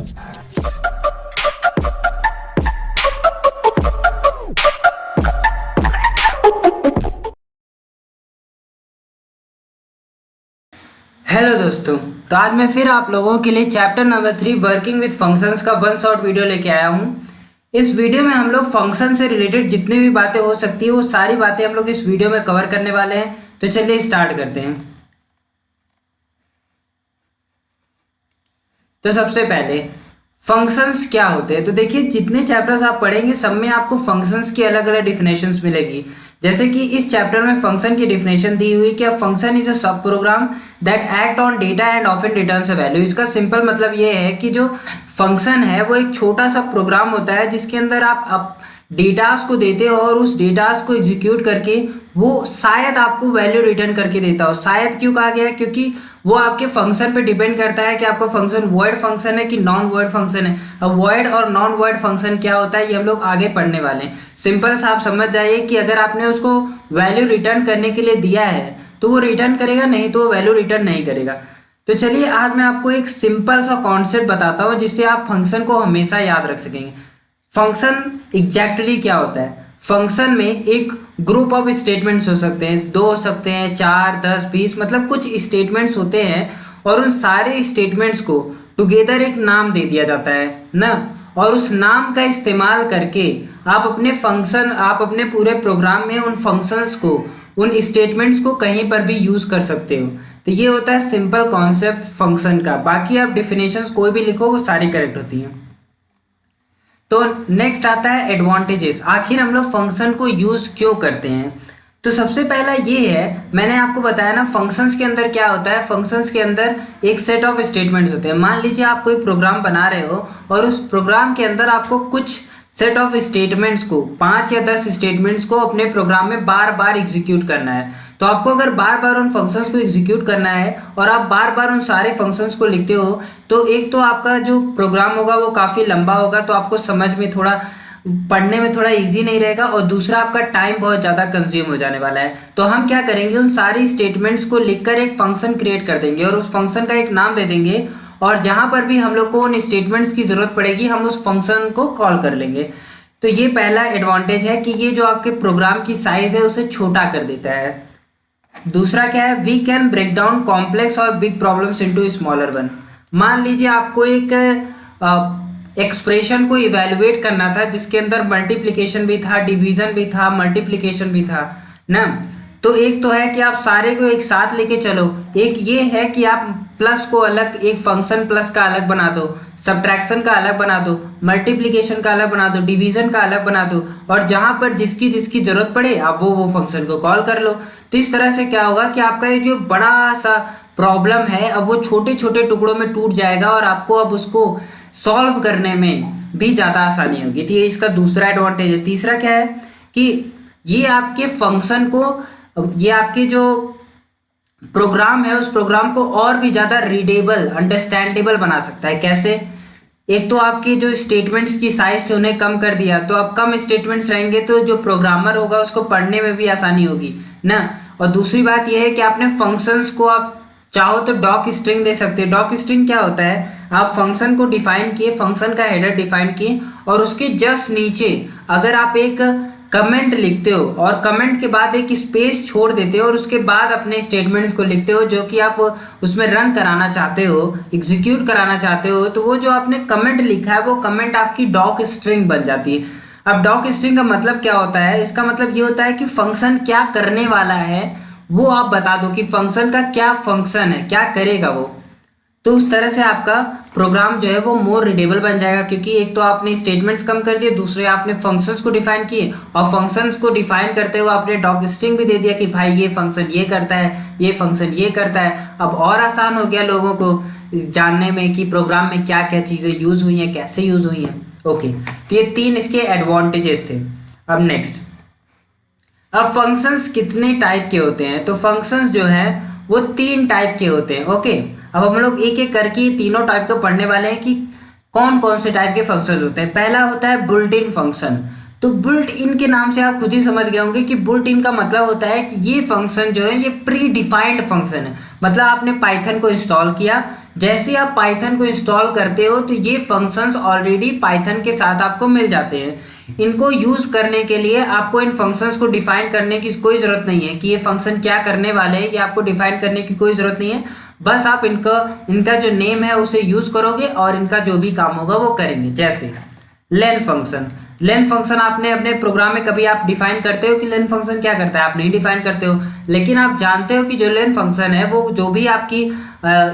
Hello दोस्तों, तो आज मैं फिर आप लोगों के लिए chapter number 3 working with functions का वन शॉट वीडियो लेके आया हूँ। इस वीडियो में हम लोग फंक्शन से रिलेटेड जितनी भी बातें हो सकती है वो सारी बातें हम लोग इस वीडियो में कवर करने वाले हैं। तो चलिए स्टार्ट करते हैं। तो सबसे पहले फंक्शंस क्या होते हैं। तो देखिए, जितने चैप्टर्स आप पढ़ेंगे सब में आपको फंक्शंस की अलग अलग डिफिनेशंस मिलेगी। जैसे कि इस चैप्टर में फंक्शन की डिफिनेशन दी हुई कि a function is a sub program that act on data and often returns a value. इसका सिंपल मतलब ये है कि जो फंक्शन है वो एक छोटा सा प्रोग्राम होता है जिसके अंदर आप डेटास को देते हो और उस डेटास को एग्जीक्यूट करके वो शायद आपको वैल्यू रिटर्न करके देता हो। शायद क्यों कहा गया है? क्योंकि वो आपके फंक्शन पे डिपेंड करता है कि आपका फंक्शन वॉइड फंक्शन है कि नॉन वॉइड फंक्शन है। अब वॉइड और नॉन वॉइड फंक्शन क्या होता है ये हम लोग आगे पढ़ने वाले हैं। सिंपल सा आप समझ जाइए कि अगर आपने उसको वैल्यू रिटर्न करने के लिए दिया है तो वो रिटर्न करेगा, नहीं तो वो वैल्यू रिटर्न नहीं करेगा। तो चलिए आज मैं आपको एक सिंपल सा कॉन्सेप्ट बताता हूँ जिससे आप फंक्शन को हमेशा याद रख सकेंगे। फंक्शन एग्जैक्टली क्या होता है? फंक्शन में एक ग्रुप ऑफ स्टेटमेंट्स हो सकते हैं, 2 हो सकते हैं, 4, 10, 20, मतलब कुछ स्टेटमेंट्स होते हैं और उन सारे स्टेटमेंट्स को टुगेदर एक नाम दे दिया जाता है ना। और उस नाम का इस्तेमाल करके आप अपने पूरे प्रोग्राम में उन फंक्शंस को, उन स्टेटमेंट्स को कहीं पर भी यूज कर सकते हो। तो ये होता है सिंपल कॉन्सेप्ट फंक्शन का। बाकी आप डिफिनेशंस कोई भी लिखो वो सारी करेक्ट होती हैं। तो नेक्स्ट आता है एडवांटेजेस। आखिर हम लोग फंक्शन को यूज क्यों करते हैं? तो सबसे पहला ये है, मैंने आपको बताया ना फंक्शंस के अंदर क्या होता है। फंक्शंस के अंदर एक सेट ऑफ स्टेटमेंट्स होते हैं। मान लीजिए आप कोई प्रोग्राम बना रहे हो और उस प्रोग्राम के अंदर आपको कुछ सेट ऑफ स्टेटमेंट्स को, 5 या 10 स्टेटमेंट्स को अपने प्रोग्राम में बार बार एग्जीक्यूट करना है। तो आपको अगर बार बार उन फंक्शंस को एग्जीक्यूट करना है और आप बार बार उन सारे फंक्शंस को लिखते हो तो एक तो आपका जो प्रोग्राम होगा वो काफ़ी लंबा होगा, तो आपको समझ में थोड़ा, पढ़ने में थोड़ा इजी नहीं रहेगा, और दूसरा आपका टाइम बहुत ज़्यादा कंज्यूम हो जाने वाला है। तो हम क्या करेंगे, उन सारी स्टेटमेंट्स को लिखकर एक फंक्शन क्रिएट कर देंगे और उस फंक्शन का एक नाम दे देंगे, और जहां पर भी हम लोग को उन स्टेटमेंट्स की जरूरत पड़ेगी हम उस फंक्शन को कॉल कर लेंगे। तो ये पहला एडवांटेज है कि ये जो आपके प्रोग्राम की साइज है उसे छोटा कर देता है। दूसरा क्या है, we can break down complex और big problems into smaller one. मान लीजिए आपको एक एक्सप्रेशन को इवेलुएट करना था जिसके अंदर मल्टीप्लिकेशन भी था, डिवीजन भी था, मल्टीप्लिकेशन भी था ना। तो एक तो है कि आप सारे को एक साथ लेके चलो, एक ये है कि आप प्लस को अलग, एक फंक्शन प्लस का अलग बना दो, सब्ट्रैक्शन का अलग बना दो, मल्टीप्लिकेशन का अलग बना दो, डिवीजन का अलग बना दो, और जहां पर जिसकी जिसकी जरूरत पड़े आप वो फंक्शन को कॉल कर लो। तो इस तरह से क्या होगा कि आपका ये जो बड़ा सा प्रॉब्लम है अब वो छोटे छोटे टुकड़ों में टूट जाएगा और आपको अब उसको सॉल्व करने में भी ज़्यादा आसानी होगी। तो ये इसका दूसरा एडवांटेज है। तीसरा क्या है कि ये आपके फंक्शन को, ये आपके जो प्रोग्राम है उस प्रोग्राम को और भी ज़्यादा रीडेबल, अंडरस्टैंडेबल बना सकता है। कैसे? एक तो आपके जो स्टेटमेंट्स की साइज थे उन्हें कम कर दिया, तो अब कम स्टेटमेंट्स रहेंगे तो जो प्रोग्रामर होगा उसको पढ़ने में भी आसानी होगी ना। और दूसरी बात यह है कि आपने फंक्शंस को, आप चाहो तो डॉक स्ट्रिंग दे सकते हो। डॉक स्ट्रिंग क्या होता है, आप फंक्शन को डिफाइन किए, फंक्शन का हेडर डिफाइन किए और उसके जस्ट नीचे अगर आप एक कमेंट लिखते हो और कमेंट के बाद एक स्पेस छोड़ देते हो और उसके बाद अपने स्टेटमेंट्स को लिखते हो जो कि आप उसमें रन कराना चाहते हो, एग्जीक्यूट कराना चाहते हो, तो वो जो आपने कमेंट लिखा है वो कमेंट आपकी डॉक स्ट्रिंग बन जाती है। अब डॉक स्ट्रिंग का मतलब क्या होता है? इसका मतलब ये होता है कि फंक्शन क्या करने वाला है वो आप बता दो कि फंक्शन का क्या फंक्शन है, क्या करेगा वो। तो उस तरह से आपका प्रोग्राम जो है वो मोर रीडेबल बन जाएगा, क्योंकि एक तो आपने स्टेटमेंट्स कम कर दिए, दूसरे आपने फंक्शंस को डिफाइन किए, और फंक्शंस को डिफाइन करते हुए आपने डॉक स्ट्रिंग भी दे दिया कि भाई ये फंक्शन ये करता है, ये फंक्शन ये करता है। अब और आसान हो गया लोगों को जानने में कि प्रोग्राम में क्या क्या चीज़ें यूज हुई हैं, कैसे यूज हुई हैं। ओके, तो ये 3 इसके एडवांटेजेस थे। अब नेक्स्ट, अब फंक्शंस कितने टाइप के होते हैं? तो फंक्शंस जो है वो 3 टाइप के होते हैं। ओके, अब हम लोग एक एक करके तीनों टाइप को पढ़ने वाले हैं कि कौन कौन से टाइप के फंक्शंस होते हैं। पहला होता है बुल्ट इन फंक्शन। तो बुल्ट इन के नाम से आप खुद ही समझ गए होंगे कि बुल्ट इन का मतलब होता है कि ये फंक्शन जो है ये प्री डिफाइंड फंक्शन है। मतलब आपने पाइथन को इंस्टॉल किया, जैसे आप पाइथन को इंस्टॉल करते हो तो ये फंक्शंस ऑलरेडी पाइथन के साथ आपको मिल जाते हैं। इनको यूज करने के लिए आपको इन फंक्शंस को डिफाइन करने की कोई जरूरत नहीं है कि ये फंक्शन क्या करने वाले हैं, ये आपको डिफाइन करने की कोई जरूरत नहीं है। बस आप इनका जो नेम है उसे यूज करोगे और इनका जो भी काम होगा वो करेंगे। जैसे लेन फंक्शन, लेन फंक्शन आपने अपने प्रोग्राम में कभी आप डिफाइन करते हो कि लेन फंक्शन क्या करता है? आप नहीं डिफाइन करते हो, लेकिन आप जानते हो कि जो लेन फंक्शन है वो जो भी आपकी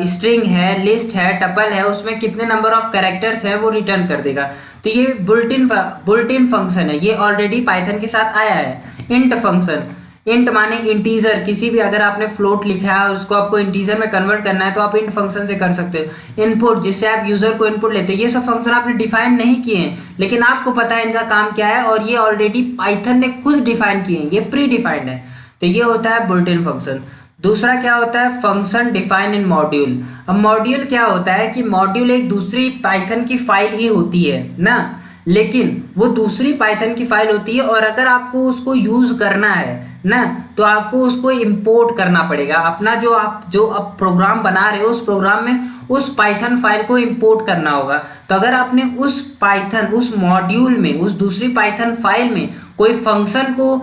स्ट्रिंग है, लिस्ट है, टपल है, उसमें कितने नंबर ऑफ कैरेक्टर्स है वो रिटर्न कर देगा। तो ये बुल्ट इन फंक्शन है, ये ऑलरेडी पाइथन के साथ आया है। इंट फंक्शन, इंट माने इंटीजर, किसी भी अगर आपने फ्लोट लिखा है और उसको आपको इंटीजर में कन्वर्ट करना है तो आप इंट फंक्शन से कर सकते हो। इनपुट, जिससे आप यूजर को इनपुट लेते हो, ये सब फंक्शन आपने डिफाइन नहीं किए हैं लेकिन आपको पता है इनका काम क्या है और ये ऑलरेडी पाइथन ने खुद डिफाइन किए हैं, ये प्री डिफाइंड है। तो ये होता है बुल्ट इन फंक्शन। दूसरा क्या होता है? फंक्शन डिफाइन इन मॉड्यूल। अब मॉड्यूल क्या होता है कि मॉड्यूल एक दूसरी पाइथन की फाइल ही होती है ना, लेकिन वो दूसरी पाइथन की फाइल होती है और अगर आपको उसको यूज करना है ना तो आपको उसको इंपोर्ट करना पड़ेगा। अपना जो आप प्रोग्राम बना रहे हो उस प्रोग्राम में उस पाइथन फाइल को इंपोर्ट करना होगा। तो अगर आपने उस मॉड्यूल में, उस दूसरी पाइथन फाइल में कोई फंक्शन को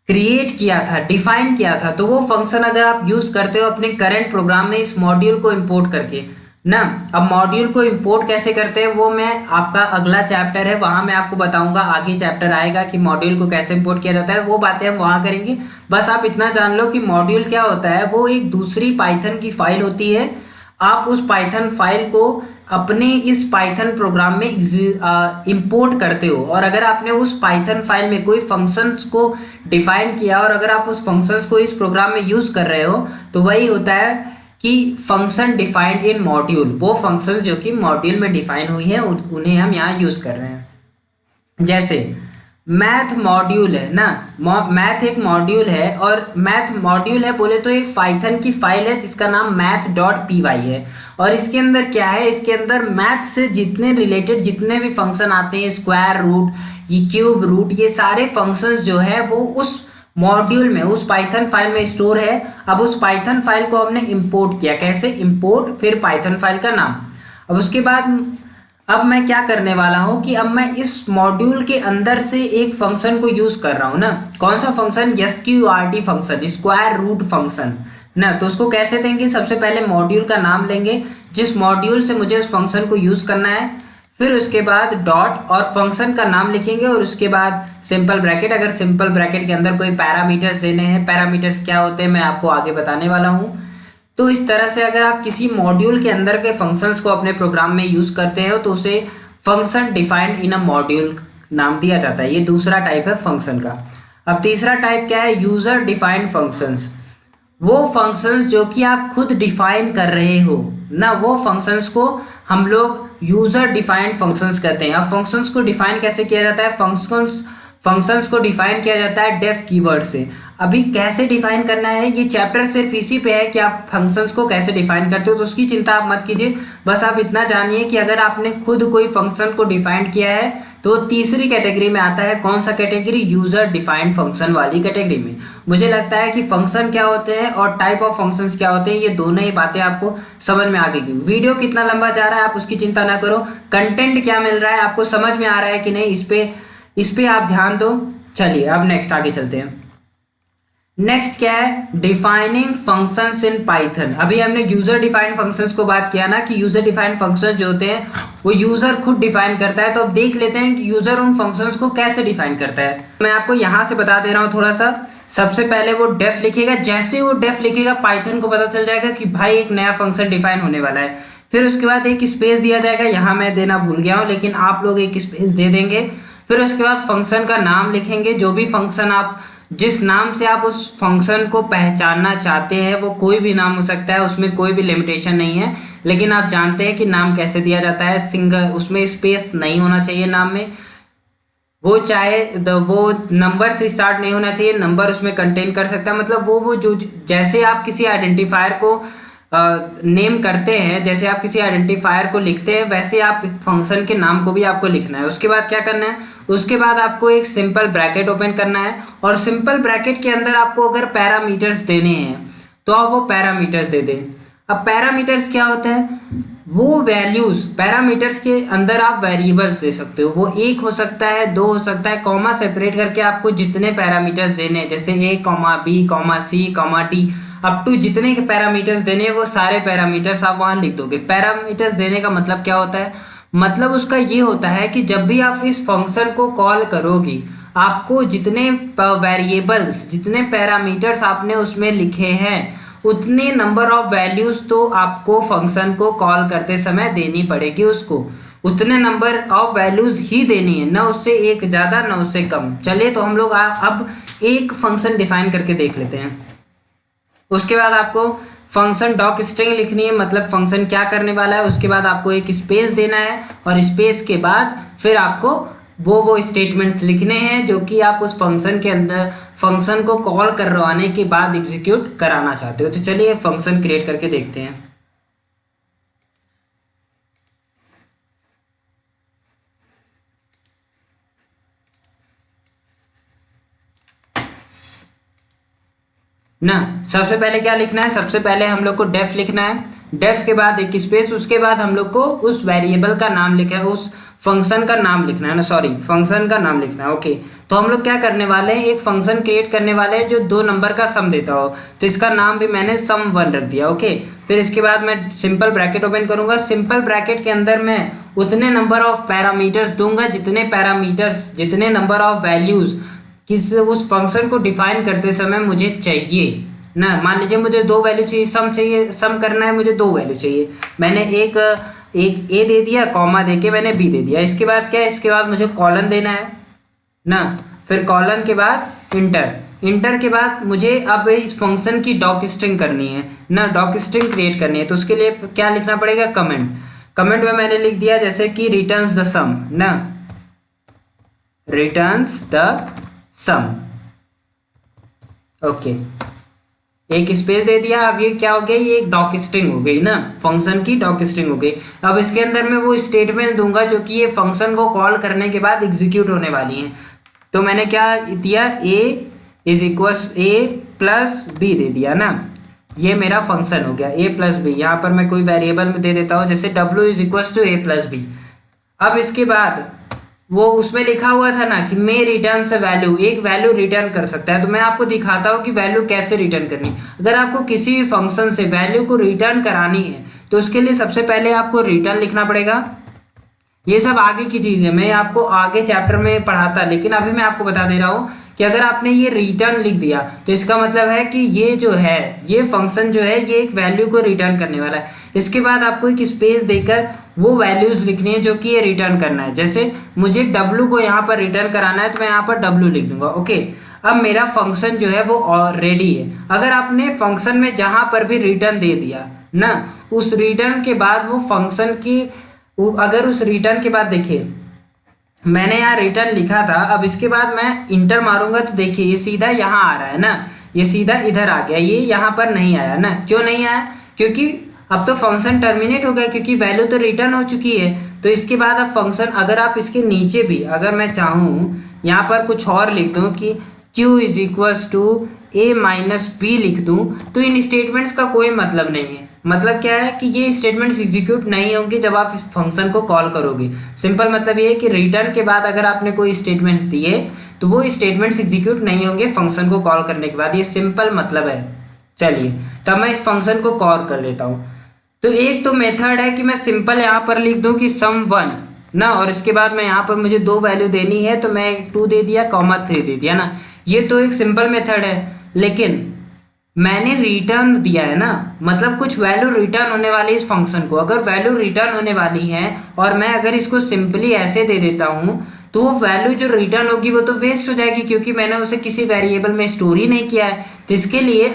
क्रिएट किया था, डिफाइन किया था, तो वो फंक्शन अगर आप यूज करते हो अपने करंट प्रोग्राम में इस मॉड्यूल को इंपोर्ट करके ना। अब मॉड्यूल को इंपोर्ट कैसे करते हैं वो मैं आपका अगला चैप्टर है वहां मैं आपको बताऊंगा। आगे चैप्टर आएगा कि मॉड्यूल को कैसे इंपोर्ट किया जाता है, वो बातें हम वहां करेंगे। बस आप इतना जान लो कि मॉड्यूल क्या होता है, वो एक दूसरी पाइथन की फाइल होती है। आप उस पाइथन फाइल को अपने इस पाइथन प्रोग्राम में इंपोर्ट करते हो और अगर आपने उस पाइथन फाइल में कोई फंक्शंस को डिफाइन किया और अगर आप उस फंक्शंस को इस प्रोग्राम में यूज कर रहे हो तो वही होता है कि फंक्शन डिफाइंड इन मॉड्यूल। वो फंक्शन जो कि मॉड्यूल में डिफाइन हुई है उन्हें हम यहाँ यूज कर रहे हैं। जैसे मैथ मॉड्यूल है ना, मैथ एक मॉड्यूल है और मैथ मॉड्यूल है बोले तो एक पाइथन की फाइल है जिसका नाम math.py है। और इसके अंदर क्या है? इसके अंदर मैथ से जितने रिलेटेड जितने भी फंक्शन आते हैं, स्क्वायर रूट, ये क्यूब रूट, ये सारे फंक्शंस जो है वो उस मॉड्यूल में, उस पाइथन फाइल में स्टोर है। अब उस पाइथन फाइल को हमने इंपोर्ट किया, कैसे? इंपोर्ट फिर पाइथन फाइल का नाम। अब उसके बाद अब मैं क्या करने वाला हूं कि अब मैं इस मॉड्यूल के अंदर से एक फंक्शन को यूज कर रहा हूं ना। कौन सा function? SQRT function, square root function ना। तो उसको कैसे देंगे? सबसे पहले मॉड्यूल का नाम लेंगे जिस मॉड्यूल से मुझे उस फंक्शन को यूज करना है, फिर उसके बाद डॉट और फंक्शन का नाम लिखेंगे और उसके बाद सिंपल ब्रैकेट। अगर सिंपल ब्रैकेट के अंदर कोई पैरामीटर्स देने हैं, पैरामीटर्स क्या होते हैं मैं आपको आगे बताने वाला हूं। तो इस तरह से अगर आप किसी मॉड्यूल के अंदर के फंक्शंस को अपने प्रोग्राम में यूज करते हो तो उसे function defined in a module नाम दिया जाता है। ये दूसरा टाइप है फंक्शन का। अब तीसरा टाइप क्या है? User defined functions. वो फंक्शंस जो कि आप खुद डिफाइन कर रहे हो ना, वो फंक्शंस को हम लोग यूजर डिफाइंड फंक्शंस कहते हैं। अब फंक्शंस को डिफाइन कैसे किया जाता है? फंक्शंस को डिफाइन किया जाता है डेफ कीवर्ड से। अभी कैसे डिफाइन करना है, ये चैप्टर सिर्फ इसी पे है कि आप फंक्शंस को कैसे डिफाइन करते हो, तो उसकी चिंता आप मत कीजिए। बस आप इतना जानिए कि अगर आपने खुद कोई फंक्शन को डिफाइन किया है तो तीसरी कैटेगरी में आता है। कौन सा कैटेगरी? यूजर डिफाइंड फंक्शन वाली कैटेगरी में। मुझे लगता है कि फंक्शन क्या होते हैं और टाइप ऑफ फंक्शंस क्या होते हैं, ये दोनों ही बातें आपको समझ में आ गई। वीडियो कितना लंबा जा रहा है आप उसकी चिंता ना करो, कंटेंट क्या मिल रहा है आपको समझ में आ रहा है कि नहीं, इस पे आप ध्यान दो। चलिए अब नेक्स्ट आगे चलते हैं। नेक्स्ट क्या है? Defining functions in Python. अभी हमने यूजर डिफाइंड फंक्शंस को बात किया ना कि यूजर डिफाइंड फंक्शंस जो होते हैं वो यूजर खुद डिफाइन करता है। तो अब देख लेते हैं कि यूजर उन फंक्शंस को कैसे डिफाइन करता है। मैं आपको यहां से बता दे रहा हूं थोड़ा सा। सबसे पहले वो डेफ लिखेगा, जैसे वो डेफ लिखेगा पाइथन को पता चल जाएगा कि भाई एक नया फंक्शन डिफाइन होने वाला है। फिर उसके बाद एक स्पेस दिया जाएगा, यहाँ मैं देना भूल गया हूँ लेकिन आप लोग एक स्पेस दे देंगे। फिर उसके बाद फंक्शन का नाम लिखेंगे, जो भी फंक्शन आप, जिस नाम से आप उस फंक्शन को पहचानना चाहते हैं वो कोई भी नाम हो सकता है, उसमें कोई भी लिमिटेशन नहीं है। लेकिन आप जानते हैं कि नाम कैसे दिया जाता है, सिंगल, उसमें स्पेस नहीं होना चाहिए नाम में। वो चाहे वो नंबर से स्टार्ट नहीं होना चाहिए, नंबर उसमें कंटेन कर सकता है। मतलब वो जो जैसे आप किसी आइडेंटिफायर को नेम करते हैं, जैसे आप किसी आइडेंटिफायर को लिखते हैं वैसे आप फंक्शन के नाम को भी आपको लिखना है। उसके बाद क्या करना है, उसके बाद आपको एक सिंपल ब्रैकेट ओपन करना है और सिंपल ब्रैकेट के अंदर आपको अगर पैरामीटर्स देने हैं तो आप वो पैरामीटर्स दे दें। अब पैरामीटर्स क्या होता है, वो वैल्यूज, पैरामीटर्स के अंदर आप वेरिएबल्स दे सकते हो, वो एक हो सकता है, दो हो सकता है, कॉमा सेपरेट करके आपको जितने पैरामीटर्स देने हैं जैसे A comma B comma C comma D up to जितने के पैरामीटर्स देने हैं वो सारे पैरामीटर्स आप वहां लिख दोगे। पैरामीटर्स देने का मतलब क्या होता है, मतलब उसका ये होता है कि जब भी आप इस फंक्शन को कॉल करोगे आपको जितने वेरिएबल्स, जितने पैरामीटर्स आपने उसमें लिखे हैं उतने नंबर ऑफ वैल्यूज तो आपको फंक्शन को कॉल करते समय देनी पड़ेगी, उसको उतने नंबर ऑफ वैल्यूज ही देनी है, ना उससे एक ज़्यादा ना उससे कम। चलिए तो हम लोग अब एक फंक्शन डिफाइन करके देख लेते हैं। उसके बाद आपको फंक्शन डॉक स्ट्रिंग लिखनी है, मतलब फंक्शन क्या करने वाला है। उसके बाद आपको एक स्पेस देना है और स्पेस के बाद फिर आपको वो स्टेटमेंट्स लिखने हैं जो कि आप उस फंक्शन के अंदर फंक्शन को कॉल करवाने के बाद एग्जीक्यूट कराना चाहते हो। तो चलिए फंक्शन क्रिएट करके देखते हैं। ना सबसे पहले क्या लिखना है, सबसे पहले हम लोग को डेफ लिखना है, डेफ के बाद एक स्पेस, उसके बाद हम लोग को उस वेरिएबल का नाम लिखना है, उस फंक्शन का नाम लिखना है ना, सॉरी फंक्शन का नाम लिखना है। ओके, तो हम लोग क्या करने वाले हैं, एक फंक्शन क्रिएट करने वाले हैं जो 2 नंबर का सम देता हो, तो इसका नाम भी मैंने sum1 रख दिया। ओके, फिर इसके बाद मैं सिंपल ब्रैकेट ओपन करूंगा, सिंपल ब्रैकेट के अंदर मैं उतने नंबर ऑफ पैरामीटर्स दूंगा जितने पैरामीटर्स, जितने नंबर ऑफ वैल्यूज किस उस फंक्शन को डिफाइन करते समय मुझे चाहिए ना। मान लीजिए मुझे 2 वैल्यू चाहिए, सम चाहिए, सम करना है मुझे 2 वैल्यू चाहिए, मैंने एक ए दे दिया, कॉमा देके मैंने बी दे दिया। इसके बाद क्या है, इसके बाद मुझे कॉलन देना है ना, फिर कॉलन के बाद इंटर, इंटर के बाद मुझे अब इस फंक्शन की डॉक स्ट्रिंग करनी है ना, डॉक स्ट्रिंग क्रिएट करनी है। तो उसके लिए क्या लिखना पड़ेगा, कमेंट, कमेंट में मैंने लिख दिया जैसे कि रिटर्न्स द सम ना, रिटर्न्स द सम। ओके, एक स्पेस दे दिया। अब ये क्या हो गया, ये एक डॉक स्ट्रिंग हो गई ना, फंक्शन की डॉक स्ट्रिंग हो गई। अब इसके अंदर मैं वो स्टेटमेंट दूंगा जो कि ये फंक्शन को कॉल करने के बाद एग्जीक्यूट होने वाली है। तो मैंने क्या दिया, A is equals A plus B दे दिया ना, ये मेरा फंक्शन हो गया ए प्लस बी। यहाँ पर मैं कोई वेरिएबल में दे देता हूँ जैसे W is equals to A plus B. अब इसके बाद वो उसमें लिखा हुआ था ना कि मे रिटर्न से वैल्यू, एक वैल्यू रिटर्न कर सकता है, तो मैं आपको दिखाता हूँ कि वैल्यू कैसे रिटर्न करनी। अगर आपको किसी भी फंक्शन से वैल्यू को रिटर्न करानी है तो उसके लिए सबसे पहले आपको रिटर्न लिखना पड़ेगा। ये सब आगे की चीज़ है, मैं आपको आगे चैप्टर में पढ़ाता, लेकिन अभी मैं आपको बता दे रहा हूँ कि अगर आपने ये रिटर्न लिख दिया तो इसका मतलब है कि ये जो है, ये फंक्शन जो है ये एक वैल्यू को रिटर्न करने वाला है। इसके बाद आपको एक स्पेस देकर वो वैल्यूज लिखनी है जो कि ये रिटर्न करना है। जैसे मुझे W को यहाँ पर रिटर्न कराना है तो मैं यहाँ पर W लिख दूंगा। ओके, अब मेरा फंक्शन जो है वो ऑलरेडी है। अगर आपने फंक्शन में जहाँ पर भी रिटर्न दे दिया ना, उस रिटर्न के बाद वो फंक्शन की, अगर उस रिटर्न के बाद देखिए मैंने यहाँ रिटर्न लिखा था, अब इसके बाद मैं इंटर मारूंगा तो देखिए ये सीधा यहाँ आ रहा है ना, ये सीधा इधर आ गया, ये यहाँ पर नहीं आया ना। क्यों नहीं आया, क्योंकि अब तो फंक्शन टर्मिनेट हो गया, क्योंकि वैल्यू तो रिटर्न हो चुकी है। तो इसके बाद अब फंक्शन, अगर आप इसके नीचे भी, अगर मैं चाहूँ यहाँ पर कुछ और लिख दूँ कि q is equals to a minus B लिख दूँ, तो इन स्टेटमेंट्स का कोई मतलब नहीं है। मतलब क्या है कि ये स्टेटमेंट्स एग्जीक्यूट नहीं होंगे जब आप इस फंक्शन को कॉल करोगे। सिंपल मतलब ये है कि रिटर्न के बाद अगर आपने कोई स्टेटमेंट दिए तो वो स्टेटमेंट्स एग्जीक्यूट नहीं होंगे फंक्शन को कॉल करने के बाद, ये सिंपल मतलब है। चलिए तब मैं इस फंक्शन को कॉल कर लेता हूँ। तो एक तो मेथड है कि मैं सिंपल यहाँ पर लिख दूँ कि sum1 ना, और इसके बाद मैं यहाँ पर मुझे 2 वैल्यू देनी है तो मैं 2 दे दिया, कॉमा 3 दे दिया ना। ये तो एक सिंपल मेथड है, लेकिन मैंने रिटर्न दिया है ना, मतलब कुछ वैल्यू रिटर्न होने वाली इस फंक्शन को। अगर वैल्यू रिटर्न होने वाली है और मैं अगर इसको सिंपली ऐसे दे देता हूँ तो वो वैल्यू जो रिटर्न होगी वो तो वेस्ट हो जाएगी, क्योंकि मैंने उसे किसी वेरिएबल में स्टोर ही नहीं किया है। तो इसके लिए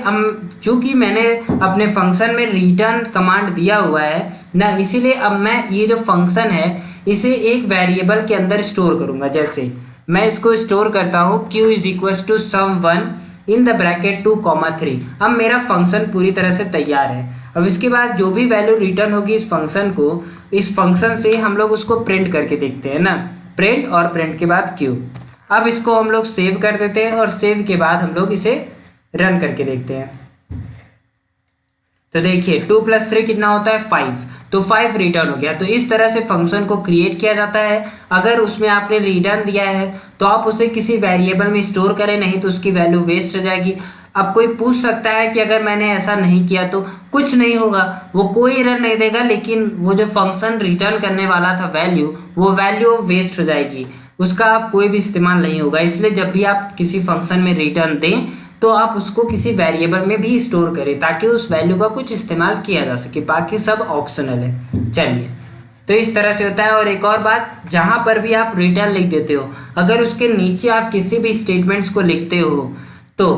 चूंकि मैंने अपने फंक्शन में रिटर्न कमांड दिया हुआ है ना, इसीलिए अब मैं ये जो फंक्शन है इसे एक वेरिएबल के अंदर स्टोर करूँगा। जैसे मैं इसको स्टोर करता हूँ q is equals to sum1 in the bracket 2, 3। अब मेरा फंक्शन पूरी तरह से तैयार है। अब इसके बाद जो भी वैल्यू रिटर्न होगी इस फंक्शन को, इस फंक्शन से हम लोग उसको प्रिंट करके देखते हैं ना, प्रिंट और प्रिंट के बाद क्यू। अब इसको हम लोग सेव कर देते हैं और सेव के बाद हम लोग इसे रन करके देखते हैं। तो देखिए 2 + 3 कितना होता है 5, तो 5 रिटर्न हो गया। तो इस तरह से फंक्शन को क्रिएट किया जाता है। अगर उसमें आपने रिटर्न दिया है तो आप उसे किसी वेरिएबल में स्टोर करें, नहीं तो उसकी वैल्यू वेस्ट हो जाएगी। अब कोई पूछ सकता है कि अगर मैंने ऐसा नहीं किया तो कुछ नहीं होगा, वो कोई एरर नहीं देगा, लेकिन वो जो फंक्शन रिटर्न करने वाला था वैल्यू, वो वैल्यू वेस्ट हो जाएगी, उसका आप कोई भी इस्तेमाल नहीं होगा। इसलिए जब भी आप किसी फंक्शन में रिटर्न दें तो आप उसको किसी वेरिएबल में भी स्टोर करें ताकि उस वैल्यू का कुछ इस्तेमाल किया जा सके, बाकी सब ऑप्शनल है। चलिए, तो इस तरह से होता है। और एक और बात, जहाँ पर भी आप रिटर्न लिख देते हो, अगर उसके नीचे आप किसी भी स्टेटमेंट्स को लिखते हो तो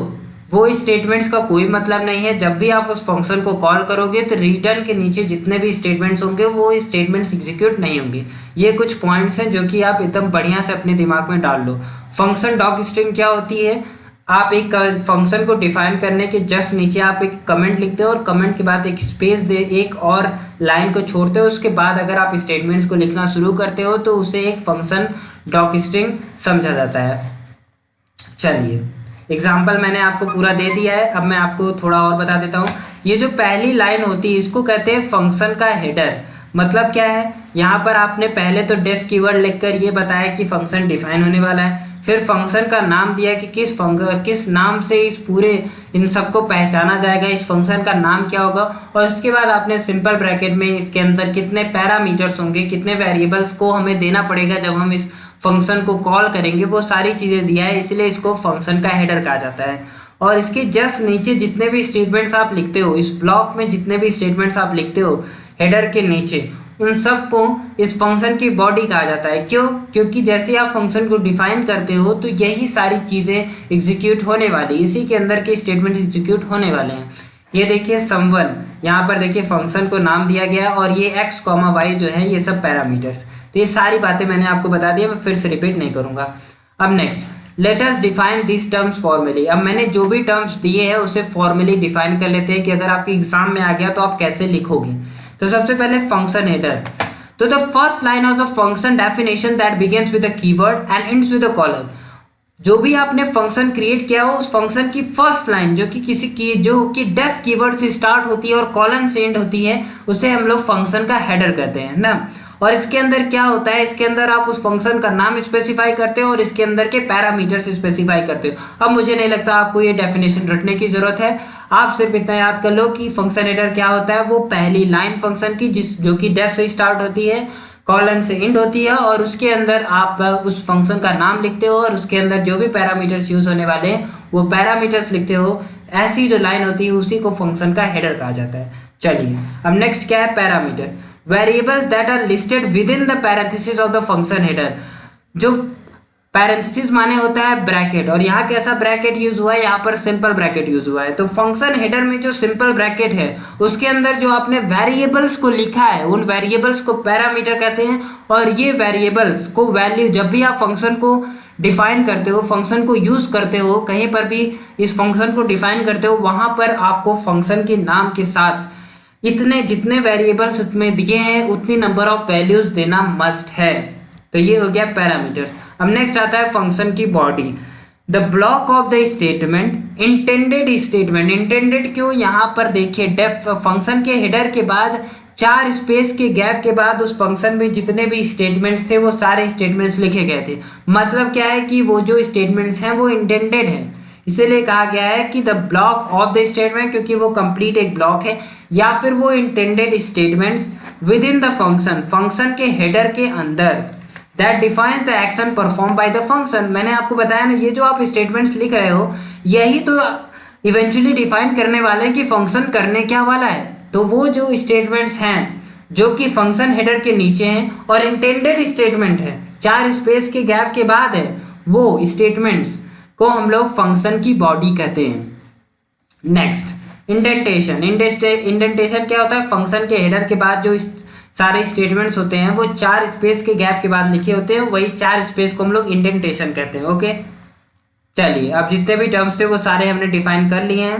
वो स्टेटमेंट्स का कोई मतलब नहीं है। जब भी आप उस फंक्शन को कॉल करोगे तो रिटर्न के नीचे जितने भी स्टेटमेंट्स होंगे वो स्टेटमेंट्स एग्जीक्यूट नहीं होंगे। ये कुछ पॉइंट्स हैं जो कि आप एकदम बढ़िया से अपने दिमाग में डाल लो। फंक्शन डॉक स्ट्रिंग क्या होती है, आप एक फंक्शन को डिफाइन करने के जस्ट नीचे आप एक कमेंट लिखते हो और कमेंट के बाद एक स्पेस दे, एक और लाइन को छोड़ते हो, उसके बाद अगर आप स्टेटमेंट्स को लिखना शुरू करते हो तो उसे एक फंक्शन डॉक स्ट्रिंग समझा जाता है। चलिए, एग्जाम्पल मैंने आपको पूरा दे दिया है, अब मैं आपको थोड़ा और बता देता हूँ। ये जो पहली लाइन होती है इसको कहते हैं फंक्शन का हेडर। मतलब क्या है, यहाँ पर आपने पहले तो डेफ कीवर्ड लिखकर ये बताया कि फंक्शन डिफाइन होने वाला है, फिर फंक्शन का नाम दिया कि किस नाम से इस पूरे इन सबको पहचाना जाएगा, इस फंक्शन का नाम क्या होगा, और उसके बाद आपने सिंपल ब्रैकेट में इसके अंदर कितने पैरामीटर्स होंगे, कितने वेरिएबल्स को हमें देना पड़ेगा जब हम इस फंक्शन को कॉल करेंगे, वो सारी चीज़ें दिया है, इसलिए इसको फंक्शन का हेडर कहा जाता है। और इसके जस्ट नीचे जितने भी स्टेटमेंट्स आप लिखते हो, इस ब्लॉक में जितने भी स्टेटमेंट्स आप लिखते हो हेडर के नीचे, उन सबको इस फंक्शन की बॉडी कहा जाता है। क्यों? क्योंकि जैसे आप फंक्शन को डिफाइन करते हो तो यही सारी चीज़ें एग्जीक्यूट होने वाली, इसी के अंदर के स्टेटमेंट एग्जीक्यूट होने वाले हैं। ये देखिए समवन, यहाँ पर देखिए फंक्शन को नाम दिया गया और ये x, y जो है ये सब पैरामीटर्स। तो ये सारी बातें मैंने आपको बता दी, मैं फिर से रिपीट नहीं करूँगा। अब next, let us define this terms formally. अब मैंने जो भी टर्म्स दिए हैं उसे फॉर्मली डिफाइन कर लेते हैं कि अगर आपके एग्जाम में आ गया तो आप कैसे लिखोगे। तो सबसे पहले फंक्शन हेडर। तो the first line of the function definition that begins with a keyword and ends with a column. जो भी आपने फंक्शन क्रिएट किया हो उस फंक्शन की फर्स्ट लाइन जो कि डेफ कीवर्ड से स्टार्ट होती है और कॉलन से एंड होती है, उसे हम लोग फंक्शन का हेडर कहते हैं ना। और इसके अंदर क्या होता है, इसके अंदर आप उस फंक्शन का नाम स्पेसिफाई करते हो और इसके अंदर के पैरामीटर्स स्पेसिफाई करते हो। अब मुझे नहीं लगता आपको ये डेफिनेशन रटने की जरूरत है, आप सिर्फ इतना याद कर लो कि फंक्शन हेडर क्या होता है। वो पहली लाइन फंक्शन की जो कि डेफ से स्टार्ट होती है, कॉलन से एंड होती है, और उसके अंदर आप उस फंक्शन का नाम लिखते हो और उसके अंदर जो भी पैरामीटर्स यूज होने वाले हैं वो पैरामीटर्स लिखते हो। ऐसी जो लाइन होती है उसी को फंक्शन का हेडर कहा जाता है। चलिए, अब नेक्स्ट क्या है, parameter. Variables that are listed within the parenthesis of the function header. जो पैरेंथेसिस माने होता है ब्रैकेट, और यहाँ कैसा ब्रैकेट यूज हुआ है, यहाँ पर सिंपल ब्रैकेट यूज हुआ है। तो फंक्शन हेडर में जो सिंपल ब्रैकेट है उसके अंदर जो आपने वेरिएबल्स को लिखा है उन वेरिएबल्स को पैरामीटर कहते हैं। और ये वेरिएबल्स को वैल्यू जब भी आप फंक्शन को डिफाइन करते हो, फंक्शन को यूज करते हो, कहीं पर भी इस फंक्शन को डिफाइन करते हो, वहां पर आपको फंक्शन के नाम के साथ इतने जितने वेरिएबल्स उसमें दिए हैं उतनी नंबर ऑफ वैल्यूज देना मस्ट है। तो ये हो गया पैरामीटर्स। अब नेक्स्ट आता है फंक्शन की body, the block of the statement, intended statement. Intended क्यों, यहाँ पर देखिए डेफ फंक्शन के हेडर के बाद 4 स्पेस के गैप के बाद उस फंक्शन में जितने भी स्टेटमेंट्स थे वो सारे स्टेटमेंट्स लिखे गए थे। मतलब क्या है कि वो जो स्टेटमेंट्स हैं वो इंटेंडेड है, इसीलिए कहा गया है कि the block of the statement, क्योंकि वो कंप्लीट एक ब्लॉक है, या फिर वो intended statements with in the function, function के हेडर के अंदर, that defines the action perform by the function. मैंने आपको बताया ना, ये जो आप स्टेटमेंट्स लिख रहे हो यही तो इवेंचुअली डिफाइन करने वाले हैं कि फंक्शन करने क्या वाला है। तो वो जो स्टेटमेंट्स हैं जो कि फंक्शन हेडर के नीचे हैं और इंटेंडेड स्टेटमेंट है 4 स्पेस के गैप के बाद है, वो स्टेटमेंट्स को हम लोग फंक्शन की बॉडी कहते हैं। Next, indentation. इंडेंटेशन क्या होता है, फंक्शन के हेडर के बाद जो सारे स्टेटमेंट्स होते हैं वो 4 स्पेस के गैप के बाद लिखे होते हैं, वही 4 स्पेस को हम लोग इंडेंटेशन कहते हैं। ओके, चलिए, अब जितने भी टर्म्स थे वो सारे हमने डिफाइन कर लिए हैं।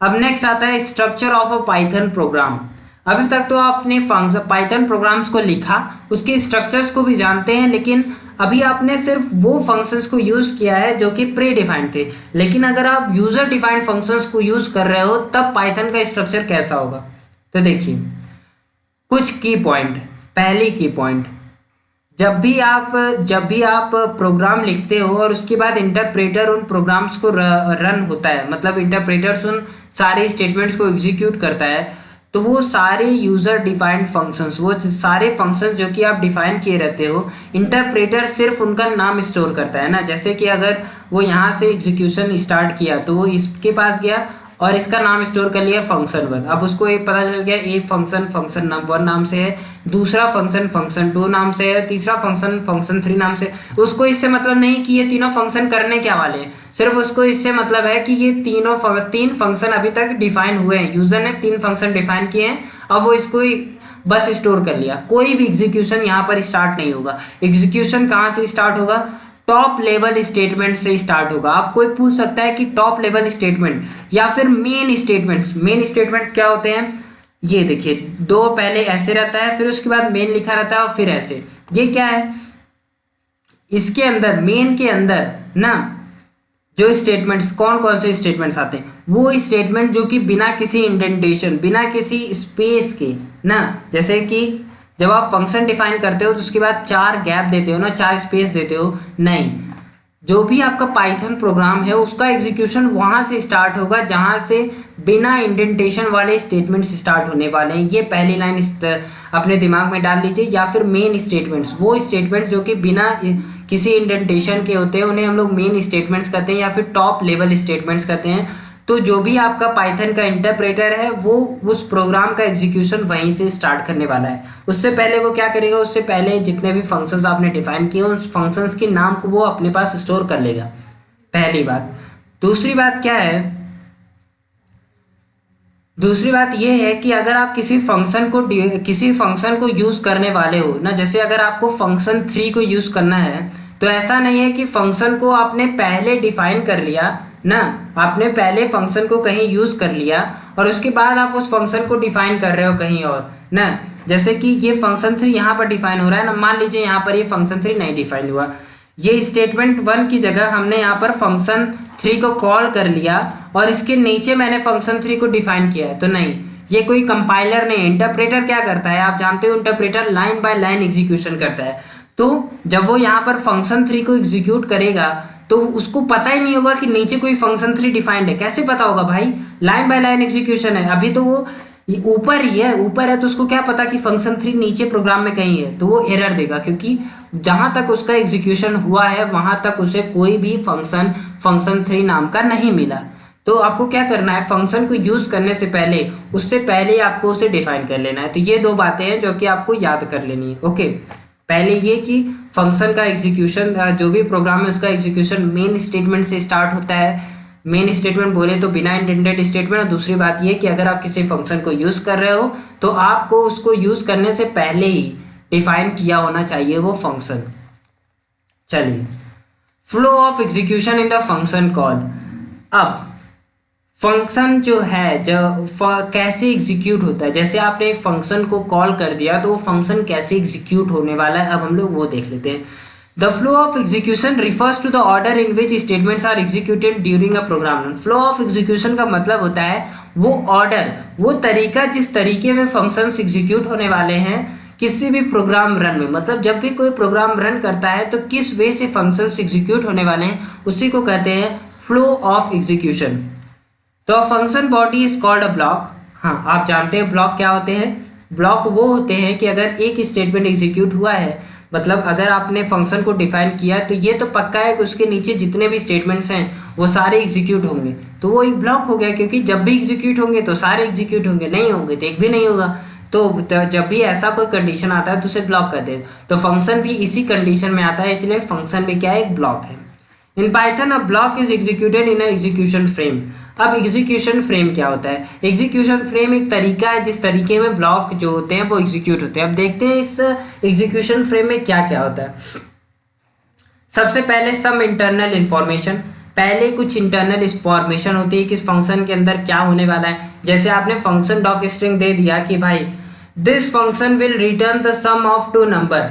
अब नेक्स्ट आता है structure of a Python programme. अभी तक तो आपने पाइथन प्रोग्राम्स को लिखा, उसके स्ट्रक्चर्स को भी जानते हैं, लेकिन अभी आपने सिर्फ वो फंक्शंस को यूज किया है जो कि प्री डिफाइंड थे। लेकिन अगर आप यूजर डिफाइंड फंक्शंस को यूज कर रहे हो तब पाइथन का स्ट्रक्चर कैसा होगा। तो देखिए कुछ की पॉइंट। पहली की पॉइंट, जब भी आप प्रोग्राम लिखते हो और उसके बाद इंटरप्रेटर उन प्रोग्राम्स को रन होता है, मतलब इंटरप्रेटर्स उन सारे स्टेटमेंट्स को एग्जीक्यूट करता है, तो वो सारे यूजर डिफाइंड फंक्शंस, वो सारे फंक्शंस जो कि आप डिफाइन किए रहते हो, इंटरप्रेटर सिर्फ उनका नाम स्टोर करता है ना। जैसे कि अगर वो यहाँ से एग्जीक्यूशन स्टार्ट किया तो वो इसके पास गया और इसका नाम स्टोर कर लिया फंक्शन 1। अब उसको एक पता चल गया एक फंक्शन 1 नाम से है, दूसरा फंक्शन 2 नाम से है, तीसरा फंक्शन 3 नाम से। उसको इससे मतलब नहीं कि ये तीनों फंक्शन करने क्या वाले हैं, सिर्फ उसको इससे मतलब है कि ये तीन फंक्शन अभी तक डिफाइन हुए हैं, यूजर ने 3 फंक्शन डिफाइन किए हैं, अब वो इसको बस स्टोर कर लिया। कोई भी एग्जीक्यूशन यहाँ पर स्टार्ट नहीं होगा। एग्जीक्यूशन कहाँ से स्टार्ट होगा? टॉप लेवल स्टेटमेंट से स्टार्ट होगा। आप कोई पूछ सकता है कि टॉप लेवल स्टेटमेंट या फिर मेन स्टेटमेंट्स क्या होते हैं? ये देखिए, 2 पहले ऐसे रहता है, फिर उसके बाद मेन लिखा रहता है और फिर ऐसे। ये क्या है? इसके अंदर मेन के अंदर ना जो स्टेटमेंट्स, कौन कौन से स्टेटमेंट्स आते हैं? वो स्टेटमेंट जो कि बिना किसी इंडेंटेशन, बिना किसी स्पेस के ना, जैसे कि जब आप फंक्शन डिफाइन करते हो तो उसके बाद 4 गैप देते हो ना, 4 स्पेस देते हो, नहीं। जो भी आपका पाइथन प्रोग्राम है उसका एग्जीक्यूशन वहां से स्टार्ट होगा जहां से बिना इंडेंटेशन वाले स्टेटमेंट्स स्टार्ट होने वाले हैं। ये पहली लाइन अपने दिमाग में डाल लीजिए। या फिर मेन स्टेटमेंट्स, वो स्टेटमेंट जो कि बिना किसी इंडेंटेशन के होते हैं उन्हें हम लोग मेन स्टेटमेंट्स कहते हैं या फिर टॉप लेवल स्टेटमेंट्स कहते हैं। तो जो भी आपका पाइथन का इंटरप्रेटर है वो उस प्रोग्राम का एग्जीक्यूशन वहीं से स्टार्ट करने वाला है। उससे पहले वो क्या करेगा? उससे पहले जितने भी फंक्शंस आपने डिफाइन किए उन फंक्शंस के नाम को वो अपने पास स्टोर कर लेगा, पहली बात। दूसरी बात क्या है? दूसरी बात ये है कि अगर आप किसी फंक्शन को यूज करने वाले हो ना, जैसे अगर आपको फंक्शन 3 को यूज करना है तो ऐसा नहीं है कि फंक्शन को आपने पहले डिफाइन कर लिया ना, आपने पहले फंक्शन को कहीं यूज कर लिया और उसके बाद आप उस फंक्शन को डिफाइन कर रहे हो कहीं और ना। जैसे कि ये फंक्शन 3 यहाँ पर डिफाइन हो रहा है ना, मान लीजिए यहाँ पर ये फंक्शन 3 नहीं डिफाइन हुआ, ये स्टेटमेंट 1 की जगह हमने यहाँ पर फंक्शन 3 को कॉल कर लिया और इसके नीचे मैंने फंक्शन 3 को डिफाइन किया है, तो नहीं, ये कोई कंपाइलर नहीं। इंटरप्रेटर क्या करता है? आप जानते हो interpreter line by line execution करता है। तो जब वो यहाँ पर फंक्शन 3 को एग्जीक्यूट करेगा तो उसको पता ही नहीं होगा कि नीचे कोई फंक्शन 3 डिफाइंड है। कैसे पता होगा भाई? लाइन बाय लाइन एग्जीक्यूशन है। अभी तो वो ऊपर ही है, ऊपर है तो उसको क्या पता कि फंक्शन 3 नीचे प्रोग्राम में कहीं है, तो वो एरर देगा, क्योंकि जहां तक उसका एग्जीक्यूशन हुआ है वहां तक उसे कोई भी फंक्शन 3 नाम का नहीं मिला। तो आपको क्या करना है? फंक्शन को यूज करने से पहले, उससे पहले आपको उसे डिफाइन कर लेना है। तो ये 2 बातें हैं जो कि आपको याद कर लेनी है। ओके, पहले ये कि फंक्शन का एग्जीक्यूशन, जो भी प्रोग्राम है उसका एग्जीक्यूशन मेन स्टेटमेंट से स्टार्ट होता है। मेन स्टेटमेंट बोले तो बिना इंडेंटेड स्टेटमेंट। और दूसरी बात ये कि अगर आप किसी फंक्शन को यूज कर रहे हो तो आपको उसको यूज करने से पहले ही डिफाइन किया होना चाहिए वो फंक्शन। चलिए, flow of execution in the function call. अब फंक्शन जो है कैसे एग्जीक्यूट होता है, जैसे आपने एक फंक्शन को कॉल कर दिया तो वो फंक्शन कैसे एग्जीक्यूट होने वाला है, अब हम लोग वो देख लेते हैं। The flow of execution refers to the order in which statements are executed during a program run. Flow of execution का मतलब होता है वो ऑर्डर, वो तरीका जिस तरीके में फंक्शंस एग्जीक्यूट होने वाले हैं किसी भी प्रोग्राम रन में। मतलब जब भी कोई प्रोग्राम रन करता है तो किस वे से फंक्शंस एग्जीक्यूट होने वाले हैं, उसी को कहते हैं फ्लो ऑफ एग्जीक्यूशन। तो function body is called a block. हाँ, आप जानते हैं ब्लॉक क्या होते हैं? ब्लॉक वो होते हैं कि अगर एक स्टेटमेंट एग्जीक्यूट हुआ है, मतलब अगर आपने फंक्शन को डिफाइन किया तो ये तो पक्का है कि उसके नीचे जितने भी स्टेटमेंट्स हैं वो सारे एग्जीक्यूट होंगे, तो वो एक ब्लॉक हो गया। क्योंकि जब भी एग्जीक्यूट होंगे तो सारे एग्जीक्यूट होंगे, नहीं होंगे तो एक भी नहीं होगा। तो जब भी ऐसा कोई कंडीशन आता है तो उसे ब्लॉक कर दे। तो फंक्शन भी इसी कंडीशन में आता है, इसलिए फंक्शन भी क्या है? एक ब्लॉक है। In Python a block is executed in a execution frame. अब एग्जीक्यूशन फ्रेम क्या होता है? एग्जीक्यूशन फ्रेम एक तरीका है जिस तरीके में ब्लॉक जो होते हैं वो एग्जीक्यूट होते हैं। अब देखते हैं इस एग्जीक्यूशन फ्रेम में क्या क्या होता है। सबसे पहले सम इंटरनल इंफॉर्मेशन। पहले कुछ इंटरनल इंफॉर्मेशन होती है कि इस फंक्शन के अंदर क्या होने वाला है। जैसे आपने फंक्शन डॉक स्ट्रिंग दे दिया कि भाई this function will return the sum of two number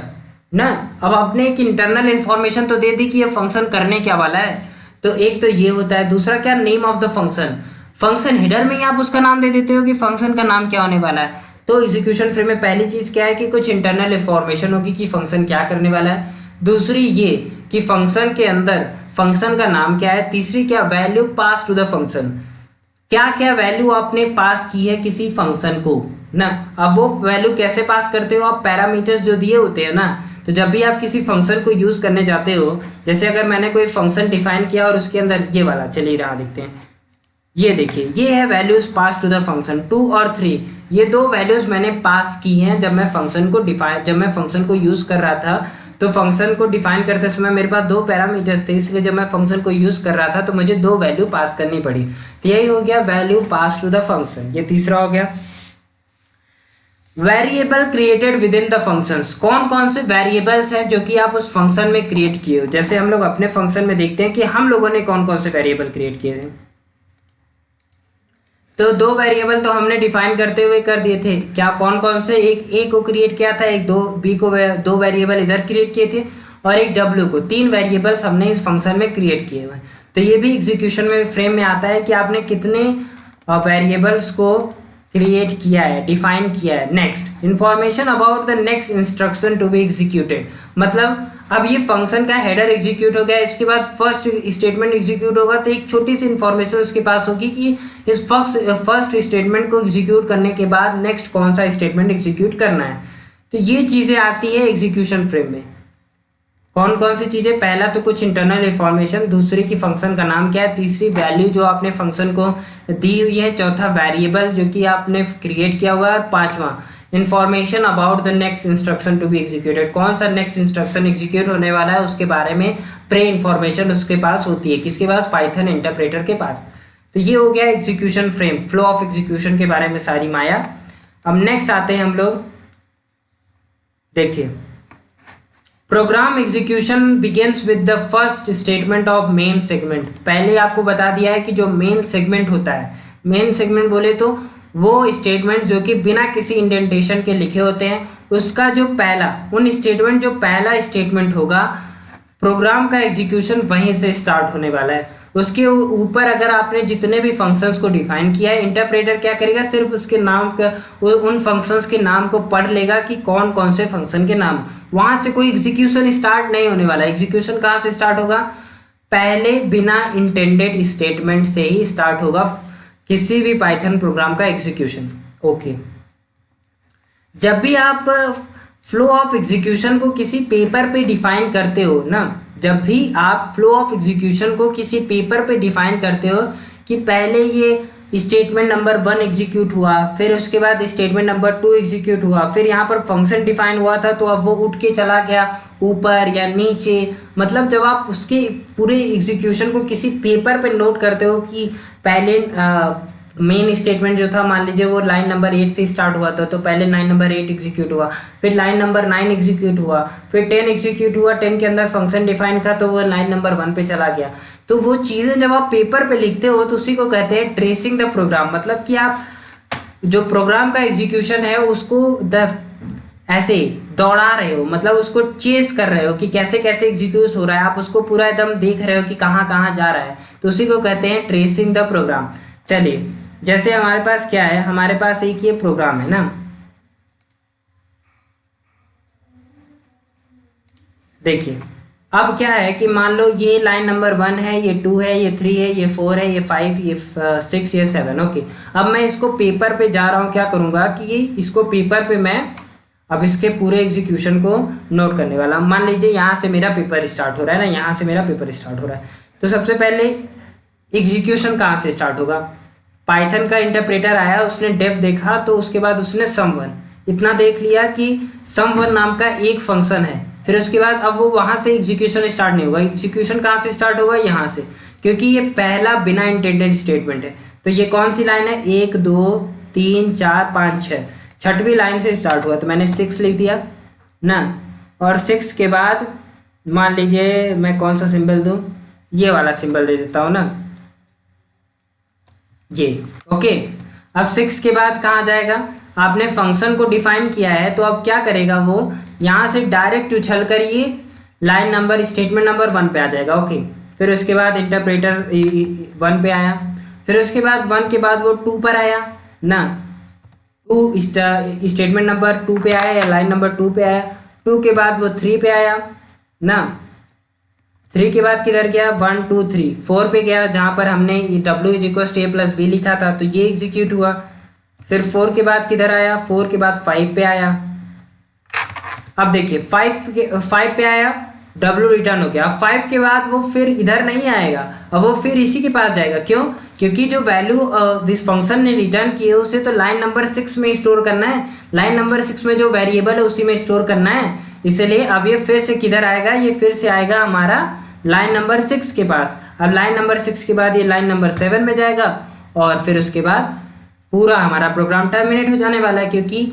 ना। अब आपने एक इंटरनल इंफॉर्मेशन तो दे दी कि ये फंक्शन करने क्या वाला है, तो एक तो ये होता है। दूसरा क्या, name of the function, function header में ही आप उसका नाम दे देते हो कि फंक्शन का नाम क्या होने वाला है। तो एग्जीक्यूशन फ्रेम में पहली चीज क्या है कि कुछ इंटरनल इंफॉर्मेशन होगी कि फंक्शन क्या करने वाला है। दूसरी ये कि फंक्शन के अंदर फंक्शन का नाम क्या है। तीसरी क्या, value pass to the function, क्या क्या वैल्यू आपने पास की है किसी फंक्शन को ना। अब वो वैल्यू कैसे पास करते हो आप, पैरामीटर्स जो दिए होते हैं ना। तो जब भी आप किसी फंक्शन को यूज करने जाते हो, जैसे अगर मैंने कोई फंक्शन डिफाइन किया और उसके अंदर ये वाला, चलिए यहाँ देखते हैं, ये देखिए ये है values pass to the function 2 और 3। ये दो वैल्यूज मैंने पास की हैं जब मैं फंक्शन को यूज कर रहा था। तो फंक्शन को डिफाइन करते समय मेरे पास दो पैरामीटर्स थे, इसलिए जब मैं फंक्शन को यूज कर रहा था तो मुझे दो वैल्यू पास करनी पड़ी। तो यही हो गया value pass to the function. ये तीसरा हो गया। Variable created within the functions, कौन कौन से वेरिएबल्स हैं जो कि आप उस फंक्शन में क्रिएट किए हो। जैसे हम लोग अपने फंक्शन में देखते हैं कि हम लोगों ने कौन कौन से वेरिएबल क्रिएट किए थे। तो दो वेरिएबल तो हमने डिफाइन करते हुए कर दिए थे, क्या कौन कौन से, एक ए को क्रिएट किया था, एक दो बी को, दो वेरिएबल इधर क्रिएट किए थे, और एक डब्ल्यू को। तीन वेरिएबल्स हमने इस फंक्शन में क्रिएट किए हुए। तो ये भी एग्जीक्यूशन में फ्रेम में आता है कि आपने कितने वेरिएबल्स को क्रिएट किया है, डिफाइन किया है। Next, information about the next instruction to be executed, मतलब अब ये फंक्शन का हेडर एग्जीक्यूट हो गया, इसके बाद फर्स्ट स्टेटमेंट एग्जीक्यूट होगा, तो एक छोटी सी इंफॉर्मेशन उसके पास होगी कि इस फर्स्ट स्टेटमेंट को एग्जीक्यूट करने के बाद नेक्स्ट कौन सा स्टेटमेंट एग्जीक्यूट करना है। तो ये चीज़ें आती है एग्जीक्यूशन फ्रेम में। कौन कौन सी चीज़ें, पहला तो कुछ इंटरनल इंफॉर्मेशन, दूसरी की फंक्शन का नाम क्या है, तीसरी वैल्यू जो आपने फंक्शन को दी हुई है, चौथा वेरिएबल जो कि आपने क्रिएट किया हुआ है, और पांचवा information about the next instruction to be executed, कौन सा नेक्स्ट इंस्ट्रक्शन एग्जीक्यूट होने वाला है उसके बारे में प्री इंफॉर्मेशन उसके पास होती है। किसके पास, पाइथन इंटरप्रेटर के पास। तो ये हो गया execution frame, flow of execution के बारे में सारी माया। अब नेक्स्ट आते हैं हम लोग, देखिए program execution begins with the first statement of main segment. पहले आपको बता दिया है कि जो मेन सेगमेंट होता है, मेन सेगमेंट बोले तो वो स्टेटमेंट जो कि बिना किसी इंडेंटेशन के लिखे होते हैं, उसका जो पहला पहला स्टेटमेंट होगा, प्रोग्राम का एग्जीक्यूशन वहीं से स्टार्ट होने वाला है। उसके ऊपर अगर आपने जितने भी फंक्शंस को डिफाइन किया है, इंटरप्रेटर क्या करेगा, सिर्फ उसके नाम का, उन फंक्शंस के नाम को पढ़ लेगा कि कौन कौन से फंक्शन के नाम, वहां से कोई एग्जीक्यूशन स्टार्ट नहीं होने वाला। एग्जीक्यूशन कहाँ से स्टार्ट होगा, पहले बिना इंटेंडेड स्टेटमेंट से ही स्टार्ट होगा किसी भी पाइथन प्रोग्राम का एग्जीक्यूशन। ओके, जब भी आप फ्लो ऑफ एग्जीक्यूशन को किसी पेपर पे डिफाइन करते हो ना, जब भी आप फ्लो ऑफ एग्जीक्यूशन को किसी पेपर पे डिफाइन करते हो कि पहले ये स्टेटमेंट नंबर 1 एग्जीक्यूट हुआ, फिर उसके बाद स्टेटमेंट नंबर 2 एग्जीक्यूट हुआ, फिर यहाँ पर फंक्शन डिफाइन हुआ था तो अब वो उठ के चला गया ऊपर या नीचे, मतलब जब आप उसके पूरे एग्जीक्यूशन को किसी पेपर पे नोट करते हो कि पहले मेन स्टेटमेंट जो था, मान लीजिए वो लाइन नंबर 8 से स्टार्ट हुआ था, तो पहले लाइन नंबर 8 एग्जीक्यूट हुआ, फिर लाइन नंबर 9 एग्जीक्यूट हुआ, फिर 10 एग्जीक्यूट हुआ, 10 के अंदर फंक्शन डिफाइन था तो वो लाइन नंबर 1 पे चला गया। तो वो चीज़ें जब आप पेपर पे लिखते हो तो उसी को कहते हैं ट्रेसिंग द प्रोग्राम, मतलब कि आप जो प्रोग्राम का एग्जीक्यूशन है उसको ऐसे दौड़ा रहे हो, मतलब उसको चेस कर रहे हो कि कैसे कैसे एग्जीक्यूट हो रहा है, आप उसको पूरा एकदम देख रहे हो कि कहाँ कहाँ जा रहा है, तो उसी को कहते हैं ट्रेसिंग द प्रोग्राम। चलिए, जैसे हमारे पास क्या है, हमारे पास एक ये प्रोग्राम है ना, देखिए अब क्या है कि मान लो ये लाइन नंबर 1 है, ये 2 है, ये 3 है, ये 4 है, ये 5, ये 6, ये 7। ओके, अब मैं इसको पेपर पे जा रहा हूँ, क्या करूँगा कि ये इसको पेपर पे मैं अब इसके पूरे एग्जीक्यूशन को नोट करने वाला। मान लीजिए यहाँ से मेरा पेपर स्टार्ट हो रहा है ना, यहाँ से मेरा पेपर स्टार्ट हो रहा है, तो सबसे पहले एग्जीक्यूशन कहाँ से स्टार्ट होगा, पाइथन का इंटरप्रेटर आया, उसने डेफ देखा, तो उसके बाद उसने सम1 इतना देख लिया कि सम1 नाम का एक फंक्शन है, फिर उसके बाद अब वो वहाँ से एग्जीक्यूशन स्टार्ट नहीं होगा। एग्जीक्यूशन कहाँ से स्टार्ट होगा, यहाँ से, क्योंकि ये पहला बिना इंटेंडेड स्टेटमेंट है। तो ये कौन सी लाइन है, 1 2 3 4 5 6, छठवीं लाइन से स्टार्ट हुआ, तो मैंने 6 लिख दिया ना, और 6 के बाद मान लीजिए मैं कौन सा सिंबल दूँ, ये वाला सिंबल दे देता हूँ ना, ये। ओके, अब 6 के बाद कहाँ जाएगा, आपने फंक्शन को डिफाइन किया है तो अब क्या करेगा वो, यहाँ से डायरेक्ट उछल कर ये लाइन नंबर स्टेटमेंट नंबर 1 पे आ जाएगा। ओके, फिर उसके बाद इंटरप्रेटर 1 पे आया, फिर उसके बाद 1 के बाद वो 2 पर आया ना, 2 स्टेटमेंट नंबर 2 पे आया या लाइन नंबर 2 पे आया, 2 के बाद वो 3 पे आया ना, 3 के बाद किधर गया, 1 2 3, 4 पे गया जहाँ पर हमने w = a + b लिखा था तो ये एग्जीक्यूट हुआ। फिर 4 के बाद किधर आया, 4 के बाद 5 पे आया। अब देखिए 5 पे आया, w रिटर्न हो गया। अब 5 के बाद वो फिर इधर नहीं आएगा, अब वो फिर इसी के पास जाएगा। क्यों, क्योंकि जो वैल्यू दिस फंक्शन ने रिटर्न किए उसे तो लाइन नंबर 6 में स्टोर करना है, लाइन नंबर 6 में जो वेरिएबल है उसी में स्टोर करना है, इसलिए अब ये फिर से किधर आएगा, ये फिर से आएगा हमारा लाइन नंबर 6 के पास। अब लाइन नंबर 6 के बाद ये लाइन नंबर 7 में जाएगा और फिर उसके बाद पूरा हमारा प्रोग्राम टर्मिनेट हो जाने वाला है, क्योंकि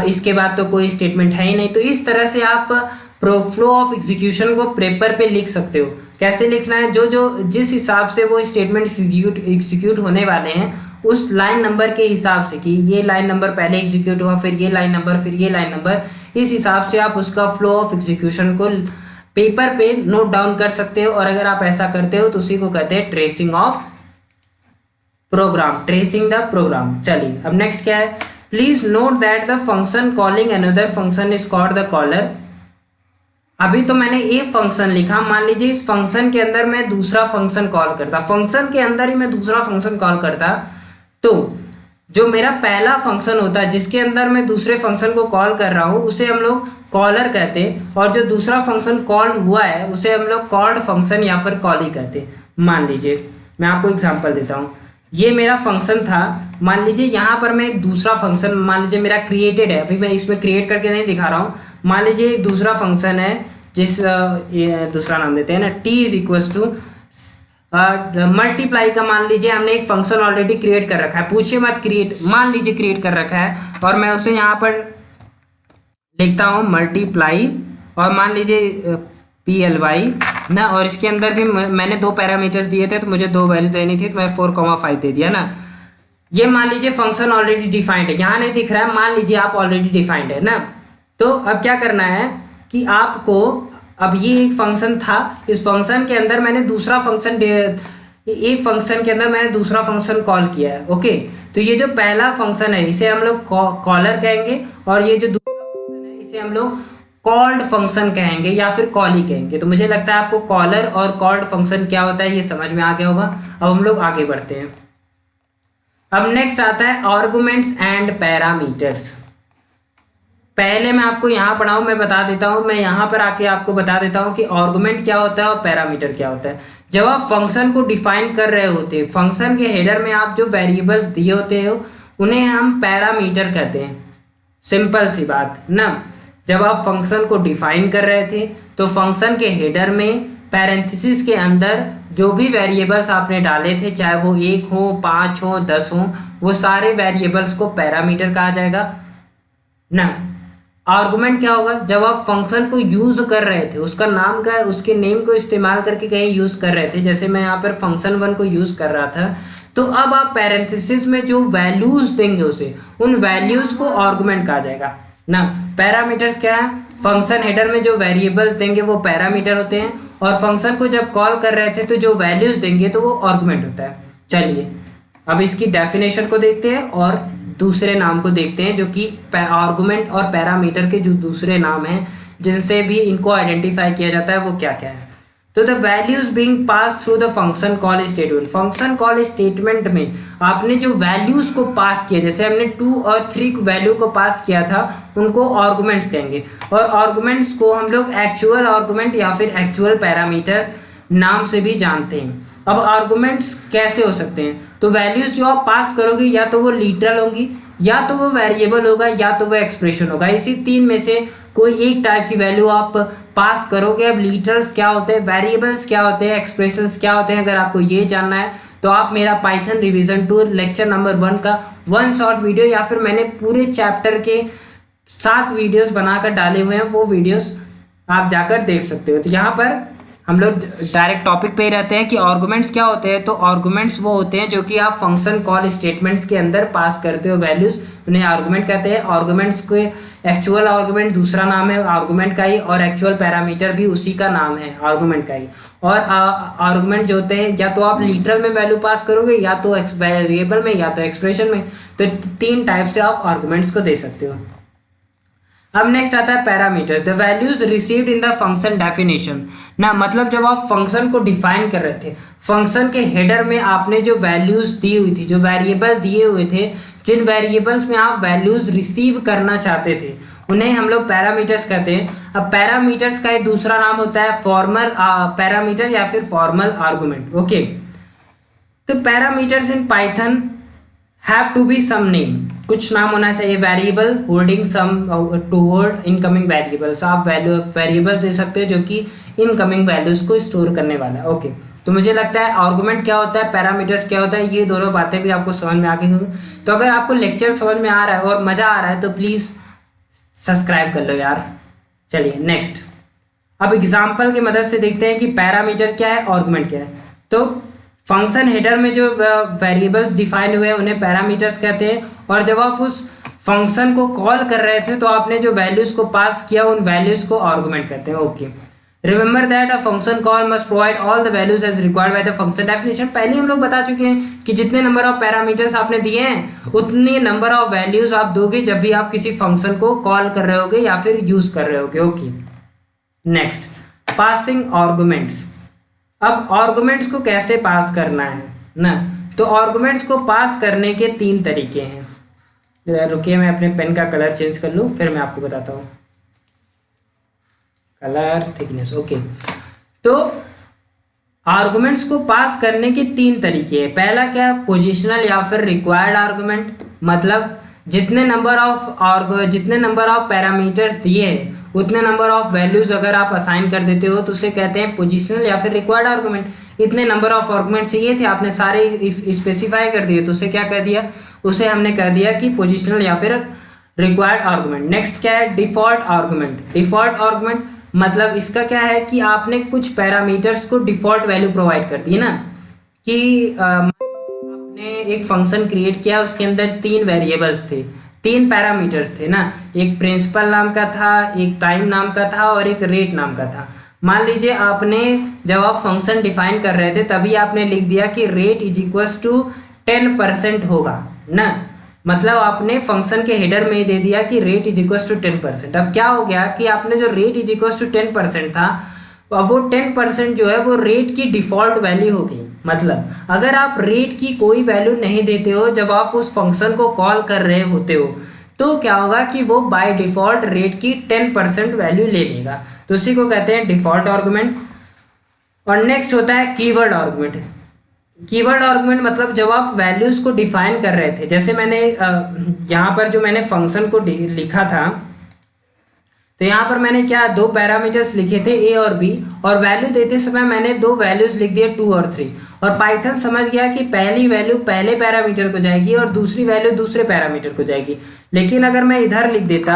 इसके बाद तो कोई स्टेटमेंट है ही नहीं। तो इस तरह से आप फ्लो ऑफ एग्जीक्यूशन को पेपर पे लिख सकते हो। कैसे लिखना है, जो जिस हिसाब से वो स्टेटमेंट एग्जीक्यूट होने वाले हैं उस लाइन नंबर के हिसाब से, कि ये लाइन नंबर पहले एग्जीक्यूट हुआ, फिर ये लाइन नंबर, फिर ये लाइन नंबर, इस हिसाब से आप उसका फ्लो ऑफ एग्जीक्यूशन को पेपर पे नोट डाउन कर सकते हो। और अगर आप ऐसा करते हो तो उसी को कहते हैं tracing of program, tracing the program. चलिए अब नेक्स्ट क्या है, please note that the function calling another function is called the caller. अभी तो मैंने एक फंक्शन लिखा, मान लीजिए इस फंक्शन के अंदर मैं दूसरा फंक्शन कॉल करता, फंक्शन के अंदर ही मैं दूसरा फंक्शन कॉल करता, तो जो मेरा पहला फंक्शन होता है जिसके अंदर मैं दूसरे फंक्शन को कॉल कर रहा हूँ उसे हम लोग कॉलर कहते हैं, और जो दूसरा फंक्शन कॉल्ड हुआ है उसे हम लोग कॉल्ड फंक्शन या फिर कॉल ही कहते हैं। मान लीजिए मैं आपको एग्जांपल देता हूँ, ये मेरा फंक्शन था, मान लीजिए यहाँ पर मैं एक दूसरा फंक्शन, मान लीजिए मेरा क्रिएटेड है, अभी मैं इसमें क्रिएट करके नहीं दिखा रहा हूँ, मान लीजिए एक दूसरा फंक्शन है जिस दूसरा नाम देते हैं ना, t = मल्टीप्लाई का, मान लीजिए हमने एक फंक्शन ऑलरेडी क्रिएट कर रखा है, पूछिए मत, मान लीजिए क्रिएट कर रखा है और मैं उसे यहाँ पर लिखता हूँ मल्टीप्लाई, और मान लीजिए PLY ना, और इसके अंदर भी मैंने 2 पैरामीटर्स दिए थे तो मुझे 2 वैल्यू देनी थी तो मैं 4,5 दे दिया ना। ये मान लीजिए फंक्शन ऑलरेडी डिफाइंड है, यहाँ नहीं दिख रहा है, मान लीजिए आप ऑलरेडी डिफाइंड है ना। तो अब क्या करना है कि आपको, अब ये एक फंक्शन था, इस फंक्शन के अंदर मैंने दूसरा फंक्शन, एक फंक्शन के अंदर मैंने दूसरा फंक्शन कॉल किया है। ओके, तो ये जो पहला फंक्शन है इसे हम लोग कॉलर कहेंगे, और ये जो दूसरा फंक्शन है इसे हम लोग कॉल्ड फंक्शन कहेंगे या फिर कॉल ही कहेंगे। तो मुझे लगता है आपको कॉलर और कॉल्ड फंक्शन क्या होता है ये समझ में आ गया होगा। अब हम लोग आगे बढ़ते हैं। अब नेक्स्ट आता है आर्गुमेंट्स एंड पैरामीटर्स। पहले मैं आपको यहाँ पढ़ाऊँ, मैं बता देता हूँ, मैं यहाँ पर आके आपको बता देता हूँ कि आर्गुमेंट क्या होता है और पैरामीटर क्या होता है। जब आप फंक्शन को डिफाइन कर रहे होते हैं, फंक्शन के हेडर में आप जो वेरिएबल्स दिए होते हो उन्हें हम पैरामीटर कहते हैं। सिंपल सी बात ना, जब आप फंक्शन को डिफाइन कर रहे थे तो फंक्शन के हेडर में पैरेंथेसिस के अंदर जो भी वेरिएबल्स आपने डाले थे, चाहे वो 1 हो, 5 हो, 10 हो, वो सारे वेरिएबल्स को पैरामीटर कहा जाएगा ना। आर्गुमेंट क्या होगा, जब आप फंक्शन को यूज कर रहे थे, उसका नाम का, उसके नेम को इस्तेमाल करके कहीं यूज कर रहे थे, जैसे मैं यहाँ पर फंक्शन 1 को यूज कर रहा था, तो अब आप पैरेंथेसिस में जो वैल्यूज देंगे उसे, उन वैल्यूज को आर्गुमेंट कहा जाएगा ना। पैरामीटर्स क्या है, फंक्शन हेडर में जो वेरिएबल्स देंगे वो पैरामीटर होते हैं, और फंक्शन को जब कॉल कर रहे थे तो जो वैल्यूज देंगे तो वो आर्गुमेंट होता है। चलिए अब इसकी डेफिनेशन को देखते हैं और दूसरे नाम को देखते हैं, जो कि आर्गुमेंट और पैरामीटर के जो दूसरे नाम हैं जिनसे भी इनको आइडेंटिफाई किया जाता है वो क्या क्या है। तो the values being pass through the function call statement, function call statement में आपने जो वैल्यूज को पास किया, जैसे हमने 2 और 3 वैल्यू को पास किया था, उनको आर्गुमेंट्स कहेंगे। और आर्गुमेंट्स को हम लोग एक्चुअल आर्गुमेंट या फिर एक्चुअल पैरामीटर नाम से भी जानते हैं। अब आर्गुमेंट्स कैसे हो सकते हैं, तो वैल्यूज जो आप पास करोगे या तो वो लिटरल होंगी, या तो वो वेरिएबल होगा, या तो वो एक्सप्रेशन होगा। इसी 3 में से कोई एक टाइप की वैल्यू आप पास करोगे। अब लिटरल्स क्या होते हैं, वेरिएबल्स क्या होते हैं, एक्सप्रेशंस क्या होते हैं, अगर आपको ये जानना है तो आप मेरा पाइथन रिवीजन 2 लेक्चर नंबर 1 का 1 शॉर्ट वीडियो, या फिर मैंने पूरे चैप्टर के 7 वीडियोस बनाकर डाले हुए हैं, वो वीडियोस आप जाकर देख सकते हो। तो यहाँ पर हम लोग डायरेक्ट टॉपिक पे ही रहते हैं कि आर्गुमेंट्स क्या होते हैं। तो आर्गुमेंट्स वो होते हैं जो कि आप फंक्शन कॉल स्टेटमेंट्स के अंदर पास करते हो वैल्यूज, उन्हें आर्गुमेंट कहते हैं। आर्गुमेंट्स को एक्चुअल आर्गुमेंट दूसरा नाम है आर्गुमेंट का ही, और एक्चुअल पैरामीटर भी उसी का नाम है आर्गुमेंट का ही। और आर्गुमेंट जो होते हैं या तो आप लिटरल में वैल्यू पास करोगे, या तो वेरिएबल में, या तो एक्सप्रेशन में। तो 3 टाइप से आप आर्गुमेंट्स को दे सकते हो। अब नेक्स्ट आता है parameters, the values received in the function definition ना, मतलब जब आप फंक्शन को डिफाइन कर रहे थे, फंक्शन के हेडर में आपने जो वैल्यूज दी हुई थी, जो वेरिएबल दिए हुए थे, जिन वेरिएबल्स में आप वैल्यूज रिसीव करना चाहते थे, उन्हें हम लोग पैरामीटर्स कहते हैं। अब पैरामीटर्स का एक दूसरा नाम होता है फॉर्मल पैरामीटर या फिर फॉर्मल आर्गुमेंट। ओके, तो parameters in Python have to be some name, कुछ नाम होना चाहिए। Variable holding some to hold incoming variables, आप वेरिएबल्स दे सकते हो जो कि इनकमिंग वैल्यूज को स्टोर करने वाला है। ओके, तो मुझे लगता है आर्गुमेंट क्या होता है, पैरामीटर्स क्या होता है, ये दोनों बातें भी आपको समझ में आ गई होंगी। तो अगर आपको लेक्चर समझ में आ रहा है और मज़ा आ रहा है तो प्लीज़ सब्सक्राइब कर लो यार। चलिए नेक्स्ट, अब एग्जाम्पल की मदद से देखते हैं कि पैरामीटर क्या है, आर्गुमेंट क्या है। तो फंक्शन हेडर में जो वेरिएबल्स डिफाइन हुए हैं उन्हें पैरामीटर्स कहते हैं, और जब आप उस फंक्शन को कॉल कर रहे थे तो आपने जो वैल्यूज को पास किया उन वैल्यूज को आर्गुमेंट कहते हैं। Okay, remember that a function call must provide all the values as required by the function definition. पहले हम लोग बता चुके हैं कि जितने नंबर ऑफ पैरामीटर्स आपने दिए हैं उतने नंबर ऑफ वैल्यूज आप दोगे जब भी आप किसी फंक्शन को कॉल कर रहे होगे या फिर यूज कर रहे होगे। Okay, next, passing arguments. अब आर्गुमेंट्स को कैसे पास करना है ना, तो आर्गुमेंट्स को पास करने के 3 तरीके हैं। रुकिए मैं अपने पेन का कलर चेंज कर लूँ, फिर मैं आपको बताता हूँ कलर थिकनेस। ओके, तो आर्गुमेंट्स को पास करने के 3 तरीके हैं। पहला क्या है, पोजिशनल या फिर रिक्वायर्ड आर्गुमेंट, मतलब जितने नंबर ऑफ पैरामीटर्स दिए हैं उतने नंबर ऑफ वैल्यूज अगर आप असाइन कर देते हो तो उसे कहते हैं पोजिशनल या फिर रिक्वायर्ड आर्गुमेंट। इतने नंबर ऑफ आर्गुमेंट चाहिए थे, आपने सारे स्पेसिफाई कर दिए, तो उसे क्या कह दिया, उसे हमने कह दिया कि पोजिशनल या फिर रिक्वायर्ड आर्गुमेंट। नेक्स्ट क्या है, डिफॉल्ट आर्गुमेंट। डिफॉल्ट आर्गुमेंट मतलब इसका क्या है कि आपने कुछ पैरामीटर्स को डिफॉल्ट वैल्यू प्रोवाइड कर दी ना, कि आपने एक फंक्शन क्रिएट किया, उसके अंदर 3 वेरिएबल्स थे, 3 पैरामीटर्स थे ना, एक प्रिंसिपल नाम का था, एक टाइम नाम का था और एक रेट नाम का था। मान लीजिए आपने जब आप फंक्शन डिफाइन कर रहे थे तभी आपने लिख दिया कि रेट इज इक्वल्स टू 10% होगा ना, मतलब आपने फंक्शन के हेडर में दे दिया कि रेट इज इक्वल्स टू 10%। अब क्या हो गया कि आपने जो रेट इज इक्वल्स टू 10% था, अब वो 10% जो है वो रेट की डिफॉल्ट वैल्यू हो गई। मतलब अगर आप रेट की कोई वैल्यू नहीं देते हो जब आप उस फंक्शन को कॉल कर रहे होते हो तो क्या होगा कि वो बाय डिफॉल्ट रेट की 10% वैल्यू ले लेगा, तो उसी को कहते हैं डिफॉल्ट आर्गुमेंट। और नेक्स्ट होता है कीवर्ड आर्गुमेंट। कीवर्ड आर्गुमेंट मतलब जब आप वैल्यूज को डिफाइन कर रहे थे, जैसे मैंने यहाँ पर जो मैंने फंक्शन को लिखा था, तो यहाँ पर मैंने क्या 2 पैरामीटर्स लिखे थे ए और बी, और वैल्यू देते समय मैंने 2 वैल्यूज लिख दिए 2 और 3, और पाइथन समझ गया कि पहली वैल्यू पहले पैरामीटर को जाएगी और दूसरी वैल्यू दूसरे पैरामीटर को जाएगी। लेकिन अगर मैं इधर लिख देता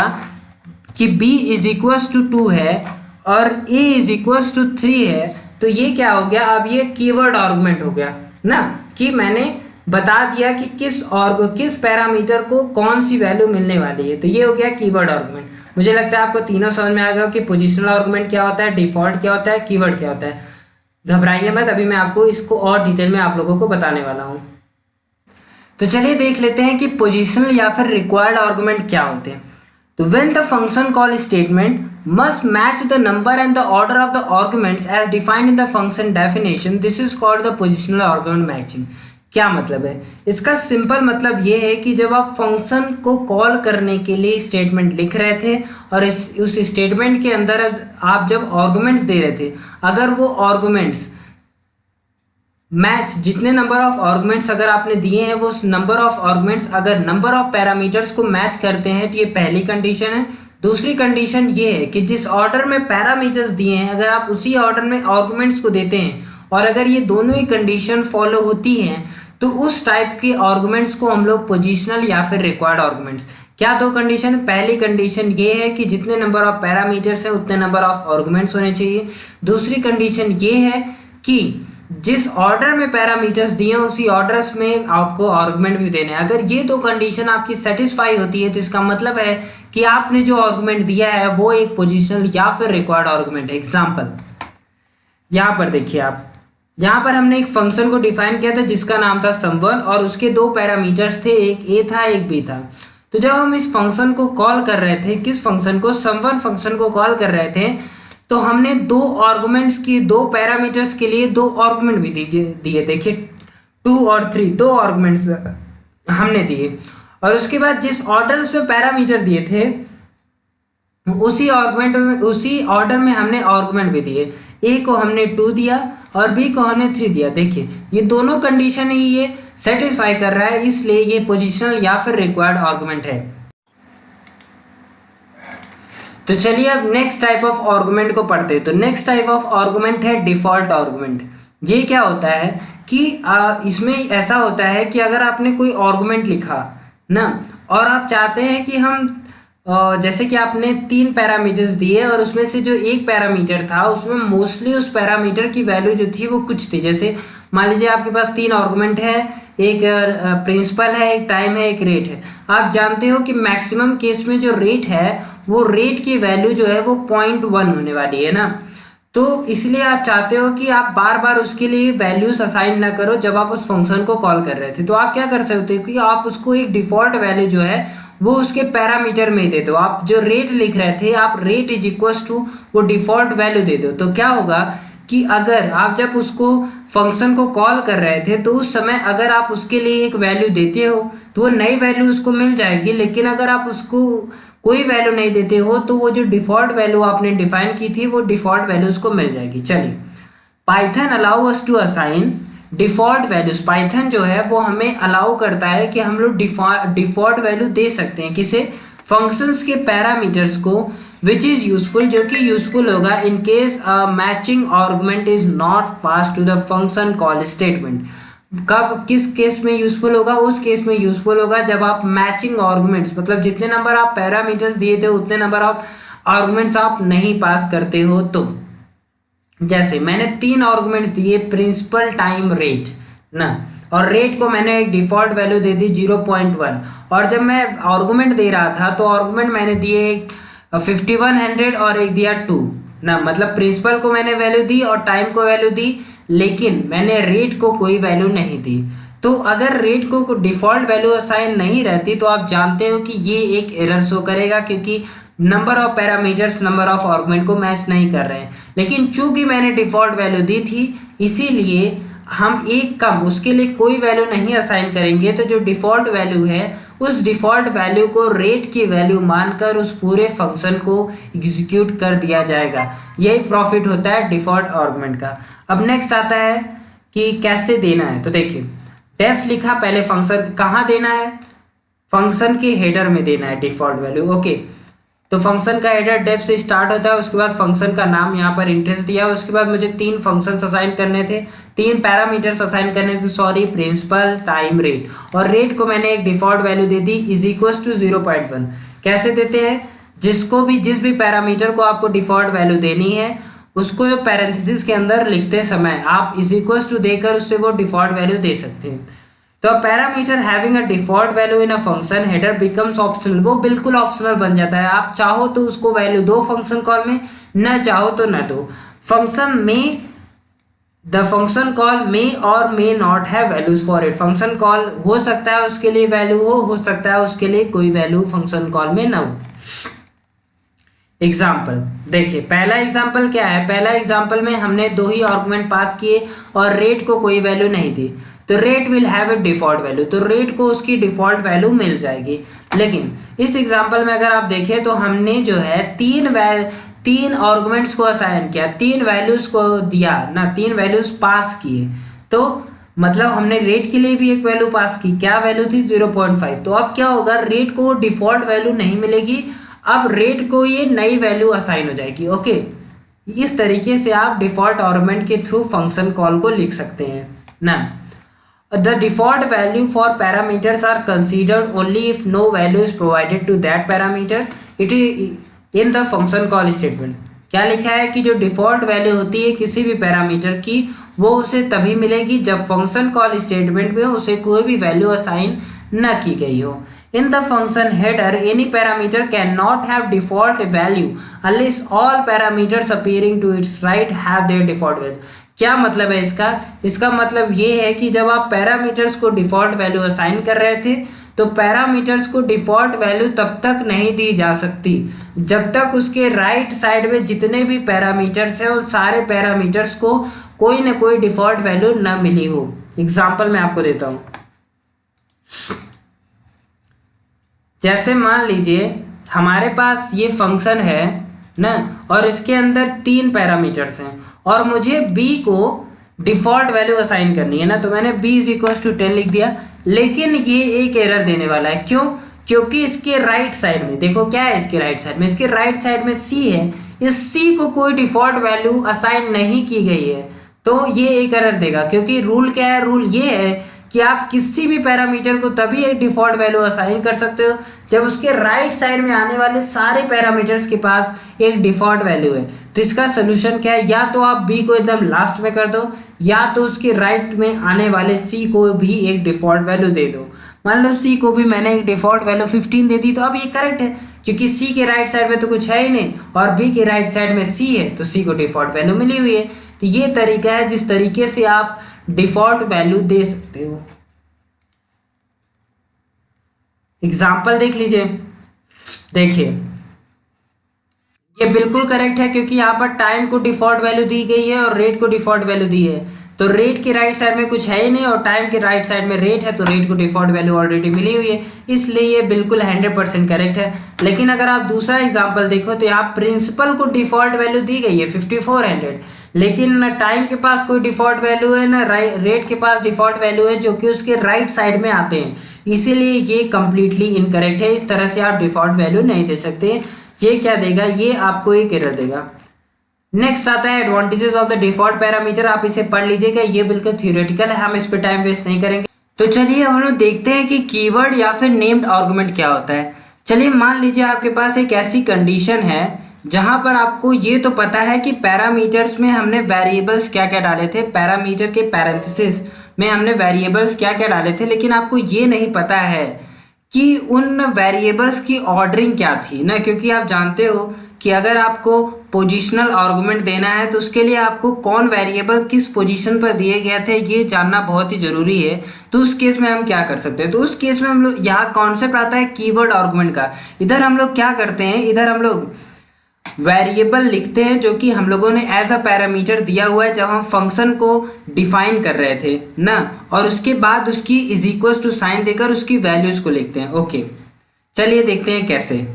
कि b इज इक्वल्स टू 2 है और a इज इक्वल्स टू 3 है, तो ये क्या हो गया, अब ये कीवर्ड आर्गुमेंट हो गया ना, कि मैंने बता दिया कि किस पैरामीटर को कौन सी वैल्यू मिलने वाली है, तो ये हो गया कीवर्ड आर्गुमेंट। मुझे लगता है आपको तीनों समझ में आ गया कि पोजिशनल आर्गुमेंट क्या होता है, डिफॉल्ट क्या होता है, कीवर्ड क्या होता है। घबराइए मत, अभी मैं आपको इसको और डिटेल में आप लोगों को बताने वाला हूँ। तो चलिए देख लेते हैं कि पोजिशनल या फिर रिक्वायर्ड आर्गुमेंट क्या होते हैं। तो when the function call statement must match the number and the order of the arguments as defined in the function definition, this is called the positional argument matching। क्या मतलब है इसका, सिंपल मतलब ये है कि जब आप फंक्शन को कॉल करने के लिए स्टेटमेंट लिख रहे थे और उस स्टेटमेंट के अंदर आप जब आर्गुमेंट्स दे रहे थे, अगर वो आर्गुमेंट्स मैच, जितने नंबर ऑफ आर्गुमेंट्स अगर आपने दिए हैं वो नंबर ऑफ आर्गुमेंट्स अगर नंबर ऑफ पैरामीटर्स को मैच करते हैं, तो ये पहली कंडीशन है। दूसरी कंडीशन ये है कि जिस ऑर्डर में पैरामीटर्स दिए हैं अगर आप उसी ऑर्डर में आर्गुमेंट्स को देते हैं, और अगर ये दोनों ही कंडीशन फॉलो होती हैं तो उस टाइप के आर्गुमेंट्स को हम लोग पोजिशनल या फिर रिक्वायर्ड आर्गुमेंट्स क्या दो कंडीशन? पहली कंडीशन ये है कि जितने नंबर ऑफ पैरामीटर्स हैं उतने नंबर ऑफ आर्गुमेंट्स होने चाहिए। दूसरी कंडीशन ये है कि जिस ऑर्डर में पैरामीटर्स दिए हैं उसी ऑर्डर्स में आपको आर्गुमेंट भी देने हैं। अगर ये दो कंडीशन आपकी सेटिस्फाई होती है तो इसका मतलब है कि आपने जो आर्गुमेंट दिया है वो एक पोजिशनल या फिर रिक्वायर्ड आर्गुमेंट है। एग्जाम्पल यहाँ पर देखिए आप, यहाँ पर हमने एक फंक्शन को डिफाइन किया था जिसका नाम था सम1 और उसके दो पैरामीटर्स थे, एक ए था एक बी था। तो जब हम इस फंक्शन को कॉल कर रहे थे, किस फंक्शन को? सम1 फंक्शन को कॉल कर रहे थे, तो हमने दो आर्गुमेंट्स की, दो पैरामीटर्स के लिए दो आर्गुमेंट भी दिए। देखिए 2 और 3 दो आर्गुमेंट्स हमने दिए और उसके बाद जिस ऑर्डर में पैरामीटर दिए थे उसी आर्गुमेंट में, उसी ऑर्डर में हमने आर्गुमेंट भी दिए। ए को हमने 2 दिया और बी को हमने 3 दिया। देखिए ये दोनों कंडीशन ही ये सेटिस्फाई कर रहा है, इसलिए ये पोजिशनल या फिर रिक्वायर्ड आर्गुमेंट है। तो चलिए अब नेक्स्ट टाइप ऑफ आर्गुमेंट को पढ़ते हैं। तो नेक्स्ट टाइप ऑफ आर्गुमेंट है डिफॉल्ट आर्गुमेंट। ये क्या होता है कि इसमें ऐसा होता है कि अगर आपने कोई आर्गुमेंट लिखा ना और आप चाहते हैं कि हम जैसे कि आपने 3 पैरामीटर्स दिए और उसमें से जो एक पैरामीटर था उसमें मोस्टली उस पैरामीटर की वैल्यू जो थी वो कुछ थी। जैसे मान लीजिए आपके पास 3 आर्गुमेंट है, एक प्रिंसिपल है, एक टाइम है, एक रेट है। आप जानते हो कि मैक्सिमम केस में जो रेट है वो रेट की वैल्यू जो है वो 0.1 होने वाली है ना। तो इसलिए आप चाहते हो कि आप बार बार उसके लिए वैल्यूज असाइन ना करो जब आप उस फंक्शन को कॉल कर रहे थे। तो आप क्या कर सकते हो कि आप उसको एक डिफॉल्ट वैल्यू जो है वो उसके पैरामीटर में दे दो। आप जो रेट लिख रहे थे आप रेट इज इक्वल टू वो डिफॉल्ट वैल्यू दे दो। तो क्या होगा कि अगर आप जब उसको फंक्शन को कॉल कर रहे थे तो उस समय अगर आप उसके लिए एक वैल्यू देते हो तो वो नई वैल्यू उसको मिल जाएगी, लेकिन अगर आप उसको कोई वैल्यू नहीं देते हो तो वो जो डिफॉल्ट वैल्यू आपने डिफाइन की थी वो डिफॉल्ट वैल्यू उसको मिल जाएगी। चलिए, Python allow us to assign default values. Python जो है वो हमें अलाउ करता है कि हम लोग डिफॉल्ट वैल्यू दे सकते हैं। किसे? फंक्शंस के पैरामीटर्स को, विच इज यूजफुल, जो कि यूजफुल होगा in case matching argument is not pass to the function call statement. कब, किस केस में यूजफुल होगा? उस केस में यूजफुल होगा जब आप मैचिंग आर्गुमेंट्स, मतलब जितने नंबर आप पैरामीटर्स दिए थे उतने नंबर ऑफ आर्गुमेंट्स आप नहीं पास करते हो। तो जैसे मैंने 3 आर्गुमेंट्स दिए, प्रिंसिपल, टाइम, रेट ना, और रेट को मैंने एक डिफॉल्ट वैल्यू दे दी 0.1। और जब मैं आर्गुमेंट दे रहा था तो आर्गुमेंट मैंने दिए 5100 और एक दिया 2 ना, मतलब प्रिंसिपल को मैंने वैल्यू दी और टाइम को वैल्यू दी, लेकिन मैंने रेट को कोई वैल्यू नहीं दी। तो अगर रेट को डिफॉल्ट वैल्यू असाइन नहीं रहती तो आप जानते हो कि ये एक एरर शो करेगा, क्योंकि number of parameters number of argument को मैच नहीं कर रहे हैं। लेकिन चूंकि मैंने डिफॉल्ट वैल्यू दी थी इसीलिए हम एक कम, उसके लिए कोई वैल्यू नहीं असाइन करेंगे। तो जो डिफॉल्ट वैल्यू है उस डिफॉल्ट वैल्यू को रेट की वैल्यू मानकर उस पूरे फंक्शन को एग्जीक्यूट कर दिया जाएगा। यही प्रॉफिट होता है डिफॉल्ट आर्गुमेंट का। अब नेक्स्ट आता है कि कैसे देना है। तो देखिए, डेफ लिखा, पहले फंक्शन कहाँ देना है? फंक्शन के हेडर में देना है डिफॉल्ट वैल्यू। ओके, तो फंक्शन का हेडर डेफ से स्टार्ट होता है, उसके बाद फंक्शन का नाम यहाँ पर इंटरेस्ट दिया है। उसके बाद मुझे 3 फंक्शंस असाइन करने थे, 3 पैरामीटर्स असाइन करने थे, सॉरी, प्रिंसिपल, टाइम, रेट। और रेट को मैंने एक डिफॉल्ट वैल्यू दे दी इज इक्वल टू 0.1। कैसे देते हैं? जिस भी पैरामीटर को आपको डिफॉल्ट वैल्यू देनी है उसको पैरेंथेसिस के अंदर लिखते समय आप इज इक्वल टू देकर उससे वो डिफॉल्ट वैल्यू दे सकते हैं। तो parameter having a default value in a function header becomes optional. वो बिल्कुल ऑप्शनल बन जाता है। आप चाहो तो उसको वैल्यू दो फंक्शन कॉल में, न चाहो तो न दो। फंक्शन में द फंक्शन कॉल मे और may not have values for it. Function call हो सकता है उसके लिए वैल्यू हो सकता है उसके लिए कोई वैल्यू फंक्शन कॉल में न हो। एग्जाम्पल देखिए, पहला एग्जाम्पल क्या है? पहला एग्जाम्पल में हमने 2 ही आर्गुमेंट पास किए और रेट को कोई वैल्यू नहीं दी, तो rate will have a default value, तो रेट को उसकी डिफॉल्ट वैल्यू मिल जाएगी। लेकिन इस एग्जाम्पल में अगर आप देखें तो हमने जो है 3 आर्गुमेंट्स को असाइन किया, 3 वैल्यूज को दिया ना, 3 वैल्यूज पास किए। तो मतलब हमने रेट के लिए भी एक वैल्यू पास की, क्या वैल्यू थी? 0.5। तो अब क्या होगा? रेट को डिफॉल्ट वैल्यू नहीं मिलेगी, अब रेट को ये नई वैल्यू असाइन हो जाएगी। ओके, इस तरीके से आप डिफॉल्ट आर्गुमेंट के थ्रू फंक्शन कॉल को लिख सकते हैं ना। The default value for parameters are considered only if no value is provided to that parameter. It is in the function call statement. क्या लिखा है कि जो डिफॉल्ट वैल्यू होती है किसी भी पैरामीटर की वो उसे तभी मिलेगी जब फंक्शन कॉल स्टेटमेंट में उसे कोई भी वैल्यू असाइन न की गई हो. In the function header, any parameter cannot have default value unless all parameters appearing to its right have their default value. क्या मतलब है इसका? इसका मतलब ये है कि जब आप पैरामीटर्स को डिफॉल्ट वैल्यू असाइन कर रहे थे तो पैरामीटर्स को डिफॉल्ट वैल्यू तब तक नहीं दी जा सकती जब तक उसके राइट साइड में जितने भी पैरामीटर्स हैं उन सारे पैरामीटर्स को कोई ना कोई डिफॉल्ट वैल्यू ना मिली हो. एग्जाम्पल मैं आपको देता हूँ. जैसे मान लीजिए हमारे पास ये फंक्शन है ना और इसके अंदर 3 पैरामीटर्स हैं और मुझे b को डिफ़ॉल्ट वैल्यू असाइन करनी है ना, तो मैंने b = 10 लिख दिया. लेकिन ये एक एरर देने वाला है. क्यों? क्योंकि इसके राइट साइड में देखो क्या है. इसके राइट साइड में c है. इस c को कोई डिफ़ॉल्ट वैल्यू असाइन नहीं की गई है तो ये एक एरर देगा. क्योंकि रूल क्या है? रूल ये है कि आप किसी भी पैरामीटर को तभी एक डिफ़ॉल्ट वैल्यू असाइन कर सकते हो जब उसके राइट साइड में आने वाले सारे पैरामीटर्स के पास एक डिफ़ॉल्ट वैल्यू है. तो इसका सोल्यूशन क्या है? या तो आप b को एकदम लास्ट में कर दो या तो उसके राइट में आने वाले c को भी एक डिफ़ॉल्ट वैल्यू दे दो. मान लो c को भी मैंने एक डिफ़ॉल्ट वैल्यू 15 दे दी तो अब ये करेक्ट है क्योंकि c के राइट साइड में तो कुछ है ही नहीं और b के राइट साइड में c है तो c को डिफ़ॉल्ट वैल्यू मिली हुई है. तो ये तरीका है जिस तरीके से आप डिफ़ॉल्ट वैल्यू दे सकते हो. एग्जाम्पल देख लीजिए. देखिए ये बिल्कुल करेक्ट है क्योंकि यहाँ पर टाइम को डिफ़ॉल्ट वैल्यू दी गई है और रेट को डिफ़ॉल्ट वैल्यू दी है. तो रेट के राइट साइड में कुछ है ही नहीं और टाइम के राइट साइड में रेट है तो रेट को डिफ़ॉल्ट वैल्यू ऑलरेडी मिली हुई है, इसलिए ये बिल्कुल 100% करेक्ट है. लेकिन अगर आप दूसरा एग्जांपल देखो तो यहाँ प्रिंसिपल को डिफ़ॉल्ट वैल्यू दी गई है 5400, लेकिन न टाइम के पास कोई डिफ़ॉल्ट वैल्यू है न रेट के पास डिफ़ॉल्ट वैल्यू है जो कि उसके राइट साइड में आते हैं, इसीलिए ये कम्प्लीटली इनकरेक्ट है. इस तरह से आप डिफ़ॉल्ट वैल्यू नहीं दे सकते. ये क्या देगा? ये आपको एक एरर देगा. नेक्स्ट आता है advantages of the default parameter. आप इसे पढ़ लीजिएगा, ये बिल्कुल थ्योरेटिकल है, हम इस पे टाइम वेस्ट नहीं करेंगे. तो चलिए हम लोग देखते हैं कि कीवर्ड या फिर नेम्ड आर्गुमेंट क्या होता है. चलिए मान लीजिए आपके पास एक ऐसी कंडीशन है जहां पर आपको ये तो पता है कि पैरामीटर्स में हमने वेरिएबल्स क्या क्या डाले थे, पैरामीटर के पैरेंथेसिस में हमने वेरिएबल्स क्या क्या डाले थे, लेकिन आपको ये नहीं पता है कि उन वेरिएबल्स की ऑर्डरिंग क्या थी ना. क्योंकि आप जानते हो कि अगर आपको पोजिशनल आर्गुमेंट देना है तो उसके लिए आपको कौन वेरिएबल किस पोजीशन पर दिए गए थे ये जानना बहुत ही ज़रूरी है. तो उस केस में हम क्या कर सकते हैं? तो उस केस में हम लोग यहाँ कॉन्सेप्ट आता है कीवर्ड आर्गुमेंट का. इधर हम लोग क्या करते हैं? इधर हम लोग वेरिएबल लिखते हैं जो कि हम लोगों ने एज अ पैरामीटर दिया हुआ है जब हम फंक्शन को डिफाइन कर रहे थे ना, और उसके बाद उसकी = साइन देकर उसकी वैल्यूज़ को लिखते हैं. ओके चलिए देखते हैं कैसे.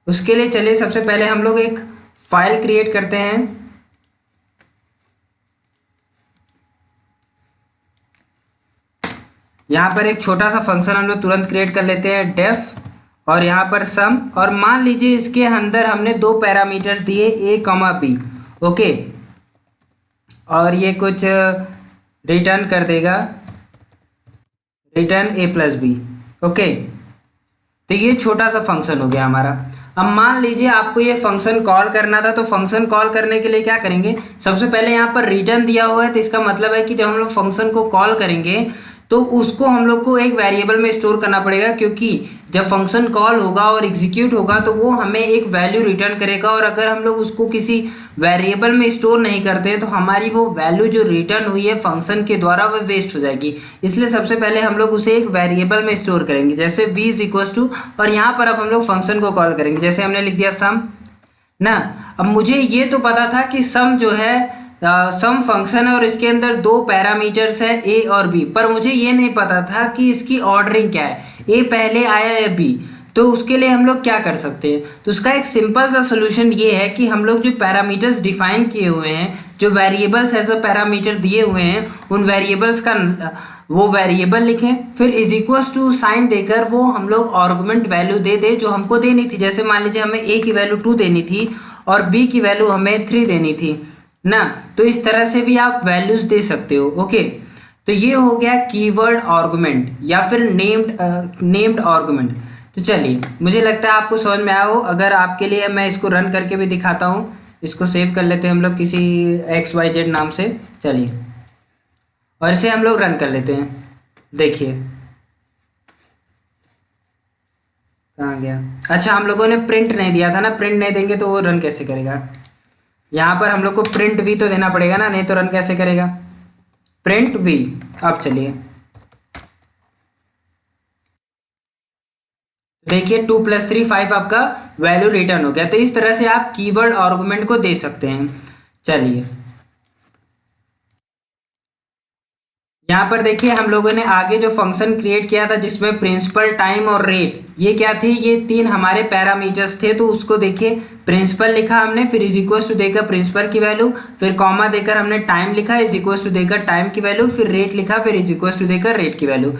उसके लिए चलिए सबसे पहले हम लोग एक फाइल क्रिएट करते हैं. यहाँ पर एक छोटा सा फंक्शन हम लोग तुरंत क्रिएट कर लेते हैं, डेफ, और यहाँ पर सम, और मान लीजिए इसके अंदर हमने 2 पैरामीटर्स दिए a, b. ओके, और ये कुछ रिटर्न कर देगा, रिटर्न a+b. ओके, तो ये छोटा सा फंक्शन हो गया हमारा. अब मान लीजिए आपको ये फंक्शन कॉल करना था, तो फंक्शन कॉल करने के लिए क्या करेंगे? सबसे पहले यहाँ पर रिटर्न दिया हुआ है तो इसका मतलब है कि जब हम लोग फंक्शन को कॉल करेंगे तो उसको हम लोग को एक वेरिएबल में स्टोर करना पड़ेगा, क्योंकि जब फंक्शन कॉल होगा और एग्जीक्यूट होगा तो वो हमें एक वैल्यू रिटर्न करेगा, और अगर हम लोग उसको किसी वेरिएबल में स्टोर नहीं करते तो हमारी वो वैल्यू जो रिटर्न हुई है फंक्शन के द्वारा वो वेस्ट हो जाएगी. इसलिए सबसे पहले हम लोग उसे एक वेरिएबल में स्टोर करेंगे, जैसे v और यहाँ पर अब हम लोग फंक्शन को कॉल करेंगे. जैसे हमने लिख दिया सम ना. अब मुझे ये तो पता था कि सम जो है सम फंक्शन है और इसके अंदर 2 पैरामीटर्स है a और b, पर मुझे ये नहीं पता था कि इसकी ऑर्डरिंग क्या है, a पहले आया या b. तो उसके लिए हम लोग क्या कर सकते हैं? तो उसका एक सिंपल सा सोल्यूशन ये है कि हम लोग जो पैरामीटर्स डिफाइन किए हुए हैं, जो वेरिएबल्स एज अ पैरामीटर दिए हुए हैं, उन वेरिएबल्स का वो वेरिएबल लिखें, फिर = साइन देकर वो हम लोग आर्गुमेंट वैल्यू दे दे जो हमको देनी थी. जैसे मान लीजिए हमें a की वैल्यू 2 देनी थी और b की वैल्यू हमें 3 देनी थी. ना। तो इस तरह से भी आप वैल्यूज दे सकते हो। ओके, तो ये हो गया कीवर्ड आर्गुमेंट या फिर नेम्ड आर्गुमेंट। तो चलिए, मुझे लगता है आपको समझ में आया हो। अगर आपके लिए मैं इसको रन करके भी दिखाता हूँ। इसको सेव कर लेते हैं हम लोग किसी XYZ नाम से। चलिए, और इसे हम लोग रन कर लेते हैं। देखिए कहाँ गया। अच्छा, हम लोगों ने प्रिंट नहीं दिया था ना, प्रिंट नहीं देंगे तो वो रन कैसे करेगा। यहाँ पर हम लोग को प्रिंट भी तो देना पड़ेगा ना, नहीं तो रन कैसे करेगा। Print V. अब चलिए देखिए 2+3 5 आपका वैल्यू रिटर्न हो गया। तो इस तरह से आप कीवर्ड आर्गुमेंट को दे सकते हैं। चलिए, यहाँ पर देखिए हम लोगों ने आगे जो फंक्शन क्रिएट किया था जिसमें प्रिंसिपल, टाइम और रेट, ये क्या थे, ये तीन हमारे पैरामीटर्स थे। तो उसको देखिए, प्रिंसिपल लिखा हमने, फिर इज इक्वल टू देकर प्रिंसिपल की वैल्यू, फिर कॉमा देकर हमने टाइम लिखा, इज इक्वल टू देकर टाइम की वैल्यू, फिर रेट लिखा, फिर इज इक्वल टू देकर रेट की वैल्यू।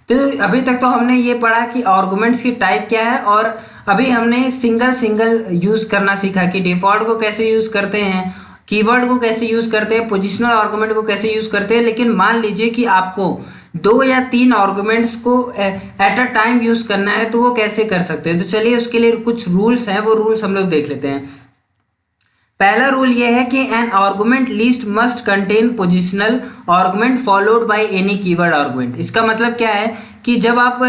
तो अभी तक तो हमने ये पढ़ा कि आर्गुमेंट्स की टाइप क्या है, और अभी हमने सिंगल सिंगल यूज करना सीखा कि डिफॉल्ट को कैसे यूज करते हैं, कीवर्ड को कैसे यूज करते हैं, पोजिशनल आर्गुमेंट को कैसे यूज करते हैं। लेकिन मान लीजिए कि आपको 2 या 3 आर्गुमेंट्स को एट अ टाइम यूज करना है, तो वो कैसे कर सकते हैं। तो चलिए उसके लिए कुछ रूल्स हैं, वो रूल्स हम लोग देख लेते हैं। पहला रूल ये है कि an argument list must contain positional argument followed by any keyword argument. इसका मतलब क्या है कि जब आप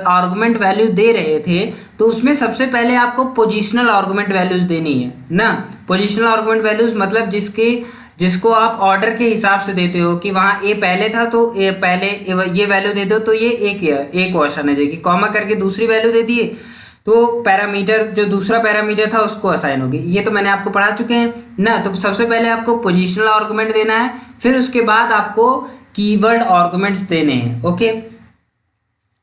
आर्गुमेंट वैल्यू दे रहे थे तो उसमें सबसे पहले आपको पोजिशनल आर्गुमेंट वैल्यूज देनी है ना। पोजिशनल आर्गुमेंट वैल्यूज मतलब जिसको आप ऑर्डर के हिसाब से देते हो कि वहाँ ए पहले था तो ए पहले ये वैल्यू दे दो, तो ये एक क्वेश्चन है कि कॉमा करके दूसरी वैल्यू दे दिए तो पैरामीटर जो दूसरा पैरामीटर था उसको असाइन होगी। ये तो मैंने आपको पढ़ा चुके हैं ना। तो सबसे पहले आपको पोजिशनल आर्गुमेंट देना है, फिर उसके बाद आपको कीवर्ड आर्गुमेंट्स देने हैं। ओके,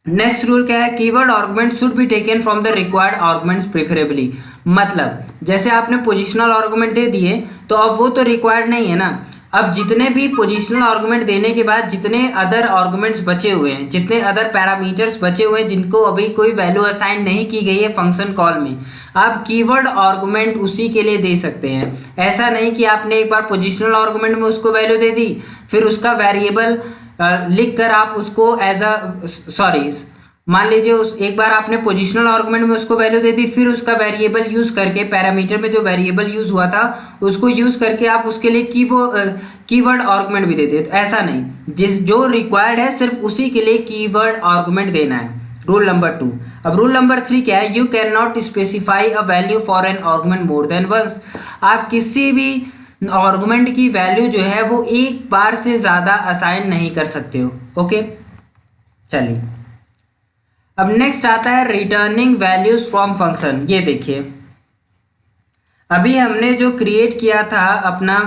नेक्स्ट रूल क्या है, keyword argument should be taken from the required arguments preferably. मतलब जैसे आपने पोजिशनल आर्गुमेंट दे दिए तो अब वो तो रिक्वायर्ड नहीं है ना। अब जितने भी पोजिशनल आर्गुमेंट देने के बाद जितने अदर आर्गुमेंट्स बचे हुए हैं, जितने अदर पैरामीटर्स बचे हुए हैं जिनको अभी कोई वैल्यू असाइन नहीं की गई है फंक्शन कॉल में, आप कीवर्ड आर्गुमेंट उसी के लिए दे सकते हैं। ऐसा नहीं कि आपने एक बार पोजिशनल आर्गुमेंट में उसको वैल्यू दे दी, फिर उसका वेरिएबल लिख कर आप उसको मान लीजिए उस एक बार आपने पोजिशनल आर्गुमेंट में उसको वैल्यू दे दी, फिर उसका वेरिएबल यूज करके पैरामीटर में जो वेरिएबल यूज हुआ था उसको यूज करके आप उसके लिए कीवर्ड आर्गुमेंट भी देते। तो ऐसा नहीं, जो रिक्वायर्ड है सिर्फ उसी के लिए कीवर्ड आर्गुमेंट देना है। Rule number 2। अब रूल नंबर 3 क्या है, you can not specify a value for an argument more than once. आप किसी भी आर्गुमेंट की वैल्यू जो है वो एक बार से ज्यादा असाइन नहीं कर सकते हो। ओके, चलिए अब नेक्स्ट आता है रिटर्निंग वैल्यूज फ्रॉम फंक्शन। ये देखिए अभी हमने जो क्रिएट किया था अपना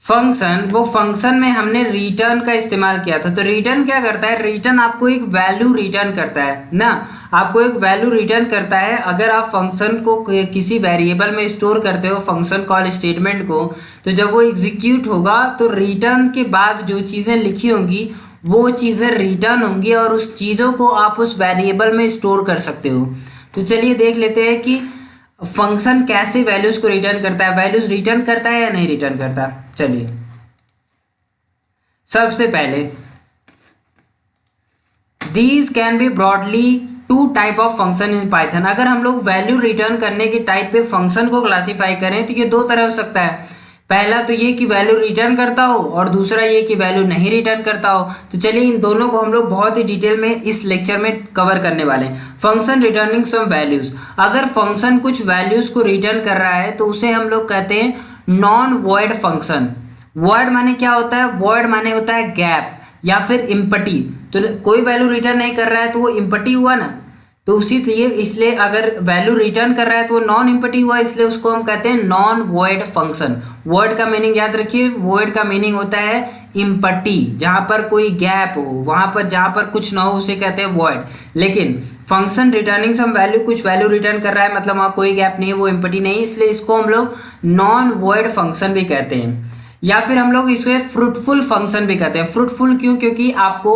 फंक्शन, वो फंक्शन में हमने रिटर्न का इस्तेमाल किया था। तो रिटर्न क्या करता है, रिटर्न आपको एक वैल्यू रिटर्न करता है ना, आपको एक वैल्यू रिटर्न करता है। अगर आप फंक्शन को किसी वेरिएबल में स्टोर करते हो फंक्शन कॉल स्टेटमेंट को, तो जब वो एग्जीक्यूट होगा तो रिटर्न के बाद जो चीज़ें लिखी होंगी वो चीज़ें रिटर्न होंगी और उस चीज़ों को आप उस वेरिएबल में स्टोर कर सकते हो। तो चलिए देख लेते हैं कि फंक्शन कैसे वैल्यूज को रिटर्न करता है, वैल्यूज रिटर्न करता है या नहीं रिटर्न करता। चलिए सबसे पहले these can be broadly 2 type of function in Python. अगर हम लोग वैल्यू रिटर्न करने के टाइप पे फंक्शन को क्लासीफाई करें तो ये 2 तरह हो सकता है। पहला तो ये कि वैल्यू रिटर्न करता हो और दूसरा ये कि वैल्यू नहीं रिटर्न करता हो। तो चलिए इन दोनों को हम लोग बहुत ही डिटेल में इस लेक्चर में कवर करने वाले हैं। फंक्शन रिटर्निंग सम वैल्यूज, अगर फंक्शन कुछ वैल्यूज को रिटर्न कर रहा है तो उसे हम लोग कहते हैं नॉन वॉइड फंक्शन। वॉइड माने क्या होता है, वॉइड माने होता है गैप या फिर इम्पटी। तो कोई वैल्यू रिटर्न नहीं कर रहा है तो वो इम्पटी हुआ ना, तो उसी लिए इसलिए अगर वैल्यू रिटर्न कर रहा है तो वो नॉन इम्पटी हुआ, इसलिए उसको हम कहते हैं नॉन वॉइड फंक्शन। वॉइड का मीनिंग याद रखिए, वॉइड का मीनिंग होता है इम्पटी, जहां पर कोई गैप हो, वहां पर जहां पर कुछ ना हो उसे कहते हैं वॉइड। लेकिन फंक्शन रिटर्निंग सम वैल्यू, कुछ वैल्यू रिटर्न कर रहा है मतलब वहां कोई गैप नहीं है, वो इम्पटी नहीं, इसलिए इसको हम लोग नॉन वॉइड फंक्शन भी कहते हैं। या फिर हम लोग इसे फ्रूटफुल फंक्शन भी कहते हैं। फ्रूटफुल क्यों, क्योंकि आपको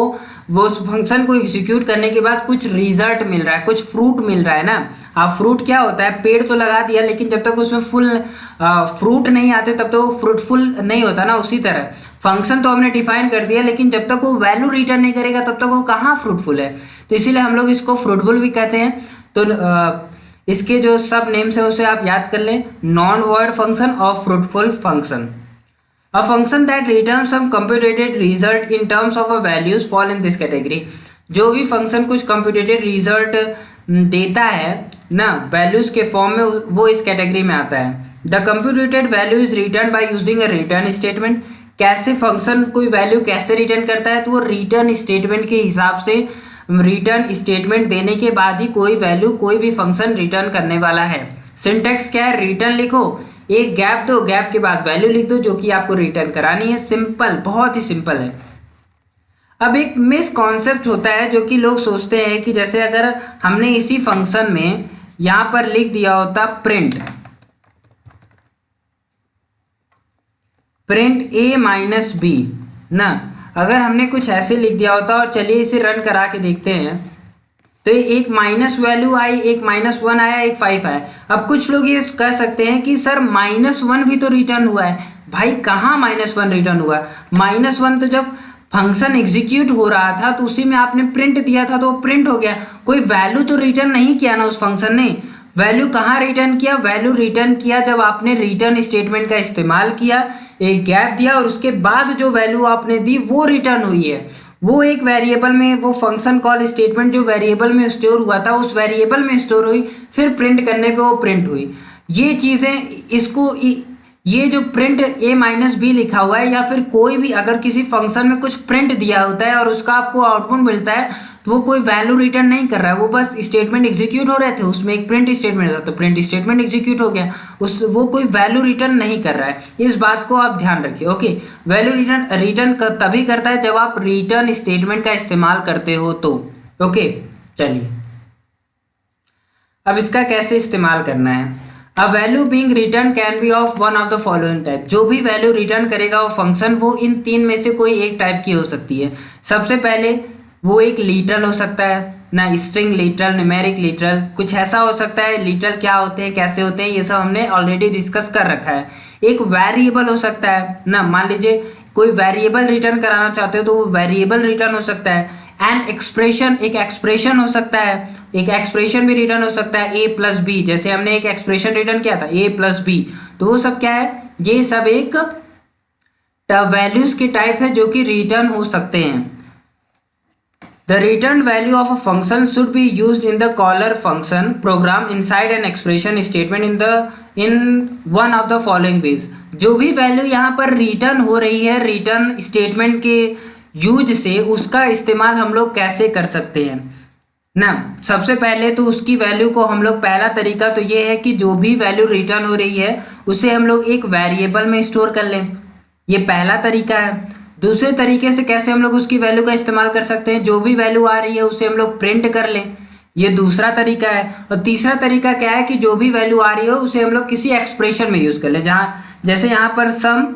वो उस फंक्शन को एग्जीक्यूट करने के बाद कुछ रिजल्ट मिल रहा है, कुछ फ्रूट मिल रहा है ना। आप फ्रूट क्या होता है, पेड़ तो लगा दिया लेकिन जब तक उसमें फुल फ्रूट नहीं आते तब तक वो फ्रूटफुल नहीं होता ना। उसी तरह फंक्शन तो हमने डिफाइन कर दिया लेकिन जब तक वो वैल्यू रिटर्न नहीं करेगा तब तक वो कहाँ फ्रूटफुल है। तो इसीलिए हम लोग इसको फ्रूटफुल भी कहते हैं। तो इसके जो सब नेम्स है उसे आप याद कर लें, नॉन वर्ड फंक्शन और fruitful function. A function that returns some computed result in terms of a values fall in this category। जो भी फंक्शन कुछ कंप्यूटेटेड रिजल्ट देता है ना वैल्यूज के फॉर्म में, वो इस कैटेगरी में आता है। The computed value is return by using a return statement. कैसे फंक्शन कोई वैल्यू कैसे रिटर्न करता है, तो वो रिटर्न स्टेटमेंट के हिसाब से रिटर्न स्टेटमेंट देने के बाद ही कोई वैल्यू कोई भी फंक्शन रिटर्न करने वाला है। सिंटैक्स क्या है, रिटर्न लिखो, एक गैप दो, गैप के बाद वैल्यू लिख दो जो कि आपको रिटर्न करानी है। सिंपल, बहुत ही सिंपल है। अब एक मिस कॉन्सेप्ट होता है जो कि लोग सोचते हैं कि जैसे अगर हमने इसी फंक्शन में यहां पर लिख दिया होता प्रिंट ए माइनस बी ना, अगर हमने कुछ ऐसे लिख दिया होता, और चलिए इसे रन करा के देखते हैं, तो एक माइनस वैल्यू आई, एक -1 आया, एक 5 आया। अब कुछ लोग ये कह सकते हैं कि सर -1 भी तो रिटर्न हुआ है। भाई कहाँ -1 रिटर्न हुआ? -1 तो जब फंक्शन एग्जीक्यूट हो रहा था तो उसी में आपने प्रिंट दिया था तो वो प्रिंट हो गया, कोई वैल्यू तो रिटर्न नहीं किया ना उस फंक्शन ने। वैल्यू कहाँ रिटर्न किया? वैल्यू रिटर्न किया जब आपने रिटर्न स्टेटमेंट का इस्तेमाल किया, एक गैप दिया और उसके बाद जो वैल्यू आपने दी वो रिटर्न हुई है। वो एक वेरिएबल में, वो फंक्शन कॉल स्टेटमेंट जो वेरिएबल में स्टोर हुआ था उस वेरिएबल में स्टोर हुई, फिर प्रिंट करने पे वो प्रिंट हुई। ये चीज़ें इसको ये जो प्रिंट ए माइनस बी लिखा हुआ है, या फिर कोई भी अगर किसी फंक्शन में कुछ प्रिंट दिया होता है और उसका आपको आउटपुट मिलता है तो वो कोई वैल्यू रिटर्न नहीं कर रहा है, वो बस स्टेटमेंट एग्जीक्यूट हो रहे थे, उसमें एक प्रिंट स्टेटमेंट था तो प्रिंट स्टेटमेंट एग्जीक्यूट हो गया, वो कोई वैल्यू रिटर्न नहीं कर रहा है। इस बात को आप ध्यान रखिए। ओके, वैल्यू रिटर्न तभी करता है जब आप रिटर्न स्टेटमेंट का इस्तेमाल करते हो तो। ओके चलिए, अब इसका कैसे इस्तेमाल करना है। A value being return can be of one of the following type. जो भी वैल्यू रिटर्न करेगा वो फंक्शन, वो इन तीन में से कोई एक टाइप की हो सकती है। सबसे पहले वो एक लिटरल हो सकता है ना, स्ट्रिंग लिटरल, न्यूमेरिक लिटरल, कुछ ऐसा हो सकता है। लिटरल क्या होते हैं, कैसे होते हैं, ये सब हमने ऑलरेडी डिस्कस कर रखा है। एक वेरिएबल हो सकता है ना, मान लीजिए कोई वेरिएबल रिटर्न कराना चाहते हो तो वो वेरिएबल रिटर्न हो सकता है। एंड एक्सप्रेशन, एक एक्सप्रेशन हो सकता है, एक एक्सप्रेशन भी रिटर्न हो सकता है a प्लस बी, जैसे हमने एक एक्सप्रेशन रिटर्न किया था a प्लस बी, तो वो सब क्या है, ये सब एक वैल्यूज के टाइप है जो कि रिटर्न हो सकते हैं। The return value of a function should be used in the caller function program inside an expression statement in one of the following ways. जो भी वैल्यू यहाँ पर रिटर्न हो रही है रिटर्न स्टेटमेंट के यूज से, उसका इस्तेमाल हम लोग कैसे कर सकते हैं ना। सबसे पहले तो उसकी वैल्यू को हम लोग, पहला तरीका तो ये है कि जो भी वैल्यू रिटर्न हो रही है उसे हम लोग एक वेरिएबल में स्टोर कर लें, ये पहला तरीका है। दूसरे तरीके से कैसे हम लोग उसकी वैल्यू का इस्तेमाल कर सकते हैं, जो भी वैल्यू आ रही है उसे हम लोग प्रिंट कर लें, ये दूसरा तरीका है। और तीसरा तरीका क्या है कि जो भी वैल्यू आ रही है उसे हम लोग किसी एक्सप्रेशन में यूज़ कर लें, जहाँ जैसे यहाँ पर सम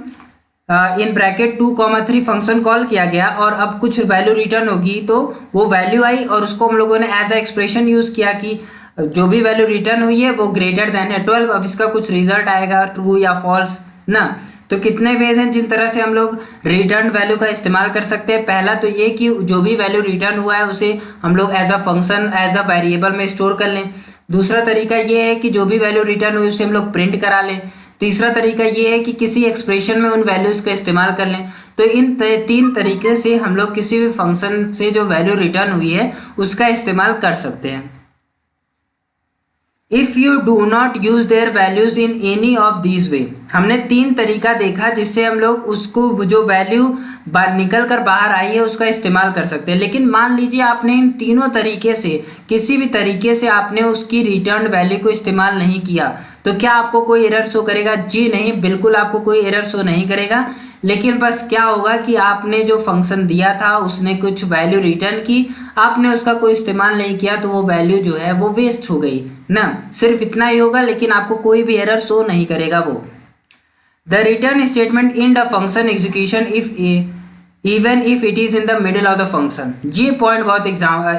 इन ब्रैकेट 2,3 फंक्शन कॉल किया गया और अब कुछ वैल्यू रिटर्न होगी तो वो वैल्यू आई और उसको हम लोगों ने एज अ एक्सप्रेशन यूज़ किया कि जो भी वैल्यू रिटर्न हुई है वो ग्रेटर देन है 12। अब इसका कुछ रिजल्ट आएगा ट्रू या फॉल्स ना। तो कितने वेज हैं जिन तरह से हम लोग रिटर्न वैल्यू का इस्तेमाल कर सकते हैं। पहला तो ये कि जो भी वैल्यू रिटर्न हुआ है उसे हम लोग as a function, as a variable में स्टोर कर लें। दूसरा तरीका ये है कि जो भी वैल्यू रिटर्न हुई उसे हम लोग प्रिंट करा लें। तीसरा तरीका ये है कि किसी एक्सप्रेशन में उन वैल्यूज़ का इस्तेमाल कर लें। तो इन तीन तरीके से हम लोग किसी भी फंक्शन से जो वैल्यू रिटर्न हुई है उसका इस्तेमाल कर सकते हैं। If you do not use their values in any of this way, हमने तीन तरीका देखा जिससे हम लोग उसको जो वैल्यू निकल कर बाहर आई है उसका इस्तेमाल कर सकते हैं। लेकिन मान लीजिए आपने इन तीनों तरीके से किसी भी तरीके से आपने उसकी रिटर्न वैल्यू को इस्तेमाल नहीं किया तो क्या आपको कोई एरर शो करेगा? जी नहीं, बिल्कुल आपको कोई एरर शो नहीं करेगा। लेकिन बस क्या होगा कि आपने जो फंक्शन दिया था उसने कुछ वैल्यू रिटर्न की, आपने उसका कोई इस्तेमाल नहीं किया तो वो वैल्यू जो है वो वेस्ट हो गई ना, सिर्फ इतना ही होगा। लेकिन आपको कोई भी एरर शो नहीं करेगा वो। The return statement in the function execution even if it is in the middle of the function. ये पॉइंट बहुत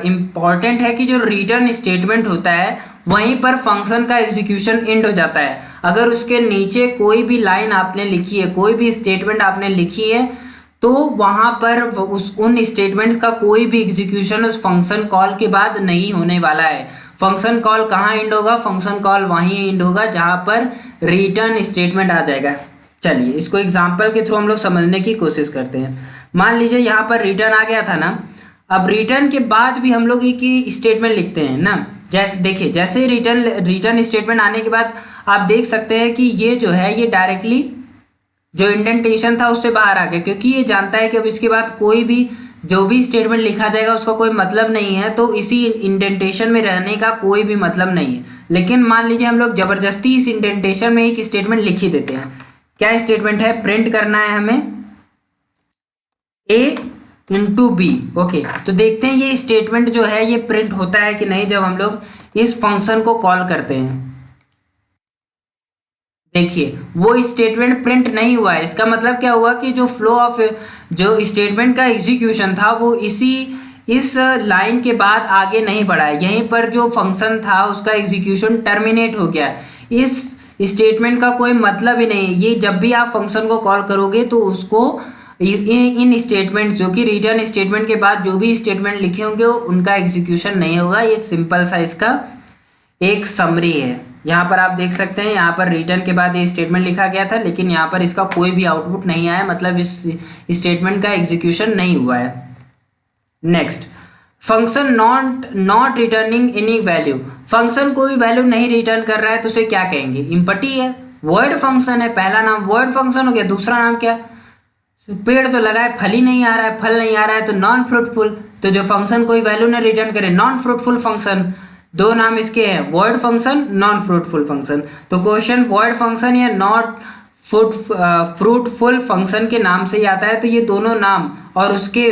इंपॉर्टेंट है कि जो रिटर्न स्टेटमेंट होता है वहीं पर फंक्शन का एग्जीक्यूशन एंड हो जाता है। अगर उसके नीचे कोई भी लाइन आपने लिखी है, कोई भी स्टेटमेंट आपने लिखी है, तो वहां पर उन स्टेटमेंट्स का कोई भी एग्जीक्यूशन उस फंक्शन कॉल के बाद नहीं होने वाला है। फंक्शन कॉल कहाँ एंड होगा? फंक्शन कॉल वहीं एंड होगा जहां पर रिटर्न स्टेटमेंट आ जाएगा। चलिए इसको एग्जांपल के थ्रू हम लोग समझने की कोशिश करते हैं। मान लीजिए यहाँ पर रिटर्न आ गया था ना, अब रिटर्न के बाद भी हम लोग एक ही स्टेटमेंट लिखते हैं ना। जैसे देखिए, जैसे रिटर्न स्टेटमेंट आने के बाद आप देख सकते हैं कि ये जो है ये डायरेक्टली जो इंडेंटेशन था उससे बाहर आ गया, क्योंकि ये जानता है कि अब इसके बाद कोई भी जो भी स्टेटमेंट लिखा जाएगा उसका कोई मतलब नहीं है, तो इसी इंडेंटेशन में रहने का कोई भी मतलब नहीं है। लेकिन मान लीजिए हम लोग जबरदस्ती इस इंडेंटेशन में एक स्टेटमेंट लिख ही देते हैं। क्या स्टेटमेंट है? प्रिंट करना है हमें a इंटू बी। ओके, तो देखते हैं ये स्टेटमेंट जो है ये प्रिंट होता है कि नहीं जब हम लोग इस फंक्शन को कॉल करते हैं। देखिए वो स्टेटमेंट प्रिंट नहीं हुआ है। इसका मतलब क्या हुआ कि जो फ्लो ऑफ जो स्टेटमेंट का एग्जीक्यूशन था वो इस लाइन के बाद आगे नहीं बढ़ा है। यहीं पर जो फंक्शन था उसका एग्जीक्यूशन टर्मिनेट हो गया। इस स्टेटमेंट का कोई मतलब ही नहीं है। ये जब भी आप फंक्शन को कॉल करोगे तो उसको इन स्टेटमेंट जो कि रिटर्न स्टेटमेंट के बाद जो भी स्टेटमेंट लिखे होंगे उनका एग्जीक्यूशन नहीं होगा। ये सिंपल सा इसका एक समरी है। यहाँ पर आप देख सकते हैं, यहाँ पर रिटर्न के बाद ये स्टेटमेंट लिखा गया था, लेकिन यहाँ पर इसका कोई भी आउटपुट नहीं आया, मतलब इस स्टेटमेंट का एग्जीक्यूशन नहीं हुआ है। Next, function not returning any value. Function कोई वैल्यू नहीं रिटर्न कर रहा है तो उसे क्या कहेंगे? इम्पटी है, वर्ड फंक्शन है। पहला नाम वर्ड फंक्शन हो गया, दूसरा नाम क्या? पेड़ तो लगा है, फल ही नहीं आ रहा है, फल नहीं आ रहा है तो नॉन फ्रूटफुल। तो जो फंक्शन कोई वैल्यू ना रिटर्न करे, नॉन फ्रूटफुल फंक्शन। दो नाम इसके हैं, word function, non fruitful function. तो क्वेश्चन वर्ड फंक्शन या नॉट फ्रूटफुल फंक्शन के नाम से ही आता है। तो ये दोनों नाम और उसके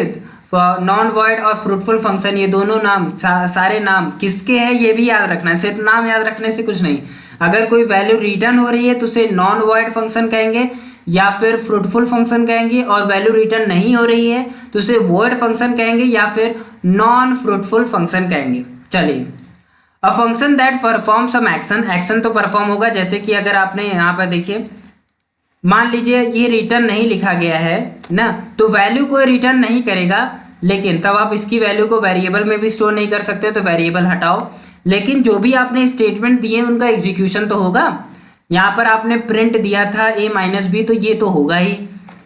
नॉन वर्ड और फ्रूटफुल फंक्शन, ये दोनों नाम सारे नाम किसके हैं ये भी याद रखना है। सिर्फ नाम याद रखने से कुछ नहीं। अगर कोई वैल्यू रिटर्न हो रही है तो उसे नॉन वर्ड फंक्शन कहेंगे या फिर फ्रूटफुल फंक्शन कहेंगे, और वैल्यू रिटर्न नहीं हो रही है तो उसे वर्ड फंक्शन कहेंगे या फिर नॉन फ्रूटफुल फंक्शन कहेंगे। चलिए, a function that perform some action. Action तो परफॉर्म होगा, जैसे कि अगर आपने यहाँ पर देखिए, मान लीजिए ये रिटर्न नहीं लिखा गया है ना, तो वैल्यू कोई रिटर्न नहीं करेगा, लेकिन तब आप इसकी वैल्यू को वेरिएबल में भी स्टोर नहीं कर सकते, तो वेरिएबल हटाओ। लेकिन जो भी आपने स्टेटमेंट दिए उनका एग्जीक्यूशन तो होगा। यहाँ पर आपने प्रिंट दिया था a माइनस बी, तो ये तो होगा ही।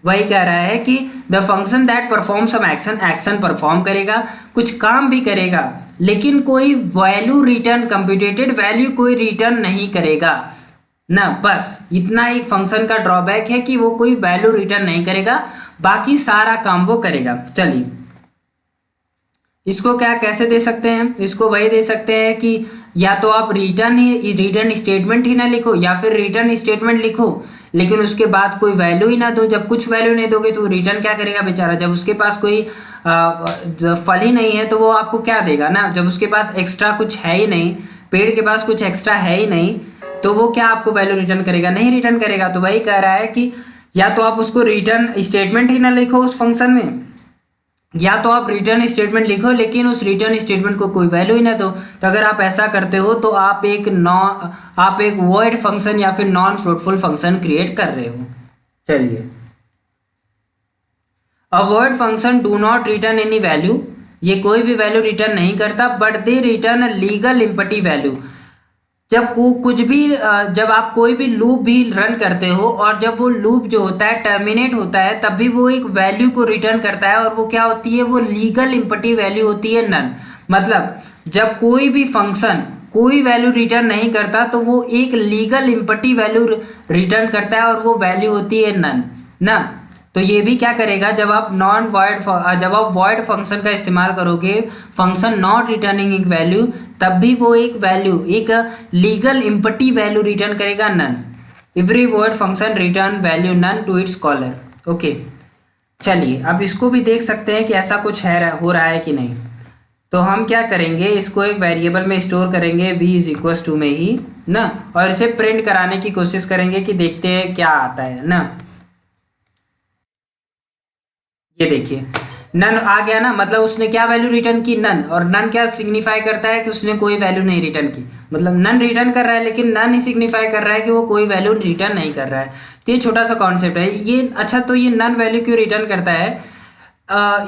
वही कह रहा है कि the function that perform some action, action perform करेगा, कुछ काम भी करेगा, लेकिन कोई वैल्यू रिटर्न, कंप्यूटेटेड वैल्यू कोई रिटर्न नहीं करेगा ना। बस इतना एक फंक्शन का ड्रॉबैक है कि वो कोई वैल्यू रिटर्न नहीं करेगा, बाकी सारा काम वो करेगा। चलिए, इसको क्या कैसे दे सकते हैं? इसको वही दे सकते हैं कि या तो आप रिटर्न स्टेटमेंट ही ना लिखो, या फिर रिटर्न स्टेटमेंट लिखो लेकिन उसके बाद कोई वैल्यू ही ना दो। जब कुछ वैल्यू नहीं दोगे तो रिटर्न क्या करेगा बेचारा? जब उसके पास कोई फल ही नहीं है तो वो आपको क्या देगा ना। जब उसके पास एक्स्ट्रा कुछ है ही नहीं, पेड़ के पास कुछ एक्स्ट्रा है ही नहीं, तो वो क्या आपको वैल्यू रिटर्न करेगा? नहीं रिटर्न करेगा। तो वही कह रहा है कि या तो आप उसको रिटर्न स्टेटमेंट ही ना लिखो उस फंक्शन में, या तो आप रिटर्न स्टेटमेंट लिखो लेकिन उस रिटर्न स्टेटमेंट को कोई वैल्यू ही ना दो। तो अगर आप ऐसा करते हो तो आप एक वॉइड फंक्शन या फिर नॉन फ्रूटफुल फंक्शन क्रिएट कर रहे हो। चलिए, a word function do not return any value. ये कोई भी वैल्यू रिटर्न नहीं करता, but they return legal empty value. जब आप कोई भी लूप भी रन करते हो और जब वो लूप जो होता है टर्मिनेट होता है, तब भी वो एक वैल्यू को रिटर्न करता है, और वो क्या होती है? वो लीगल इम्पटी वैल्यू होती है, नन। मतलब जब कोई भी फंक्शन कोई वैल्यू रिटर्न नहीं करता तो वो एक लीगल इम्पटी वैल्यू रिटर्न करता है, और वो वैल्यू होती है नन ना। तो ये भी क्या करेगा? जब आप वॉइड फंक्शन का इस्तेमाल करोगे, फंक्शन नॉट रिटर्निंग एक वैल्यू, तब भी वो एक लीगल इम्पटी वैल्यू रिटर्न करेगा, none. Every word function return value none to its caller. Okay, चलिए अब इसको भी देख सकते हैं कि ऐसा कुछ हो रहा है कि नहीं। तो हम क्या करेंगे, इसको एक वेरिएबल में स्टोर करेंगे v इज इक्वल टू में ही ना, और इसे प्रिंट कराने की कोशिश करेंगे कि देखते हैं क्या आता है ना। ये देखिए नन आ गया ना, मतलब उसने क्या वैल्यू रिटर्न की, नन। और नन क्या सिग्निफाई करता है कि उसने कोई वैल्यू नहीं रिटर्न की, मतलब नन रिटर्न कर रहा है लेकिन नन ही सिग्निफाई कर रहा है कि वो कोई वैल्यू रिटर्न नहीं कर रहा है। तो ये छोटा सा कॉन्सेप्ट है ये। अच्छा, तो ये नन वैल्यू क्यों रिटर्न करता है?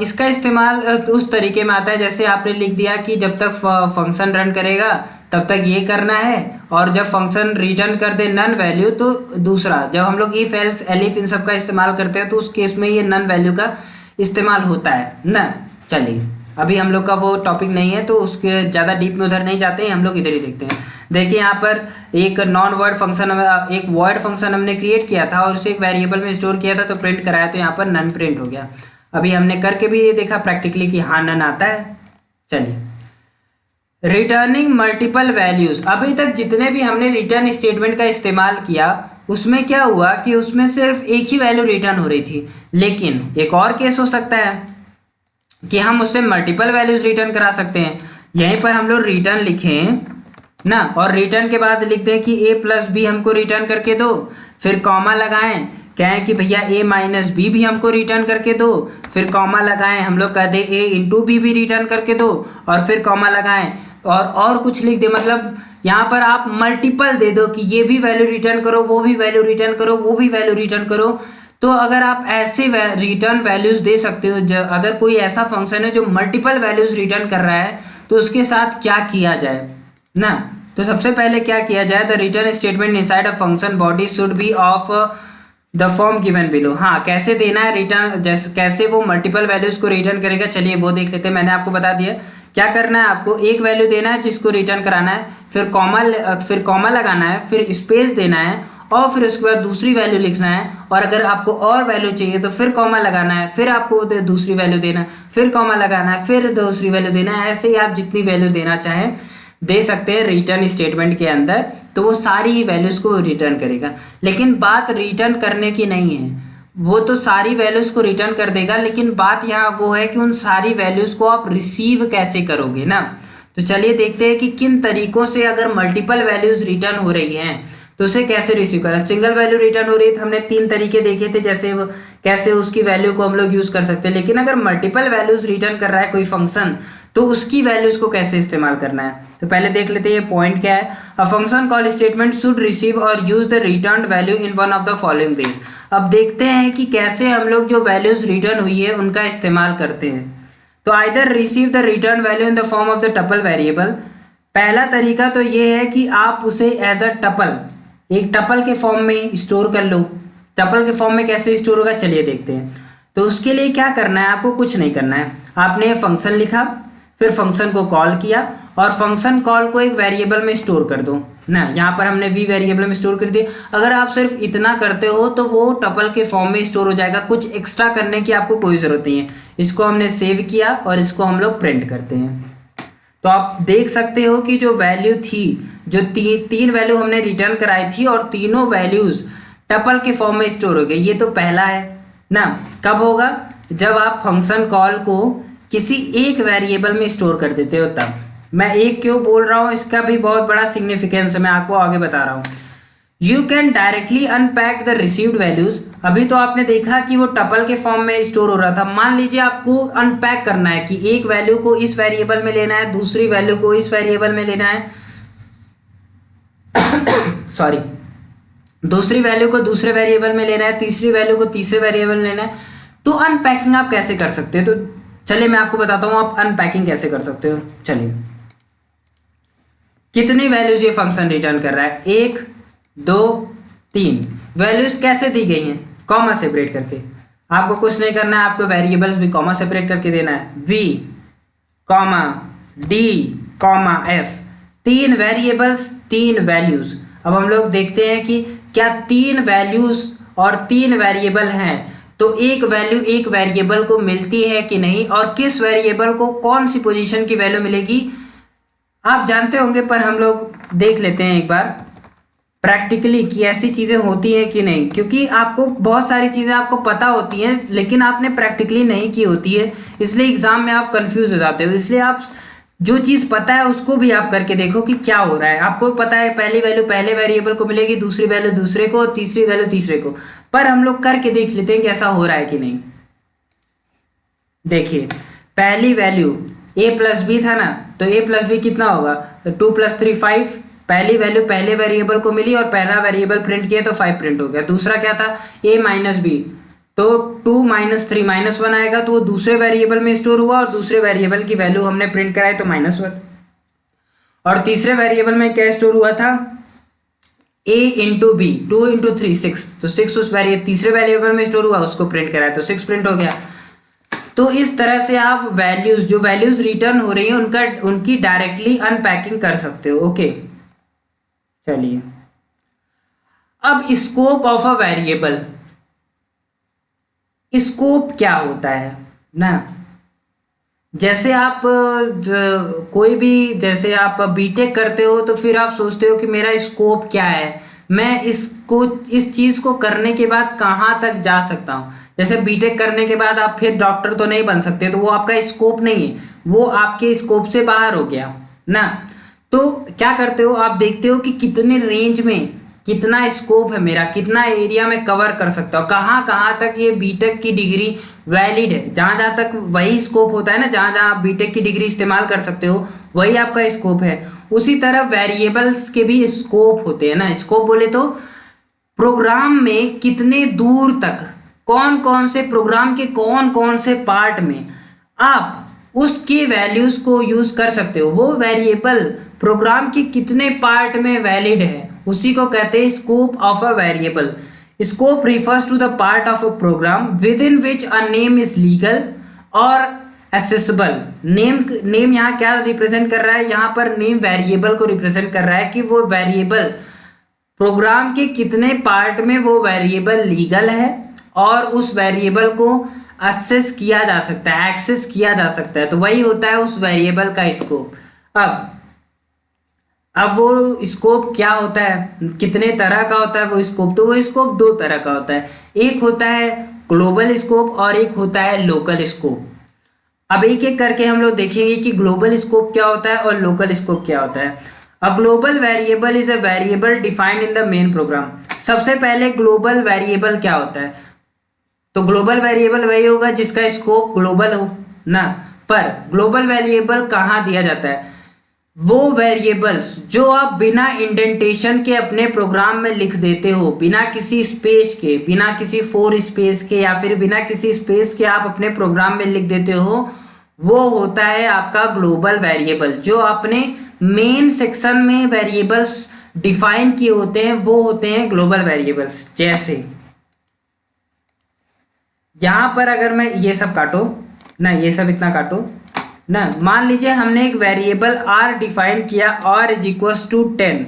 इसका इस्तेमाल उस तरीके में आता है जैसे आपने लिख दिया कि जब तक फंक्शन रन करेगा तब तक ये करना है, और जब फंक्शन रिटर्न कर दे नन वैल्यू तो दूसरा। जब हम लोग इफ एल्स एलिफ इन सब का इस्तेमाल करते हैं तो उस केस में ये नन वैल्यू का इस्तेमाल होता है ना। चलिए, अभी हम लोग का वो टॉपिक नहीं है तो उसके ज़्यादा डीप में उधर नहीं जाते हैं, हम लोग इधर ही देखते हैं। देखिए यहाँ पर एक नॉन वर्ड फंक्शन, एक वॉइड फंक्शन हमने क्रिएट किया था और उसे एक वेरिएबल में स्टोर किया था तो प्रिंट कराया, तो यहाँ पर नन प्रिंट हो गया। अभी हमने करके भी ये देखा प्रैक्टिकली कि हाँ नन आता है। चलिए, रिटर्निंग मल्टीपल वैल्यूज। अभी तक जितने भी हमने रिटर्न स्टेटमेंट का इस्तेमाल किया उसमें क्या हुआ कि उसमें सिर्फ एक ही वैल्यू रिटर्न हो रही थी, लेकिन एक और केस हो सकता है कि हम उससे मल्टीपल वैल्यूज रिटर्न करा सकते हैं। यहीं पर हम लोग रिटर्न लिखें ना, और रिटर्न के बाद लिखते हैं कि a प्लस बी हमको रिटर्न करके दो, फिर कॉमा लगाएं, कहें कि भैया a माइनस बी भी हमको रिटर्न करके दो, फिर कॉमा लगाएं, हम लोग कह दें a इंटू बी भी रिटर्न करके दो, और फिर कॉमा लगाएं और कुछ लिख दे। मतलब यहाँ पर आप मल्टीपल दे दो कि ये भी वैल्यू रिटर्न करो, वो भी वैल्यू रिटर्न करो, वो भी वैल्यू रिटर्न करो। तो अगर आप ऐसे रिटर्न वैल्यूज दे सकते हो, अगर कोई ऐसा फंक्शन है जो मल्टीपल वैल्यूज रिटर्न कर रहा है तो उसके साथ क्या किया जाए ना। तो सबसे पहले क्या किया जाए, the return statement inside a function body should be of the form given below. हाँ, कैसे देना है रिटर्न, जैसे कैसे वो मल्टीपल वैल्यूज को रिटर्न करेगा, चलिए वो देख लेते हैं। मैंने आपको बता दिया क्या करना है, आपको एक वैल्यू देना है जिसको रिटर्न कराना है, फिर कॉमा लगाना है, फिर स्पेस देना है, और फिर उसके बाद दूसरी वैल्यू लिखना है, और अगर आपको और वैल्यू चाहिए तो फिर कॉमा लगाना है, फिर आपको दूसरी वैल्यू देना है, फिर कॉमा लगाना है, फिर दूसरी वैल्यू देना है। ऐसे ही आप जितनी वैल्यू देना चाहें दे सकते हैं रिटर्न स्टेटमेंट के अंदर, तो वो सारी ही वैल्यूज को रिटर्न करेगा। लेकिन बात रिटर्न करने की नहीं है, वो तो सारी वैल्यूज को रिटर्न कर देगा, लेकिन बात यहाँ वो है कि उन सारी वैल्यूज को आप रिसीव कैसे करोगे ना। तो चलिए देखते हैं कि किन तरीकों से अगर मल्टीपल वैल्यूज रिटर्न हो रही हैं तो उसे कैसे रिसीव करें। सिंगल वैल्यू रिटर्न हो रही है तो हमने 3 तरीके देखे थे, जैसे वो कैसे उसकी वैल्यू को हम लोग यूज कर सकते हैं। लेकिन अगर मल्टीपल वैल्यूज रिटर्न कर रहा है कोई फंक्शन तो उसकी वैल्यूज को कैसे इस्तेमाल करना है। तो पहले देख लेते हैं ये पॉइंट क्या है। A function call statement should receive और use the return value in one of the following ways. अब देखते हैं कि कैसे हम लोग जो वैल्यूज रिटर्न हुई है उनका इस्तेमाल करते हैं। तो either receive the return value in the form of the tuple variable. पहला तरीका तो ये है कि आप उसे एज अ टपल, एक टपल के फॉर्म में स्टोर कर लो। टपल के फॉर्म में कैसे स्टोर होगा चलिए देखते हैं। तो उसके लिए क्या करना है, आपको कुछ नहीं करना है, आपने फंक्शन लिखा, फिर फंक्शन को कॉल किया और फंक्शन कॉल को एक वेरिएबल में स्टोर कर दो ना। यहाँ पर हमने v वेरिएबल में स्टोर कर दिया। अगर आप सिर्फ इतना करते हो तो वो टपल के फॉर्म में स्टोर हो जाएगा, कुछ एक्स्ट्रा करने की आपको कोई ज़रूरत नहीं है। इसको हमने सेव किया और इसको हम लोग प्रिंट करते हैं। तो आप देख सकते हो कि जो वैल्यू थी, जो तीन वैल्यू हमने रिटर्न कराई थी और तीनों वैल्यूज टपल के फॉर्म में स्टोर हो गई। ये तो पहला है ना। कब होगा, जब आप फंक्शन कॉल को किसी एक वेरिएबल में स्टोर कर देते हो तब। मैं एक क्यों बोल रहा हूँ, इसका भी बहुत बड़ा सिग्निफिकेंस है, मैं आपको आगे बता रहा हूँ। You can directly unpack the received values. अभी तो आपने देखा कि वो टपल के फॉर्म में स्टोर हो रहा था। मान लीजिए आपको अनपैक करना है कि एक वैल्यू को इस वेरिएबल में लेना है, दूसरी वैल्यू को इस वेरिएबल में लेना है सॉरी, दूसरी वैल्यू को दूसरे वेरिएबल में लेना है, तीसरी वैल्यू को तीसरे वेरिएबल में लेना है। तो अनपैकिंग आप कैसे कर सकते हो, तो चलिए मैं आपको बताता हूँ आप अनपैकिंग कैसे कर सकते हो। चलिए, कितनी वैल्यूज ये फंक्शन रिटर्न कर रहा है, 1 2 3 वैल्यूज कैसे दी गई हैं, कॉमा सेपरेट करके। आपको कुछ नहीं करना है, आपको वेरिएबल्स भी कॉमा सेपरेट करके देना है। v comma d comma f, 3 variables 3 values. अब हम लोग देखते हैं कि क्या 3 वैल्यूज और 3 वेरिएबल हैं तो एक वैल्यू एक वेरिएबल को मिलती है कि नहीं, और किस वेरिएबल को कौन सी पोजीशन की वैल्यू मिलेगी आप जानते होंगे, पर हम लोग देख लेते हैं एक बार प्रैक्टिकली कि ऐसी चीज़ें होती हैं कि नहीं। क्योंकि आपको बहुत सारी चीज़ें आपको पता होती हैं लेकिन आपने प्रैक्टिकली नहीं की होती है, इसलिए एग्जाम में आप कंफ्यूज हो जाते हो। इसलिए आप जो चीज़ पता है उसको भी आप करके देखो कि क्या हो रहा है। आपको पता है पहली वैल्यू पहले वेरिएबल को मिलेगी, दूसरी वैल्यू दूसरे को, तीसरी वैल्यू तीसरे को, पर हम लोग करके देख लेते हैं कि ऐसा हो रहा है कि नहीं। देखिए पहली वैल्यू a प्लस बी था ना, तो a प्लस बी कितना होगा, तो 2 + 3 5। पहली वैल्यू पहले वेरिएबल को मिली और पहला वेरिएबल प्रिंट किया तो 5 प्रिंट हो गया। दूसरा क्या था, a माइनस बी, तो 2 - 3 -1 आएगा, तो वो दूसरे वेरिएबल में स्टोर हुआ और दूसरे वेरिएबल की वैल्यू हमने प्रिंट कराई तो -1। और तीसरे वेरिएबल में क्या स्टोर हुआ था, a इंटू बी, 2 × 3 6, तो 6 उस तीसरे वेरिएबल में स्टोर हुआ, उसको प्रिंट कराया तो 6 प्रिंट हो गया। तो इस तरह से आप वैल्यूज, जो वैल्यूज रिटर्न हो रही है उनकी डायरेक्टली अनपैकिंग कर सकते हो। ओके, चलिए अब scope of a variable, scope क्या होता है ना, जैसे आप कोई भी, जैसे आप बीटेक करते हो तो फिर आप सोचते हो कि मेरा स्कोप क्या है, मैं इसको, इस चीज को करने के बाद कहाँ तक जा सकता हूँ। जैसे बीटेक करने के बाद आप फिर डॉक्टर तो नहीं बन सकते, तो वो आपका स्कोप नहीं है, वो आपके स्कोप से बाहर हो गया ना। तो क्या करते हो, आप देखते हो कि कितने रेंज में, कितना स्कोप है मेरा, कितना एरिया में कवर कर सकता हूँ, कहाँ कहाँ तक ये बीटेक की डिग्री वैलिड है। जहाँ जहाँ तक वही स्कोप होता है ना, जहाँ जहाँ आप बीटेक की डिग्री इस्तेमाल कर सकते हो वही आपका स्कोप है। उसी तरह वेरिएबल्स के भी स्कोप होते हैं ना। स्कोप बोले तो प्रोग्राम में कितने दूर तक, कौन कौन से प्रोग्राम के कौन कौन से पार्ट में आप उसकी वैल्यूज को यूज कर सकते हो, वो वेरिएबल प्रोग्राम के कितने पार्ट में वैलिड है, उसी को कहते हैं scope of a variable. Scope refers to the part of a program within which a name is legal और एसेसिबल। नेम यहाँ क्या रिप्रेजेंट कर रहा है, यहाँ पर नेम वेरिएबल को रिप्रेजेंट कर रहा है कि वो वेरिएबल प्रोग्राम के कितने पार्ट में वो वेरिएबल लीगल है और उस वेरिएबल को एक्सेस किया जा सकता है, एक्सेस किया जा सकता है, तो वही होता है उस वेरिएबल का स्कोप। अब वो स्कोप क्या होता है, कितने तरह का होता है वो स्कोप, तो वो स्कोप दो तरह का होता है, एक होता है ग्लोबल स्कोप और एक होता है लोकल स्कोप। अब एक एक करके हम लोग देखेंगे कि ग्लोबल स्कोप क्या होता है और लोकल स्कोप क्या होता है। A global variable is a variable defined in the main program. सबसे पहले ग्लोबल वेरिएबल क्या होता है, तो ग्लोबल वेरिएबल वही होगा जिसका स्कोप ग्लोबल हो ना। पर ग्लोबल वेरिएबल कहाँ दिया जाता है, वो वेरिएबल्स जो आप बिना इंडेंटेशन के अपने प्रोग्राम में लिख देते हो, बिना किसी स्पेस के, बिना किसी फोर स्पेस के या फिर बिना किसी स्पेस के आप अपने प्रोग्राम में लिख देते हो, वो होता है आपका ग्लोबल वेरिएबल। जो अपने मेन सेक्शन में वेरिएबल्स डिफाइन किए होते हैं वो होते हैं ग्लोबल वेरिएबल्स। जैसे यहां पर अगर मैं ये सब काटो ना, ये सब इतना काटो ना, मान लीजिए हमने एक वेरिएबल r डिफाइन किया, r = 10,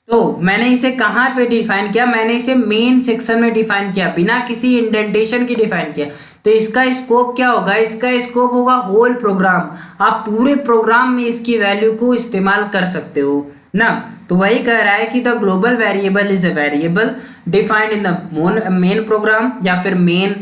तो मैंने इसे कहाँ पे डिफाइन किया, मैंने इसे मेन सेक्शन में डिफाइन किया, बिना किसी इंडेंटेशन की डिफाइन किया। तो इसका स्कोप क्या होगा, इसका स्कोप होगा होल प्रोग्राम। आप पूरे प्रोग्राम में इसकी वैल्यू को इस्तेमाल कर सकते हो ना। तो वही कह रहा है कि the global variable is a variable defined in the main program या फिर main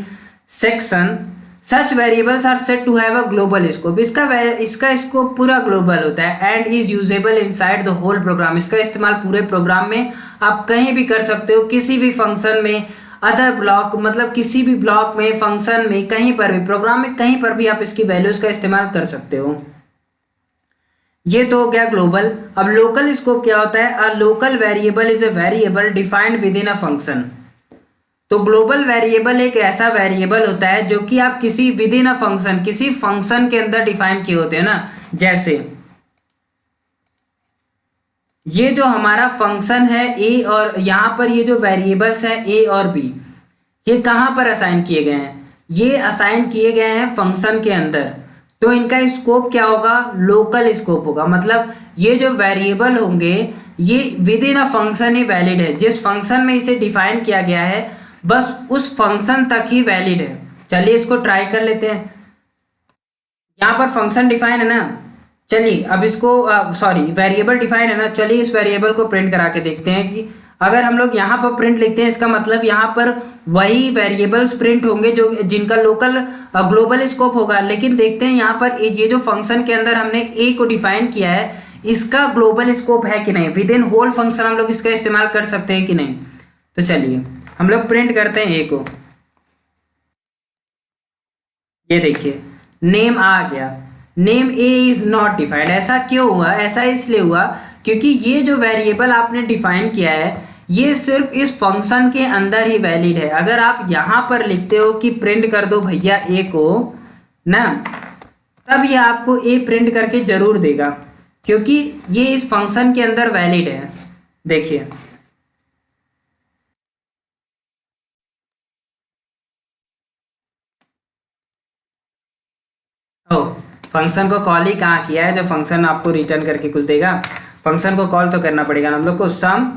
section. Such variables are said to have a global scope. इसका स्कोप पूरा ग्लोबल होता है and is usable inside the whole program. इसका इस्तेमाल पूरे programme में आप कहीं भी कर सकते हो, किसी भी फंक्शन में, अदर ब्लॉक, मतलब किसी भी ब्लॉक में, फंक्शन में, कहीं पर भी, प्रोग्राम में कहीं पर भी आप इसकी वैल्यूज का इस्तेमाल कर सकते हो। ये तो हो गया ग्लोबल। अब लोकल स्कोप क्या होता है, अ local variable is a variable defined with in a function. तो ग्लोबल वेरिएबल एक ऐसा वेरिएबल होता है जो कि आप किसी विद इन अ फंक्शन, किसी फंक्शन के अंदर डिफाइन किए होते हैं ना। जैसे ये जो हमारा फंक्शन है ए, और यहाँ पर ये जो वेरिएबल्स हैं ए और बी, ये कहाँ पर असाइन किए गए हैं, ये असाइन किए गए हैं फंक्शन के अंदर। तो इनका स्कोप क्या होगा, लोकल स्कोप होगा। मतलब ये जो वेरिएबल होंगे ये with in a function he valid है, जिस फंक्शन में इसे डिफाइन किया गया है बस उस फंक्शन तक ही वैलिड है। चलिए इसको ट्राई कर लेते हैं। यहाँ पर फंक्शन डिफाइन है ना, चलिए अब इसको, सॉरी वेरिएबल डिफाइन है ना, चलिए इस वेरिएबल को प्रिंट करा के देखते हैं कि अगर हम लोग यहाँ पर प्रिंट लिखते हैं इसका मतलब यहाँ पर वही वेरिएबल्स प्रिंट होंगे जो जिनका लोकल ग्लोबल स्कोप होगा। लेकिन देखते हैं यहाँ पर ये जो फंक्शन के अंदर हमने ए को डिफाइन किया है, इसका ग्लोबल स्कोप है कि नहीं, विद इन होल फंक्शन हम लोग इसका इस्तेमाल कर सकते हैं कि नहीं। तो चलिए हम लोग प्रिंट करते हैं ए को। ये देखिए नेम आ गया, name A is not defined. ऐसा क्यों हुआ? ऐसा इसलिए हुआ क्योंकि ये जो वेरिएबल आपने डिफाइन किया है ये सिर्फ इस फंक्शन के अंदर ही वैलिड है। अगर आप यहाँ पर लिखते हो कि प्रिंट कर दो भैया ए को ना, तब ये आपको ए प्रिंट करके जरूर देगा क्योंकि ये इस फंक्शन के अंदर वैलिड है। देखिए ओ, फंक्शन को कॉल ही कहाँ किया है जो फंक्शन आपको रिटर्न करके कुछ देगा? फंक्शन को कॉल तो करना पड़ेगा ना हम लोग को, सम,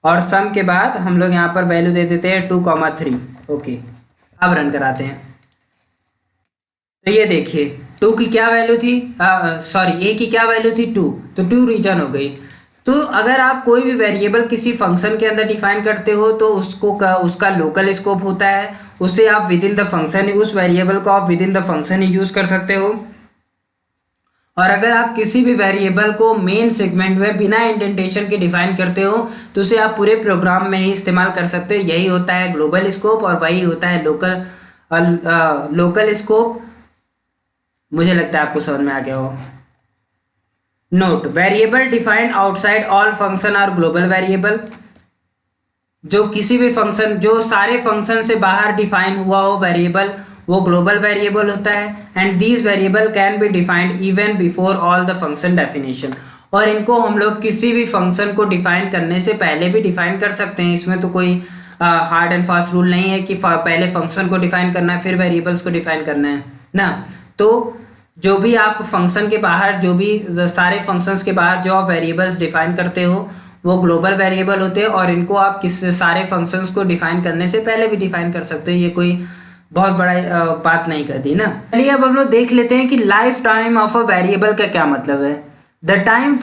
और सम के बाद हम लोग यहाँ पर वैल्यू दे देते हैं 2,3। ओके, अब रन कराते हैं। तो ये देखिए 2 की क्या वैल्यू थी, सॉरी ए की क्या वैल्यू थी 2, तो 2 रिटर्न हो गई। तो अगर आप कोई भी वेरिएबल किसी फंक्शन के अंदर डिफाइन करते हो तो उसका लोकल स्कोप होता है, उसे आप विद इन द फंक्शन, उस वेरिएबल को आप with in the function he use कर सकते हो। और अगर आप किसी भी वेरिएबल को मेन सेगमेंट में बिना इंडेंटेशन के डिफाइन करते हो तो उसे आप पूरे प्रोग्राम में ही इस्तेमाल कर सकते हो। यही होता है ग्लोबल स्कोप और वही होता है लोकल स्कोप। मुझे लगता है आपको समझ में आ गया हो। Note, variable defined outside all function are global variable. जो किसी भी फंक्शन, जो सारे फंक्शन से बाहर डिफाइन हुआ हो वेरिएबल, वो ग्लोबल वेरिएबल होता है। And these variable can be defined even before all the function definition. और इनको हम लोग किसी भी फंक्शन को डिफाइन करने से पहले भी डिफाइन कर सकते हैं। इसमें तो कोई हार्ड एंड फास्ट रूल नहीं है कि पहले फंक्शन को डिफाइन करना है फिर वेरिएबल्स को डिफाइन करना है ना। तो जो भी आप फंक्शन के बाहर, जो भी सारे फंक्शंस के बाहर जो आप वेरिएबल्स डिफाइन करते हो वो ग्लोबल वेरिएबल होते हैं और इनको आप किस सारे फंक्शंस को डिफाइन करने से पहले भी डिफाइन कर सकते हो। ये कोई बहुत बड़ा बात नहीं कर दी ना। चलिए अब हम लोग देख लेते हैं कि lifetime of a variable का क्या मतलब है। The time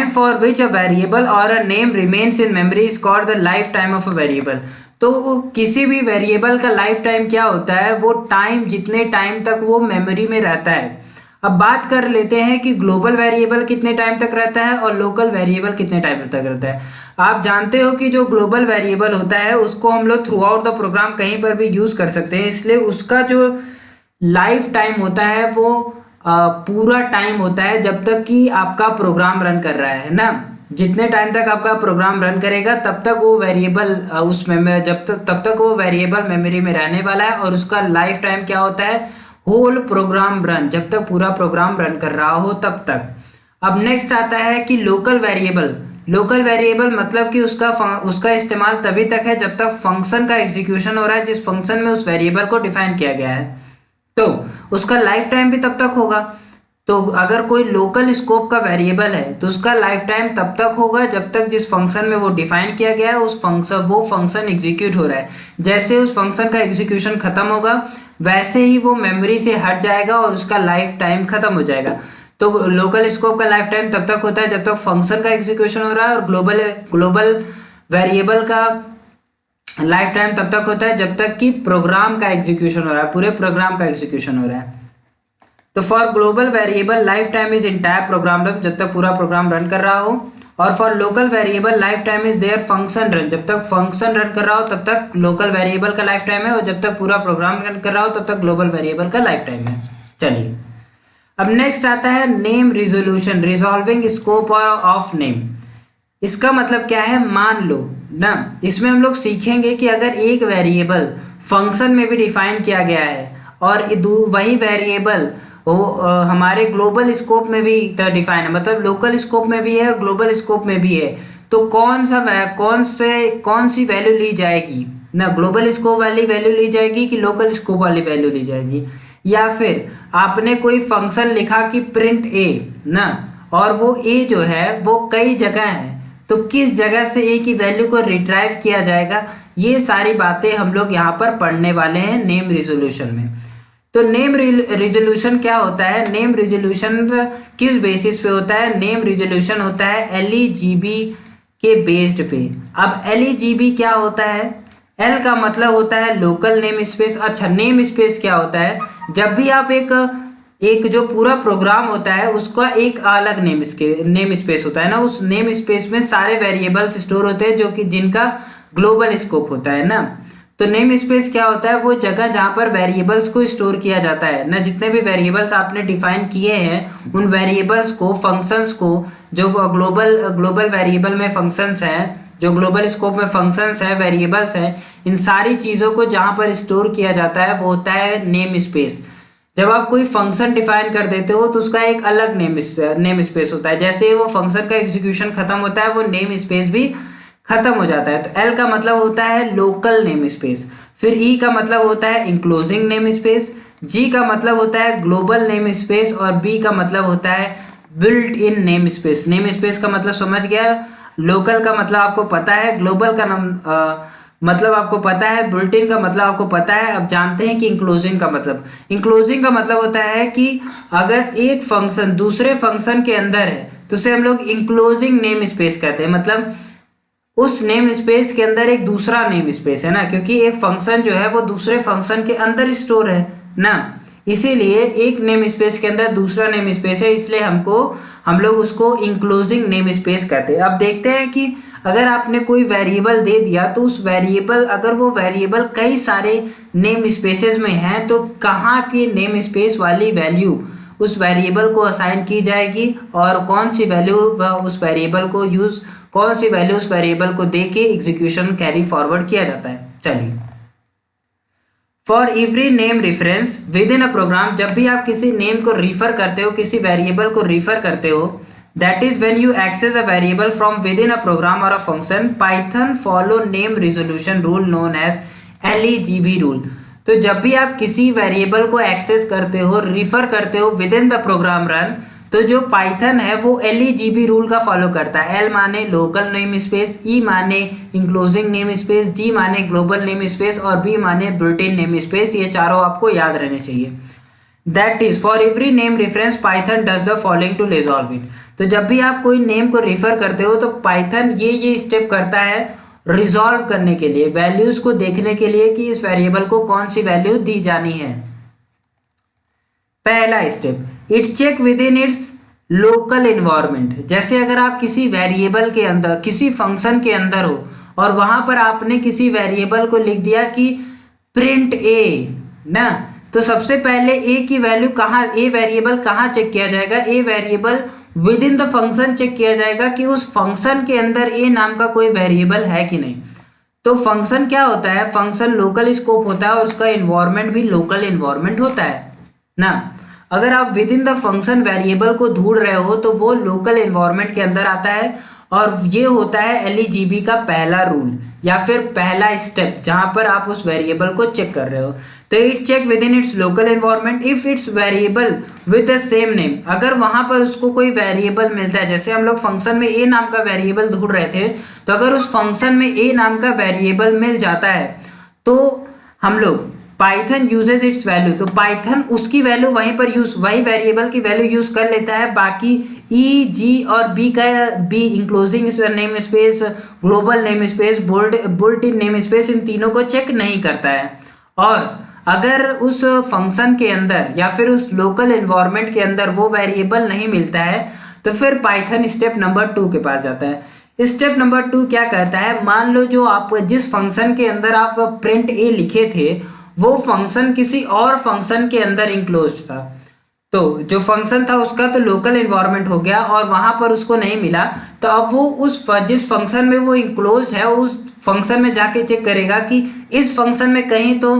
for which a variable और a name remains in memory is called the lifetime of a variable. तो किसी भी वेरिएबल का लाइफ टाइम क्या होता है? वो टाइम, जितने टाइम तक वो मेमोरी में रहता है। अब बात कर लेते हैं कि ग्लोबल वेरिएबल कितने टाइम तक रहता है और लोकल वेरिएबल कितने टाइम तक रहता है। आप जानते हो कि जो ग्लोबल वेरिएबल होता है उसको हम लोग थ्रू आउट द प्रोग्राम कहीं पर भी यूज कर सकते हैं, इसलिए उसका जो लाइफ टाइम होता है वो पूरा टाइम होता है जब तक कि आपका प्रोग्राम रन कर रहा है ना। जितने टाइम तक आपका प्रोग्राम रन करेगा तब तक वो वेरिएबल तब तक वो वेरिएबल मेमोरी में रहने वाला है और उसका लाइफ टाइम क्या होता है? होल प्रोग्राम रन, जब तक पूरा प्रोग्राम रन कर रहा हो तब तक। अब नेक्स्ट आता है कि लोकल वेरिएबल मतलब कि उसका इस्तेमाल तभी तक है जब तक फंक्शन का एग्जीक्यूशन हो रहा है जिस फंक्शन में उस वेरिएबल को डिफाइन किया गया है, तो उसका लाइफ टाइम भी तब तक होगा। तो अगर कोई लोकल स्कोप का वेरिएबल है तो उसका लाइफ टाइम तब तक होगा जब तक जिस फंक्शन में वो डिफाइन किया गया है वो फंक्शन एग्जीक्यूट हो रहा है। जैसे उस फंक्शन का एग्जीक्यूशन खत्म होगा वैसे ही वो मेमोरी से हट जाएगा और उसका लाइफ टाइम खत्म हो जाएगा। तो लोकल स्कोप का लाइफ टाइम तब तक होता है जब तक फंक्शन का एग्जीक्यूशन हो रहा है और ग्लोबल वेरिएबल का लाइफ टाइम तब तक होता है जब तक कि प्रोग्राम का एग्जीक्यूशन हो रहा है, पूरे प्रोग्राम का एग्जीक्यूशन हो रहा है। तो for global variable life time is entire program run, जब तक पूरा प्रोग्राम रन कर रहा हो। और for local variable life time is their function run, जब तक फंक्शन रन कर रहा हो तब तक लोकल वेरिएबल का लाइफ टाइम है और जब तक पूरा प्रोग्राम रन कर रहा हो तब तक ग्लोबल वेरिएबल का लाइफ टाइम है। चलिए अब नेक्स्ट आता है name resolution, resolving scope of name. इसका मतलब क्या है? मान लो ना, इसमें हम लोग सीखेंगे कि अगर एक वेरिएबल फंक्शन में भी डिफाइन किया गया है और वही वेरिएबल हमारे ग्लोबल स्कोप में भी डिफाइन है, मतलब लोकल स्कोप में भी है और ग्लोबल स्कोप में भी है, तो कौन सी वैल्यू ली जाएगी ना? ग्लोबल स्कोप वाली वैल्यू ली जाएगी कि लोकल स्कोप वाली वैल्यू ली जाएगी? या फिर आपने कोई फंक्शन लिखा कि प्रिंट ए ना, और वो ए जो है वो कई जगह है, तो किस जगह से ए की वैल्यू को रिट्राइव किया जाएगा? ये सारी बातें हम लोग यहाँ पर पढ़ने वाले हैं नेम रिजोल्यूशन में। तो नेम रिजोल्यूशन क्या होता है? नेम रिजोल्यूशन किस बेसिस पे होता है? नेम रिजोल्यूशन होता है एलईजीबी के बेस्ड पे। अब एलईजीबी क्या होता है? एल का मतलब होता है लोकल नेम स्पेस। अच्छा, नेम स्पेस क्या होता है? जब भी आप एक जो पूरा प्रोग्राम होता है उसका एक अलग नेम स्पेस होता है ना, उस नेम स्पेस में सारे वेरिएबल्स स्टोर होते हैं जो कि जिनका ग्लोबल स्कोप होता है ना। तो नेम स्पेस क्या होता है, वो जगह जहाँ पर वेरिएबल्स को स्टोर किया जाता है ना, जितने भी वेरिएबल्स आपने डिफाइन किए हैं उन वेरिएबल्स को, फंक्शंस को, जो ग्लोबल वेरिएबल में फंक्शंस हैं, जो ग्लोबल स्कोप में फंक्शंस है, वेरिएबल्स हैं, इन सारी चीज़ों को जहाँ पर स्टोर किया जाता है वो होता है नेम स्पेस। जब आप कोई फंक्शन डिफाइन कर देते हो तो उसका एक अलग नेम स्पेस होता है। जैसे वो फंक्शन का एग्जीक्यूशन खत्म होता है वो नेम स्पेस भी खत्म हो जाता है। तो एल का मतलब होता है लोकल नेम स्पेस, फिर ई का मतलब होता है इंक्लोजिंग नेम स्पेस, जी का मतलब होता है ग्लोबल नेम स्पेस और बी का मतलब होता है built in name space. Name space का मतलब समझ गया, लोकल का मतलब आपको पता है, ग्लोबल का मतलब आपको पता है, बुल्ट इन का मतलब आपको पता है। अब जानते हैं कि इंक्लोजिंग का मतलब होता है कि अगर एक फंक्शन दूसरे फंक्शन के अंदर है तो उसे हम लोग इंक्लोजिंग नेम स्पेस कहते हैं। मतलब उस नेम स्पेस के अंदर एक दूसरा नेम स्पेस है ना, क्योंकि एक फंक्शन जो है वो दूसरे फंक्शन के अंदर स्टोर है ना, इसीलिए एक नेम स्पेस के अंदर दूसरा नेम स्पेस है, इसलिए हम लोग उसको इंक्लोजिंग नेम स्पेस कहते हैं। अब देखते हैं कि अगर आपने कोई वेरिएबल दे दिया तो उस वेरिएबल, अगर वो वेरिएबल कई सारे नेम स्पेसेस में है तो कहाँ की नेम स्पेस वाली वैल्यू उस वेरिएबल को असाइन की जाएगी और कौन सी वैल्यू उस वेरिएबल को दे के एग्जीक्यूशन कैरी फॉरवर्ड किया जाता है। चलिए, for every name reference within a program, जब भी आप किसी नेम को रिफर करते हो, किसी वेरिएबल को रिफर करते हो, that is when you access a variable from within a program और a function, Python follow name resolution rule known as LEGB rule. तो जब भी आप किसी वेरिएबल को एक्सेस करते हो, रिफर करते हो with in the program run, तो जो पाइथन है वो LEGB रूल का फॉलो करता है। L माने लोकल नेम स्पेस, E माने इंक्लोजिंग नेम स्पेस, G माने ग्लोबल नेम स्पेस और B माने बिल्ट इन नेम स्पेस। ये चारों आपको याद रहने चाहिए। That is for every name reference Python does the following to resolve it. तो जब भी आप कोई नेम को रिफर करते हो तो पाइथन ये स्टेप करता है रिजॉल्व करने के लिए, वैल्यूज को देखने के लिए कि इस वेरिएबल को कौन सी वैल्यू दी जानी है। पहला step, it check within its local environment. जैसे अगर आप किसी वेरिएबल के अंदर, किसी फंक्शन के अंदर हो और वहां पर आपने किसी वेरिएबल को लिख दिया कि प्रिंट ए ना, तो सबसे पहले ए की वैल्यू कहाँ, ए वेरिएबल कहाँ चेक किया जाएगा, a variable within the function check किया जाएगा कि उस फंक्शन के अंदर ए नाम का कोई वेरिएबल है कि नहीं। तो फंक्शन क्या होता है, फंक्शन लोकल स्कोप होता है और उसका एनवायरनमेंट भी लोकल एनवायरनमेंट होता है ना। अगर आप with in the function variable को ढूंढ रहे हो तो वो लोकल एनवायरनमेंट के अंदर आता है और ये होता है LEGB का पहला रूल या फिर पहला स्टेप जहां पर आप उस वेरिएबल को चेक कर रहे हो। तो it check within its local environment if its variable with the same name. अगर वहां पर उसको कोई वेरिएबल मिलता है, जैसे हम लोग फंक्शन में ए नाम का वेरिएबल ढूंढ रहे थे, तो अगर उस फंक्शन में ए नाम का वेरिएबल मिल जाता है तो हम लोग पाइथन यूजेज इट्स वैल्यू, तो पाइथन उसकी वैल्यू वहीं पर वही वेरिएबल की वैल्यू यूज कर लेता है। बाकी ई, जी और बी का, B enclosing name space, global name space, built in name space, इन तीनों को चेक नहीं करता है। और अगर उस फंक्शन के अंदर या फिर उस लोकल एनवायरनमेंट के अंदर वो वेरिएबल नहीं मिलता है तो फिर पाइथन स्टेप नंबर 2 के पास जाता है। स्टेप नंबर 2 क्या कहता है, मान लो जो आप जिस फंक्शन के अंदर आप प्रिंट ए लिखे थे वो फंक्शन किसी और फंक्शन के अंदर इंक्लोज था। तो जो फंक्शन था उसका तो लोकल एनवायरनमेंट हो गया और वहां पर उसको नहीं मिला, तो अब वो जिस फंक्शन में वो इंक्लोज है उस फंक्शन में जाके चेक करेगा कि इस फंक्शन में कहीं तो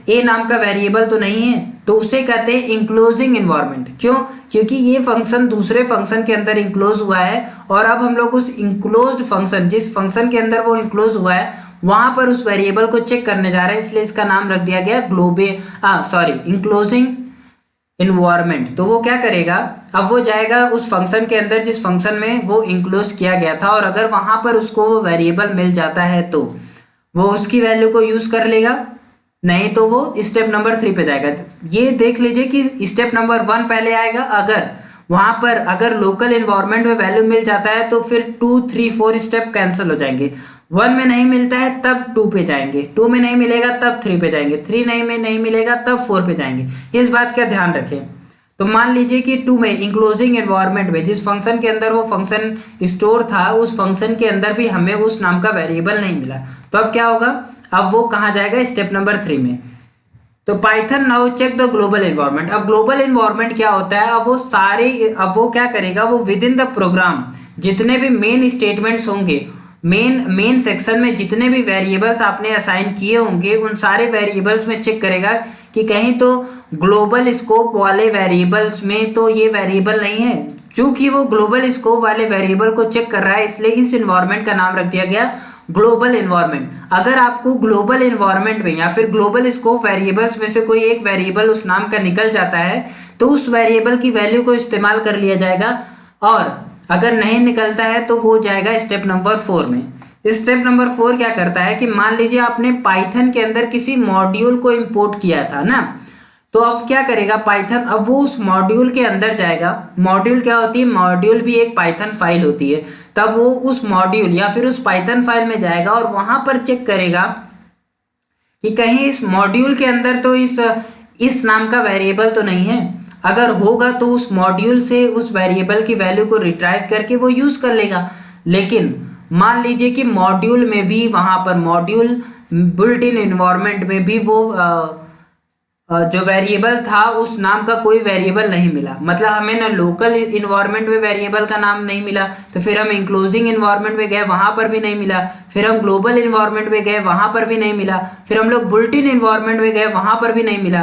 ए नाम का वेरिएबल तो नहीं है, तो उसे कहते हैं इंक्लोजिंग एनवायरनमेंट। क्यों? क्योंकि ये फंक्शन दूसरे फंक्शन के अंदर इंक्लोज हुआ है और अब हम लोग उस इंक्लोज्ड फंक्शन, जिस फंक्शन के अंदर वो इंक्लोज हुआ है वहां पर उस वेरिएबल को चेक करने जा रहे हैं, इसलिए इसका नाम रख दिया गया इंक्लोजिंग एनवायरनमेंट। तो वो क्या करेगा, अब वो जाएगा उस फंक्शन के अंदर जिस फंक्शन में वो इंक्लोज किया गया था और अगर वहां पर उसको वो वेरिएबल मिल जाता है तो वो उसकी वैल्यू को यूज कर लेगा, नहीं तो वो स्टेप नंबर 3 पे जाएगा। ये देख लीजिए कि स्टेप नंबर 1 पहले आएगा, अगर वहां पर अगर लोकल एनवायरनमेंट में वैल्यू मिल जाता है तो फिर 2, 3, 4 स्टेप कैंसिल हो जाएंगे। 1 में नहीं मिलता है तब 2 पे जाएंगे, 2 में नहीं मिलेगा तब 3 पे जाएंगे, 3 में नहीं मिलेगा तब 4 पे जाएंगे। इस बात का ध्यान रखें। तो मान लीजिए कि 2 में इंक्लोजिंग एनवायरनमेंट में जिस फंक्शन के अंदर वो फंक्शन स्टोर था उस फंक्शन के अंदर भी हमें उस नाम का वेरिएबल नहीं मिला, तो अब क्या होगा, अब वो कहाँ जाएगा, स्टेप नंबर 3 में। तो Python now check the global environment. अब ग्लोबल इन्वायरमेंट क्या होता है, अब वो क्या करेगा, वो विद इन द प्रोग्राम जितने भी मेन स्टेटमेंट्स होंगे, मेन सेक्शन में जितने भी वेरिएबल्स आपने असाइन किए होंगे उन सारे वेरिएबल्स में चेक करेगा कि कहीं तो ग्लोबल स्कोप वाले वेरिएबल्स में तो ये वेरिएबल नहीं है। चूंकि वो ग्लोबल स्कोप वाले वेरिएबल को चेक कर रहा है, इसलिए इस इन्वायरमेंट का नाम रख दिया गया ग्लोबल इन्वायरमेंट। अगर आपको ग्लोबल इन्वायरमेंट में या फिर ग्लोबल स्कोप वेरिएबल्स में से कोई एक वेरिएबल उस नाम का निकल जाता है तो उस वेरिएबल की वैल्यू को इस्तेमाल कर लिया जाएगा, और अगर नहीं निकलता है तो हो जाएगा स्टेप नंबर 4 में। स्टेप नंबर 4 क्या करता है कि मान लीजिए आपने पाइथन के अंदर किसी मॉड्यूल को इंपोर्ट किया था ना, तो अब क्या करेगा पाइथन, अब वो उस मॉड्यूल के अंदर जाएगा। मॉड्यूल क्या होती है, मॉड्यूल भी एक पाइथन फाइल होती है। तब वो उस मॉड्यूल या फिर उस पाइथन फाइल में जाएगा और वहां पर चेक करेगा कि कहीं इस मॉड्यूल के अंदर तो इस नाम का वेरिएबल तो नहीं है। अगर होगा तो उस मॉड्यूल से उस वेरिएबल की वैल्यू को रिट्राइव करके वो यूज कर लेगा। लेकिन मान लीजिए कि मॉड्यूल में भी, वहां पर मॉड्यूल बिल्ट इन इन्वायरमेंट में भी वो जो वेरिएबल था उस नाम का कोई वेरिएबल नहीं मिला। मतलब हमें ना लोकल इन्वायरमेंट में वेरिएबल का नाम नहीं मिला, तो फिर हम इंक्लोजिंग इन्वायरमेंट में गए, वहां पर भी नहीं मिला। फिर हम ग्लोबल इन्वायरमेंट में गए, वहां पर भी नहीं मिला। फिर हम लोग बुलेट इन इन्वायरमेंट में गए, वहां पर भी नहीं मिला।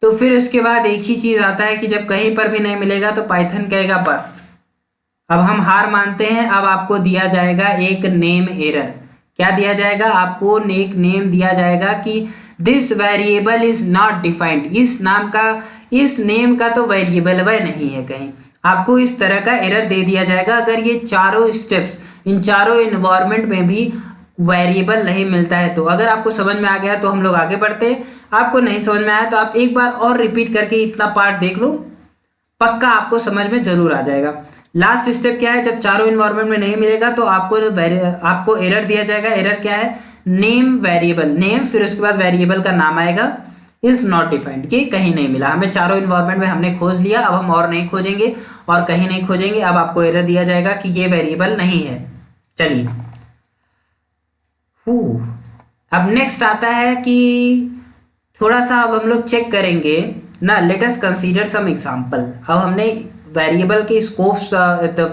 तो फिर उसके बाद एक ही चीज आता है कि जब कहीं पर भी नहीं मिलेगा तो पाइथन कहेगा बस अब हम हार मानते हैं। अब आपको दिया जाएगा एक नेम एरर। क्या दिया जाएगा, आपको एक नेम दिया जाएगा कि this variable is not defined. इस नेम का तो वेरिएबल वह नहीं है कहीं। आपको इस तरह का एरर दे दिया जाएगा अगर ये चारों स्टेप्स, इन चारों इन्वायरमेंट में भी वेरिएबल नहीं मिलता है। तो अगर आपको समझ में आ गया तो हम लोग आगे बढ़ते हैं, आपको नहीं समझ में आया तो आप एक बार और रिपीट करके इतना पार्ट देख लो, पक्का आपको समझ में जरूर आ जाएगा। लास्ट स्टेप क्या है, जब चारों इन्वायरमेंट में नहीं मिलेगा तो आपको एरर दिया जाएगा। एरर क्या है, नेम वेरिएबल, नेम फिर उसके बाद वेरिएबल का नाम आएगा, इज नॉट डिफाइंड, कि कहीं नहीं मिला। हमें चारों इन्वायरमेंट में हमने खोज लिया, अब हम और नहीं खोजेंगे और कहीं नहीं खोजेंगे। अब आपको एरर दिया जाएगा कि ये वेरिएबल नहीं है। चलिए अब नेक्स्ट आता है कि थोड़ा सा अब हम लोग चेक करेंगे ना, let us consider some example. अब हमने वेरिएबल के स्कोप्स,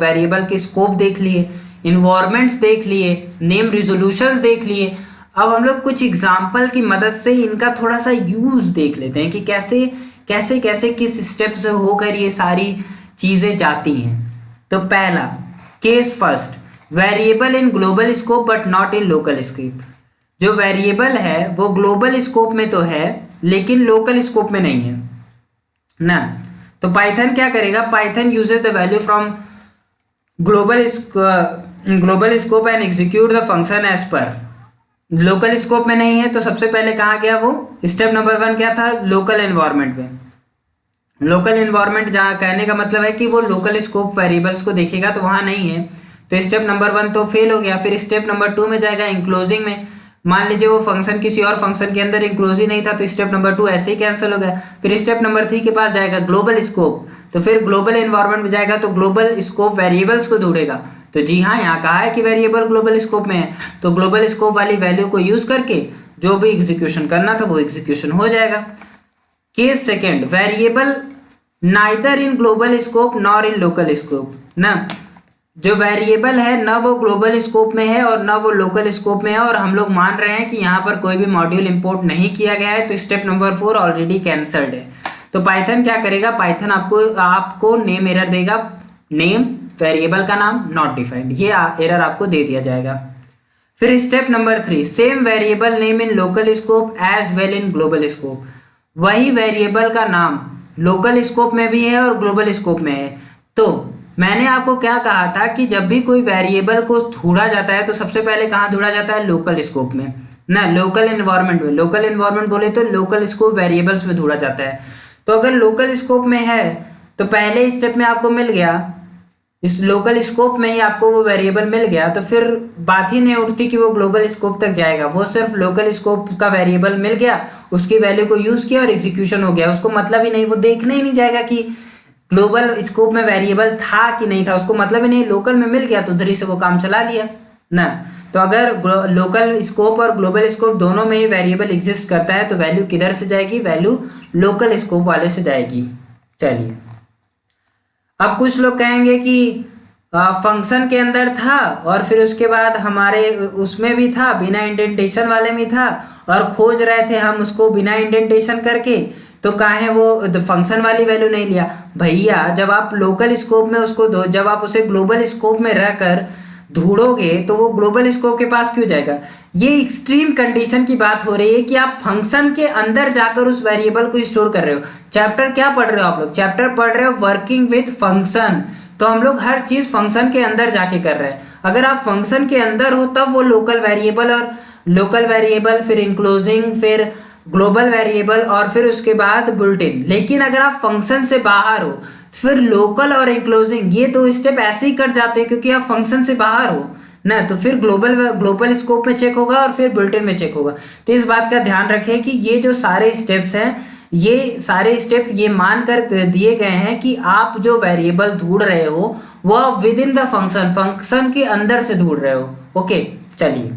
वेरिएबल के स्कोप देख लिए, इन्वायरमेंट्स देख लिए, नेम रिजोल्यूशन देख लिए। अब हम लोग कुछ एग्जांपल की मदद से इनका थोड़ा सा यूज देख लेते हैं कि कैसे कैसे कैसे किस स्टेप से होकर ये सारी चीजें जाती हैं। तो पहला case first, variable in global scope but not in local scope. जो वेरिएबल है वो ग्लोबल स्कोप में तो है लेकिन लोकल स्कोप में नहीं है ना। तो पाइथन क्या करेगा, Python uses the value from global scope and execute the function as per. Local scope में नहीं है तो सबसे पहले कहाँ गया, वो स्टेप नंबर 1 क्या था, लोकल एनवायरनमेंट में। लोकल एनवायरनमेंट जहाँ कहने का मतलब है कि वो लोकल स्कोप वेरिएबल्स को देखेगा तो वहाँ नहीं है, तो स्टेप नंबर 1 तो फेल हो गया। फिर स्टेप नंबर 2 में जाएगा इंक्लोजिंग में। मान लीजिए वो फंक्शन किसी और फंक्शन के अंदर इंक्लोज ही नहीं था तो स्टेप नंबर 2 ऐसे ही कैंसिल हो गया। फिर स्टेप नंबर 3 के पास जाएगा ग्लोबल स्कोप, तो फिर ग्लोबल एनवायरनमेंट में जाएगा तो ग्लोबल स्कोप वेरिएबल्स को ढूंढेगा। तो जी हाँ, यहाँ कहा है कि वेरिएबल ग्लोबल स्कोप में है, तो ग्लोबल स्कोप वाली वैल्यू को यूज करके जो भी एग्जीक्यूशन करना था वो एग्जीक्यूशन हो जाएगा। Case second, variable neither in global scope nor in local scope ना। जो वेरिएबल है ना वो ग्लोबल स्कोप में है और ना वो लोकल स्कोप में है, और हम लोग मान रहे हैं कि यहाँ पर कोई भी मॉड्यूल इंपोर्ट नहीं किया गया है, तो स्टेप नंबर 4 ऑलरेडी कैंसल्ड है। तो पाइथन क्या करेगा, पाइथन आपको नेम एरर देगा, नेम वेरिएबल का नाम नॉट डिफाइंड, ये एरर आपको दे दिया जाएगा। फिर step number 3, same variable name in local scope as well in global scope. वही वेरिएबल का नाम लोकल स्कोप में भी है और ग्लोबल स्कोप में है। तो मैंने आपको क्या कहा था कि जब भी कोई वेरिएबल को ढूंढा जाता है तो सबसे पहले कहाँ ढूंढा जाता है, लोकल स्कोप में ना, लोकल एनवायरनमेंट में। लोकल एनवायरनमेंट बोले तो लोकल स्कोप वेरिएबल्स में ढूंढा जाता है। तो अगर लोकल स्कोप में है तो पहले स्टेप में आपको मिल गया, इस लोकल स्कोप में ही आपको वो वेरिएबल मिल गया, तो फिर बात ही नहीं उठती कि वो ग्लोबल स्कोप तक जाएगा। वो सिर्फ लोकल स्कोप का वेरिएबल मिल गया, उसकी वैल्यू को यूज किया और एग्जीक्यूशन हो गया। उसको मतलब ही नहीं, वो देखने ही नहीं जाएगा कि ग्लोबल स्कोप में वेरिएबल था कि नहीं था, उसको मतलब ही नहीं, लोकल में मिल गया तो उधर ही से वो काम चला लिया ना। तो अगर लोकल स्कोप और ग्लोबल स्कोप दोनों में ही वेरिएबल एग्जिस्ट करता है तो वैल्यू किधर से जाएगी, वैल्यू लोकल स्कोप वाले से जाएगी। चलिए, अब कुछ लोग कहेंगे कि फंक्शन के अंदर था और फिर उसके बाद हमारे उसमें भी था, बिना इंडेंटेशन वाले में था, और खोज रहे थे हम उसको बिना इंडेंटेशन करके, तो काहे वो फंक्शन वाली वैल्यू नहीं लिया। भैया जब आप लोकल स्कोप में उसको दो, जब आप उसे ग्लोबल स्कोप में रहकर ढूंढोगे तो वो ग्लोबल स्कोप के पास क्यों जाएगा। ये एक्सट्रीम कंडीशन की बात हो रही है कि आप फंक्शन के अंदर जाकर उस वेरिएबल को स्टोर कर रहे हो। चैप्टर क्या पढ़ रहे हो आप लोग, चैप्टर पढ़ रहे हो वर्किंग विथ फंक्शन, तो हम लोग हर चीज फंक्शन के अंदर जाके कर रहे हैं। अगर आप फंक्शन के अंदर हो तब वो लोकल वेरिएबल, और लोकल वेरिएबल फिर इंक्लोजिंग, फिर ग्लोबल वेरिएबल, और फिर उसके बाद बुल्ट इन। लेकिन अगर आप फंक्शन से बाहर हो फिर लोकल और इंक्लोजिंग ये दो स्टेप ऐसे ही कट जाते हैं क्योंकि आप फंक्शन से बाहर हो ना, तो फिर ग्लोबल स्कोप में चेक होगा और फिर बुल्ट इन में चेक होगा। तो इस बात का ध्यान रखें कि ये जो सारे स्टेप्स हैं, ये सारे स्टेप ये मान कर दिए गए हैं कि आप जो वेरिएबल ढूंढ रहे हो वह विद इन द फंक्शन के अंदर से ढूंढ रहे हो। ओके, चलिए,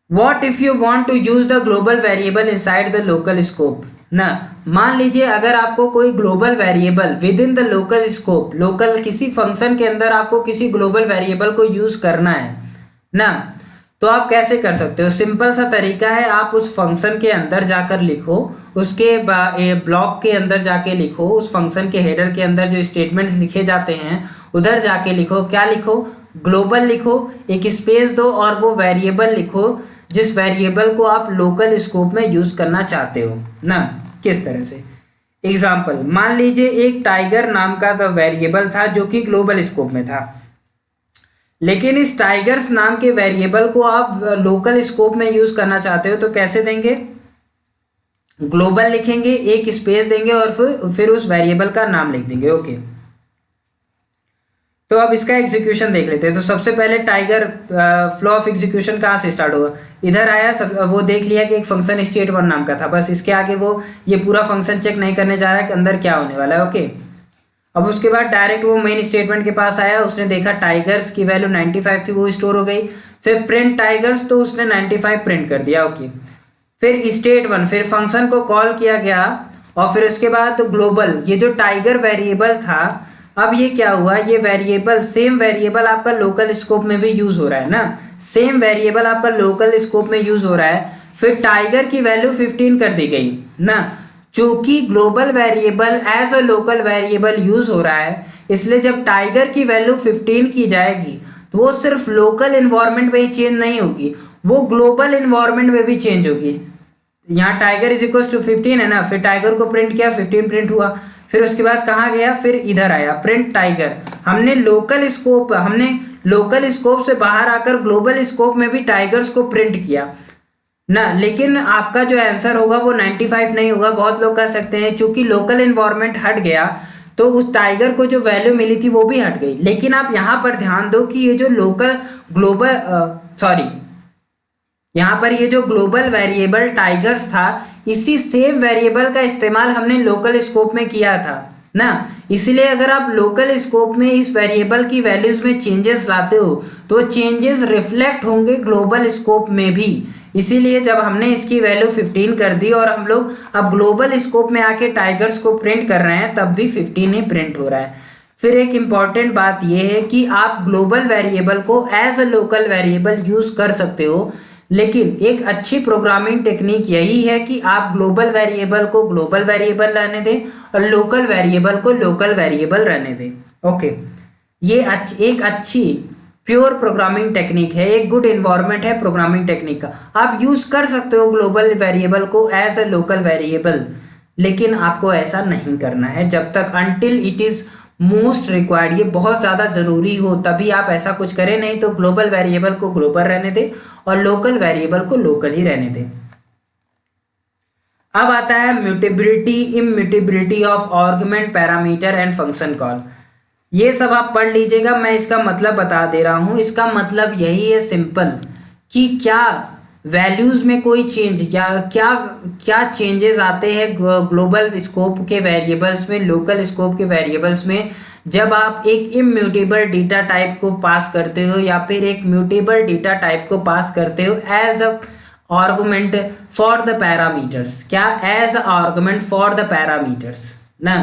What if you want to use the global variable inside the local scope? ना, मान लीजिए अगर आपको कोई global variable within the local scope, local किसी फंक्शन के अंदर आपको किसी ग्लोबल वेरिएबल को यूज करना है ना, तो आप कैसे कर सकते हो। सिंपल सा तरीका है, आप उस फंक्शन के अंदर जाकर लिखो, उसके ब्लॉक के अंदर जाके लिखो, उस फंक्शन के हेडर के अंदर जो स्टेटमेंट्स लिखे जाते हैं उधर जाके लिखो। क्या लिखो, ग्लोबल लिखो, एक स्पेस दो और वो वेरिएबल लिखो जिस वेरिएबल को आप लोकल स्कोप में यूज करना चाहते हो ना। किस तरह से, एग्जाम्पल, मान लीजिए एक टाइगर नाम का वेरिएबल था जो कि ग्लोबल स्कोप में था, लेकिन इस टाइगर्स नाम के वेरिएबल को आप लोकल स्कोप में यूज करना चाहते हो तो कैसे देंगे, ग्लोबल लिखेंगे, एक स्पेस देंगे और फिर उस वेरिएबल का नाम लिख देंगे। ओके, तो अब इसका एग्जीक्यूशन देख लेते हैं। तो सबसे पहले टाइगर फ्लो ऑफ एग्जीक्यूशन कहाँ से स्टार्ट होगा, इधर आया, वो देख लिया कि एक फंक्शन state1 नाम का था, बस इसके आगे वो ये पूरा फंक्शन चेक नहीं करने जा रहा है कि अंदर क्या होने वाला है। ओके, अब उसके बाद डायरेक्ट वो मेन स्टेटमेंट के पास आया, उसने देखा टाइगर्स की वैल्यू 95 थी, वो स्टोर हो गई, फिर प्रिंट टाइगर्स, तो उसने 95 प्रिंट कर दिया। ओके, फिर state1, फिर फंक्शन को कॉल किया गया, और फिर उसके बाद ग्लोबल, ये जो टाइगर वेरिएबल था, अब ये क्या हुआ, ये वेरिएबल, सेम वेरिएबल आपका लोकल स्कोप में भी यूज हो रहा है ना, सेम वेरिएबल आपका लोकल स्कोप में यूज हो रहा है। फिर टाइगर की वैल्यू 15 कर दी गई ना, चूंकि global variable as a local variable use हो रहा है, इसलिए जब टाइगर की वैल्यू 15 की जाएगी तो वो सिर्फ लोकल इन्वायरमेंट में ही चेंज नहीं होगी, वो ग्लोबल इन्वायरमेंट में भी चेंज होगी। यहाँ टाइगर इज इक्वल टू 15 है ना, फिर टाइगर को प्रिंट किया, 15 प्रिंट हुआ, फिर उसके बाद कहाँ गया, फिर इधर आया प्रिंट टाइगर। हमने लोकल स्कोप से बाहर आकर ग्लोबल स्कोप में भी टाइगर्स को प्रिंट किया ना, लेकिन आपका जो आंसर होगा वो 95 नहीं होगा। बहुत लोग कह सकते हैं चूंकि लोकल इन्वायरमेंट हट गया तो उस टाइगर को जो वैल्यू मिली थी वो भी हट गई। लेकिन आप यहाँ पर ध्यान दो कि ये जो यहाँ पर ये जो ग्लोबल वेरिएबल टाइगर्स था, इसी सेम वेरिएबल का इस्तेमाल हमने लोकल स्कोप में किया था ना, इसलिए अगर आप लोकल स्कोप में इस वेरिएबल की वैल्यूज में चेंजेस लाते हो तो चेंजेस रिफ्लेक्ट होंगे ग्लोबल स्कोप में भी। इसीलिए जब हमने इसकी वैल्यू 15 कर दी और हम लोग अब ग्लोबल स्कोप में आके टाइगर्स को प्रिंट कर रहे हैं, तब भी 15 ही प्रिंट हो रहा है। फिर एक इंपॉर्टेंट बात यह है कि आप ग्लोबल वेरिएबल को as a local variable use कर सकते हो, लेकिन एक अच्छी प्रोग्रामिंग टेक्निक यही है कि आप ग्लोबल वेरिएबल को ग्लोबल वेरिएबल रहने दें और लोकल वेरिएबल को लोकल वेरिएबल रहने दें। ओके, ये एक अच्छी प्योर प्रोग्रामिंग टेक्निक है, एक गुड इन्वायरमेंट है प्रोग्रामिंग टेक्निक का। आप यूज कर सकते हो ग्लोबल वेरिएबल को एज अ लोकल वेरिएबल, लेकिन आपको ऐसा नहीं करना है जब तक until it is most required, ये बहुत ज़्यादा ज़रूरी हो तभी आप ऐसा कुछ करें, नहीं तो ग्लोबल वेरिएबल को ग्लोबल रहने दें और लोकल वेरिएबल को लोकल ही रहने दें। अब आता है mutability, immutability of argument, parameter and function call. ये सब आप पढ़ लीजिएगा, मैं इसका मतलब बता दे रहा हूँ। इसका मतलब यही है सिंपल कि क्या वैल्यूज में कोई चेंज या क्या क्या चेंजेस आते हैं ग्लोबल स्कोप के वेरिएबल्स में, लोकल स्कोप के वेरिएबल्स में, जब आप एक इम्यूटेबल डेटा टाइप को पास करते हो या फिर एक म्यूटेबल डेटा टाइप को पास करते हो as a argument for the parameters. क्या? As a argument for the parameters ना।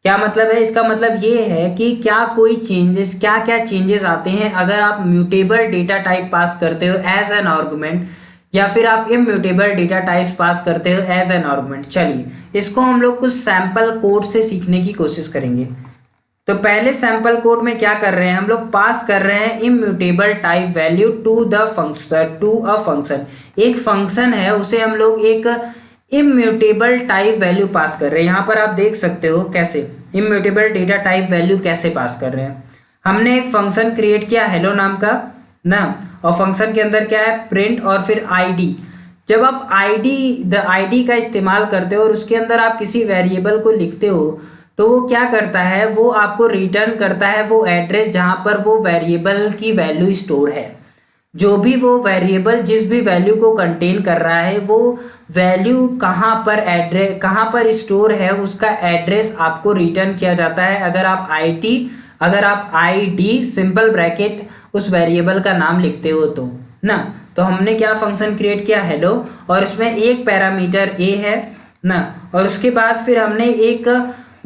क्या मतलब है? इसका मतलब ये है कि क्या कोई चेंजेस, क्या क्या चेंजेस आते हैं अगर आप म्यूटेबल डेटा टाइप पास करते हो एज एन आर्गुमेंट, या फिर आप इम्यूटेबल डेटा टाइप्स पास करते हो एज एन आर्गुमेंट। चलिए इसको हम लोग कुछ सैंपल कोड से सीखने की कोशिश करेंगे। तो पहले सैंपल कोड में क्या कर रहे हैं हम लोग, पास कर रहे हैं immutable type value to the function, to a function. एक फंक्शन है उसे हम लोग एक इम्यूटेबल टाइप वैल्यू पास कर रहे हैं। यहाँ पर आप देख सकते हो कैसे इम्यूटेबल डेटा टाइप वैल्यू कैसे पास कर रहे हैं। हमने एक फंक्शन क्रिएट किया हेलो नाम का ना, और फंक्शन के अंदर क्या है, प्रिंट और फिर आईडी। जब आप आईडी का इस्तेमाल करते हो और उसके अंदर आप किसी वेरिएबल को लिखते हो तो वो क्या करता है, वो आपको रिटर्न करता है वो एड्रेस जहाँ पर वो वेरिएबल की वैल्यू स्टोर है। जो भी वो वेरिएबल जिस भी वैल्यू को कंटेन कर रहा है वो वैल्यू कहाँ पर स्टोर है, उसका एड्रेस आपको रिटर्न किया जाता है। अगर आप आईडी सिंपल ब्रैकेट उस वेरिएबल का नाम लिखते हो तो ना। तो हमने क्या फंक्शन क्रिएट किया हेलो, और इसमें एक पैरामीटर ए है ना, और उसके बाद फिर हमने एक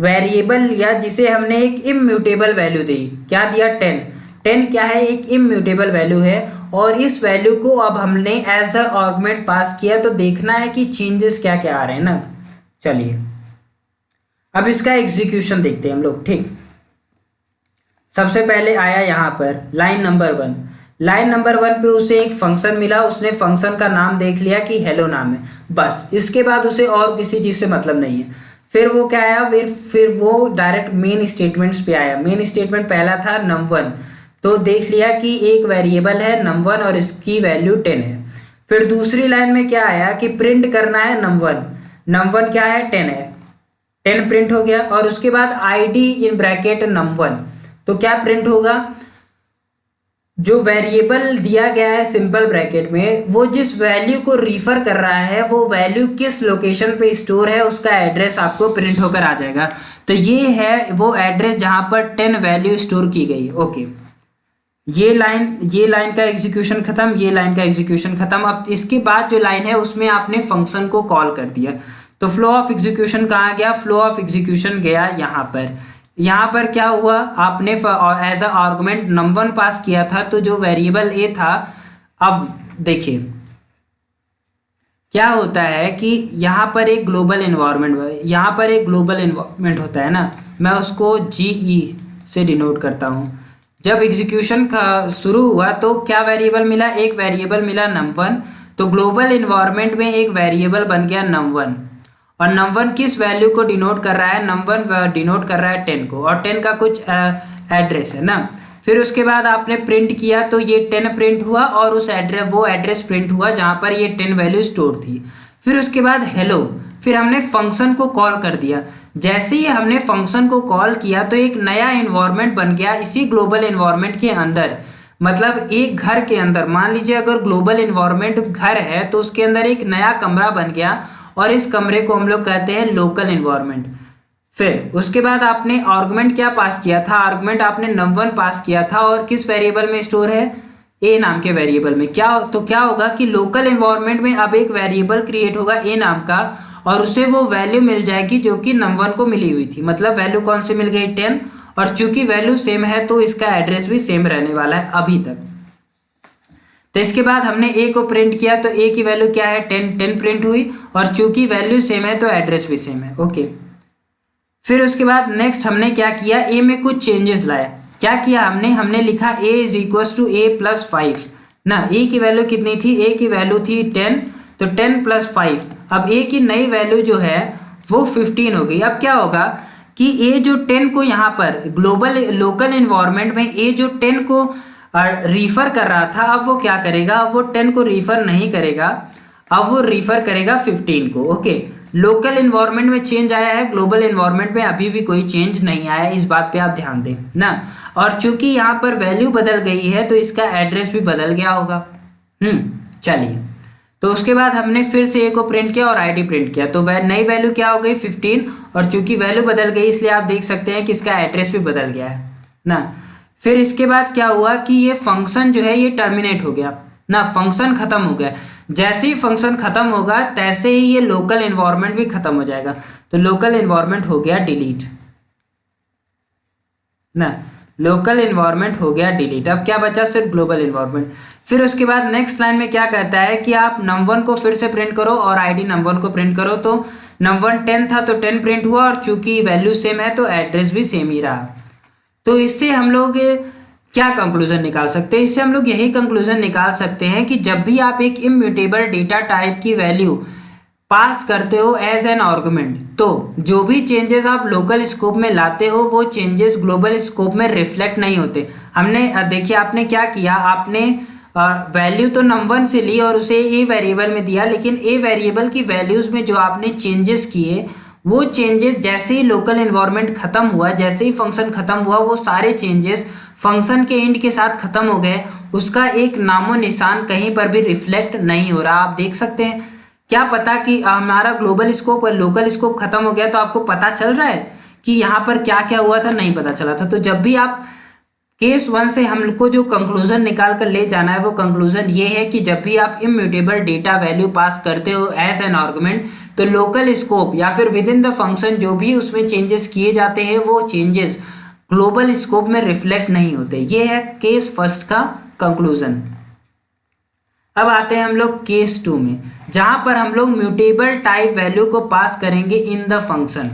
वेरिएबल लिया जिसे हमने एक इम्यूटेबल वैल्यू दी। क्या दिया? 10 क्या है, एक इम्यूटेबल वैल्यू है, और इस वैल्यू को अब हमने एज अ आर्गुमेंट पास किया। तो देखना है कि चेंजेस क्या क्या आ रहे हैं ना। चलिए अब इसका एग्जीक्यूशन देखते हैं हम लोग। ठीक, सबसे पहले आया यहाँ पर लाइन नंबर 1। लाइन नंबर 1 पे उसे एक फंक्शन मिला, उसने फंक्शन का नाम देख लिया कि हेलो नाम है, बस। इसके बाद उसे और किसी चीज़ से मतलब नहीं है। फिर वो क्या आया, फिर वो डायरेक्ट मेन स्टेटमेंट्स पे आया। मेन स्टेटमेंट पहला था num1, तो देख लिया कि एक वेरिएबल है num1 और इसकी वैल्यू 10 है। फिर दूसरी लाइन में क्या आया कि प्रिंट करना है num1 क्या है, 10 है, 10 प्रिंट हो गया। और उसके बाद id इन ब्रैकेट num1, तो क्या प्रिंट होगा, जो वेरिएबल दिया गया है सिंपल ब्रैकेट में वो जिस वैल्यू को रिफर कर रहा है वो वैल्यू किस लोकेशन पे स्टोर है उसका एड्रेस आपको प्रिंट होकर आ जाएगा। तो ये है वो एड्रेस जहां पर 10 वैल्यू स्टोर की गई। ओके, ये लाइन का एग्जीक्यूशन खत्म, ये लाइन का एग्जीक्यूशन खत्म। अब इसके बाद जो लाइन है उसमें आपने फंक्शन को कॉल कर दिया। तो फ्लो ऑफ एग्जीक्यूशन कहाँ गया, फ्लो ऑफ एग्जीक्यूशन गया यहाँ पर। यहाँ पर क्या हुआ, आपने एज अ आर्गुमेंट num1 पास किया था, तो जो वेरिएबल ए था, अब देखिए क्या होता है कि यहाँ पर एक ग्लोबल इन्वायरमेंट होता है ना, मैं उसको GE से डिनोट करता हूँ। जब एग्जीक्यूशन का शुरू हुआ तो क्या वेरिएबल मिला, एक वेरिएबल मिला num1, तो ग्लोबल इन्वायरमेंट में एक वेरिएबल बन गया num1, और num1 किस वैल्यू को डिनोट कर रहा है, num1 डिनोट कर रहा है 10 को, और 10 का कुछ एड्रेस है ना। फिर उसके बाद आपने प्रिंट किया तो ये 10 प्रिंट हुआ और वो एड्रेस प्रिंट हुआ जहाँ पर ये 10 वैल्यू स्टोर थी। फिर उसके बाद हेलो, फिर हमने फंक्शन को कॉल कर दिया। जैसे ही हमने फंक्शन को कॉल किया तो एक नया इन्वायरमेंट बन गया इसी ग्लोबल इन्वायरमेंट के अंदर। मतलब एक घर के अंदर, मान लीजिए अगर ग्लोबल इन्वायरमेंट घर है तो उसके अंदर एक नया कमरा बन गया और इस कमरे को हम लोग कहते हैं लोकल इन्वायरमेंट। फिर उसके बाद आपने आर्गुमेंट क्या पास किया था, आर्गुमेंट आपने num1 पास किया था और किस वेरिएबल में स्टोर है, ए नाम के वेरिएबल में। क्या होगा कि लोकल इन्वायरमेंट में अब एक वेरिएबल क्रिएट होगा ए नाम का, और उसे वो वैल्यू मिल जाएगी जो कि num1 को मिली हुई थी। मतलब वैल्यू कौन सी मिल गई, 10, और चूंकि वैल्यू सेम है तो इसका एड्रेस भी सेम रहने वाला है अभी तक। तो इसके बाद हमने ए को प्रिंट किया तो ए की वैल्यू क्या है, 10 प्रिंट हुई, और चूंकि वैल्यू सेम है तो एड्रेस भी सेम है। ओके, फिर उसके बाद नेक्स्ट हमने क्या किया, ए में कुछ चेंजेस लाया। क्या किया हमने लिखा a is equal to a plus 5 ना। a की वैल्यू कितनी थी, a की वैल्यू थी 10, तो 10 प्लस 5, अब a की नई वैल्यू जो है वो 15 हो गई। अब क्या होगा कि a जो 10 को यहाँ पर लोकल इन्वायरमेंट में a जो 10 को रिफर कर रहा था, अब वो क्या करेगा, अब वो 10 को रिफर नहीं करेगा, अब वो रिफर करेगा 15 को। ओके, लोकल इन्वायरमेंट में चेंज आया है, ग्लोबल इन्वायरमेंट में अभी भी कोई चेंज नहीं आया है, इस बात पे आप ध्यान दें ना। और चूंकि यहाँ पर वैल्यू बदल गई है तो इसका एड्रेस भी बदल गया होगा चलिए, तो उसके बाद हमने फिर से ए को प्रिंट किया और आईडी प्रिंट किया, तो वह नई वैल्यू क्या हो गई 15, और चूंकि वैल्यू बदल गई इसलिए आप देख सकते हैं कि इसका एड्रेस भी बदल गया है ना। फिर इसके बाद क्या हुआ कि ये फंक्शन जो है ये टर्मिनेट हो गया ना, फंक्शन खत्म हो गया। जैसे ही फंक्शन खत्म होगा तैसे ही ये लोकल एनवायरनमेंट भी खत्म हो जाएगा, तो लोकल एनवायरनमेंट हो गया डिलीट ना, लोकल एनवायरनमेंट हो गया डिलीट। अब क्या बचा, सिर्फ ग्लोबल एनवायरनमेंट। फिर उसके बाद नेक्स्ट लाइन में क्या कहता है कि आप num1 को फिर से प्रिंट करो और आईडी num1 को प्रिंट करो, तो num1 10 था तो 10 प्रिंट हुआ, और चूंकि वैल्यू सेम है तो एड्रेस भी सेम ही रहा। तो इससे हम लोग क्या कंक्लूजन निकाल सकते हैं, इससे हम लोग यही कंक्लूजन निकाल सकते हैं कि जब भी आप एक इम्यूटेबल डेटा टाइप की वैल्यू पास करते हो एज एन आर्गुमेंट, तो जो भी चेंजेस आप लोकल स्कोप में लाते हो वो चेंजेस ग्लोबल स्कोप में रिफ्लेक्ट नहीं होते। हमने देखिए आपने क्या किया, आपने वैल्यू तो num1 से ली और उसे ए वेरिएबल में दिया, लेकिन ए वेरिएबल की वैल्यूज में जो आपने चेंजेस किए वो चेंजेस जैसे ही लोकल एनवायरनमेंट खत्म हुआ, जैसे ही फंक्शन खत्म हुआ, वो सारे चेंजेस फंक्शन के एंड के साथ खत्म हो गए, उसका एक नामो निशान कहीं पर भी रिफ्लेक्ट नहीं हो रहा। आप देख सकते हैं, क्या पता कि हमारा ग्लोबल स्कोप और लोकल स्कोप खत्म हो गया तो आपको पता चल रहा है कि यहाँ पर क्या क्या हुआ था, नहीं पता चला था। तो जब भी आप केस 1 से हमको जो कंक्लूजन निकाल कर ले जाना है वो कंक्लूजन ये है कि जब भी आप इम्यूटेबल डेटा वैल्यू पास करते हो एज एन आर्गुमेंट, तो लोकल स्कोप या फिर विद इन द फंक्शन जो भी उसमें चेंजेस किए जाते हैं वो चेंजेस ग्लोबल स्कोप में रिफ्लेक्ट नहीं होते। ये है केस फर्स्ट का कंक्लूजन। अब आते हैं हम लोग केस 2 में, जहां पर हम लोग म्यूटेबल टाइप वैल्यू को पास करेंगे इन द फंक्शन।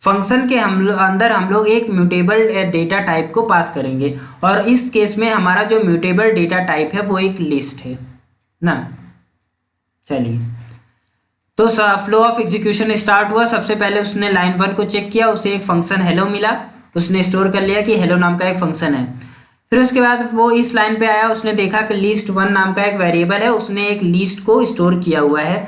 फंक्शन के अंदर हम लोग एक म्यूटेबल डेटा टाइप को पास करेंगे, और इस केस में हमारा जो म्यूटेबल डेटा टाइप है वो एक लिस्ट है ना। चलिए, तो फ्लो ऑफ एग्जीक्यूशन स्टार्ट हुआ। सबसे पहले उसने लाइन 1 को चेक किया, उसे एक फंक्शन हेलो मिला, उसने स्टोर कर लिया कि हेलो नाम का एक फंक्शन है। फिर उसके बाद वो इस लाइन पे आया, उसने देखा कि list1 नाम का एक वेरिएबल है, उसने एक लिस्ट को स्टोर किया हुआ है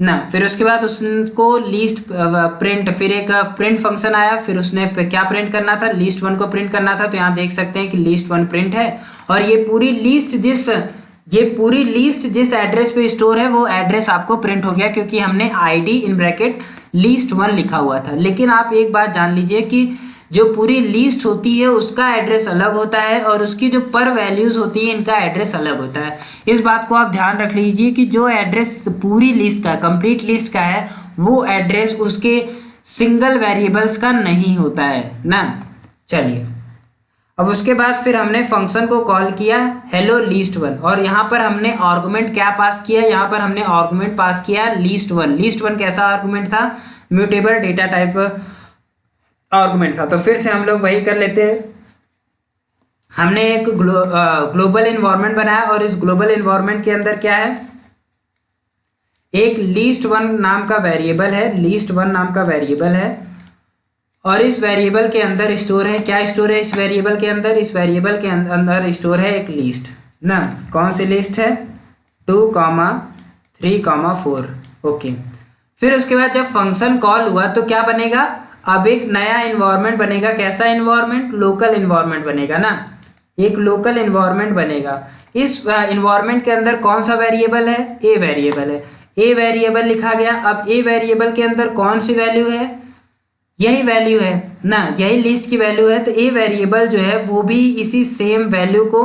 ना। फिर उसके बाद उसको लिस्ट प्रिंट, फिर एक प्रिंट फंक्शन आया, फिर उसने क्या प्रिंट करना था, list1 को प्रिंट करना था। तो यहाँ देख सकते हैं कि list1 प्रिंट है, और ये पूरी लिस्ट जिस एड्रेस पे स्टोर है वो एड्रेस आपको प्रिंट हो गया, क्योंकि हमने आईडी इन ब्रैकेट list1 लिखा हुआ था। लेकिन आप एक बात जान लीजिए कि जो पूरी लिस्ट होती है उसका एड्रेस अलग होता है, और उसकी जो पर वैल्यूज होती है इनका एड्रेस अलग होता है। इस बात को आप ध्यान रख लीजिए कि जो एड्रेस पूरी लिस्ट का, कंप्लीट लिस्ट का है, वो एड्रेस उसके सिंगल वेरिएबल्स का नहीं होता है ना। चलिए, अब उसके बाद फिर हमने फंक्शन को कॉल किया हेलो list1, और यहाँ पर हमने आर्गुमेंट क्या पास किया, यहाँ पर हमने आर्गुमेंट पास किया list1। list1 कैसा आर्गुमेंट था, म्यूटेबल डेटा टाइप आर्गुमेंट था। तो फिर से हम लोग वही कर लेते हैं, हमने एक ग्लोबल एनवायरनमेंट बनाया, और इस ग्लोबल एनवायरनमेंट के अंदर क्या है, एक list1 नाम का वेरिएबल है, list1 नाम का वेरिएबल है, और इस वेरिएबल के अंदर स्टोर है, क्या स्टोर है इस वेरिएबल के अंदर, इस वेरिएबल के अंदर स्टोर है एक लिस्ट ना। कौन सी लिस्ट है, 2, 3, 4। ओके, फिर उसके बाद जब फंक्शन कॉल हुआ तो क्या बनेगा, अब एक नया एनवायरनमेंट बनेगा। कैसा एनवायरनमेंट, लोकल एनवायरनमेंट बनेगा ना, एक लोकल एनवायरनमेंट बनेगा। इस एनवायरनमेंट के अंदर कौन सा वेरिएबल है, ए वेरिएबल है, ए वेरिएबल लिखा गया। अब ए वेरिएबल के अंदर कौन सी वैल्यू है, यही वैल्यू है ना, यही लिस्ट की वैल्यू है। तो ए वेरिएबल जो है वो भी इसी सेम वैल्यू को,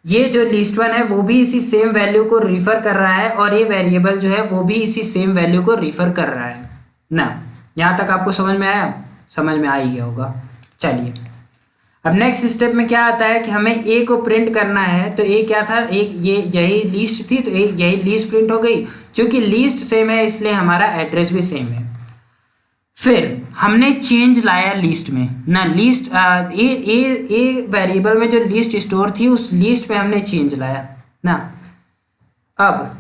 ये जो list1 है वो भी इसी सेम वैल्यू को रिफर कर रहा है, और ये वेरिएबल जो है वो भी इसी सेम वैल्यू को रिफर कर रहा है ना। यहाँ तक आपको समझ में आया, समझ में आ ही गया होगा। चलिए, अब नेक्स्ट स्टेप में क्या आता है कि हमें ए को प्रिंट करना है। तो ए क्या था, एक ये यही लिस्ट थी, तो यही लिस्ट प्रिंट हो गई। चूंकि लिस्ट सेम है इसलिए हमारा एड्रेस भी सेम है। फिर हमने चेंज लाया लिस्ट में ना, लिस्ट ए वेरिएबल में जो लिस्ट स्टोर थी उस लिस्ट पे हमने चेंज लाया ना। अब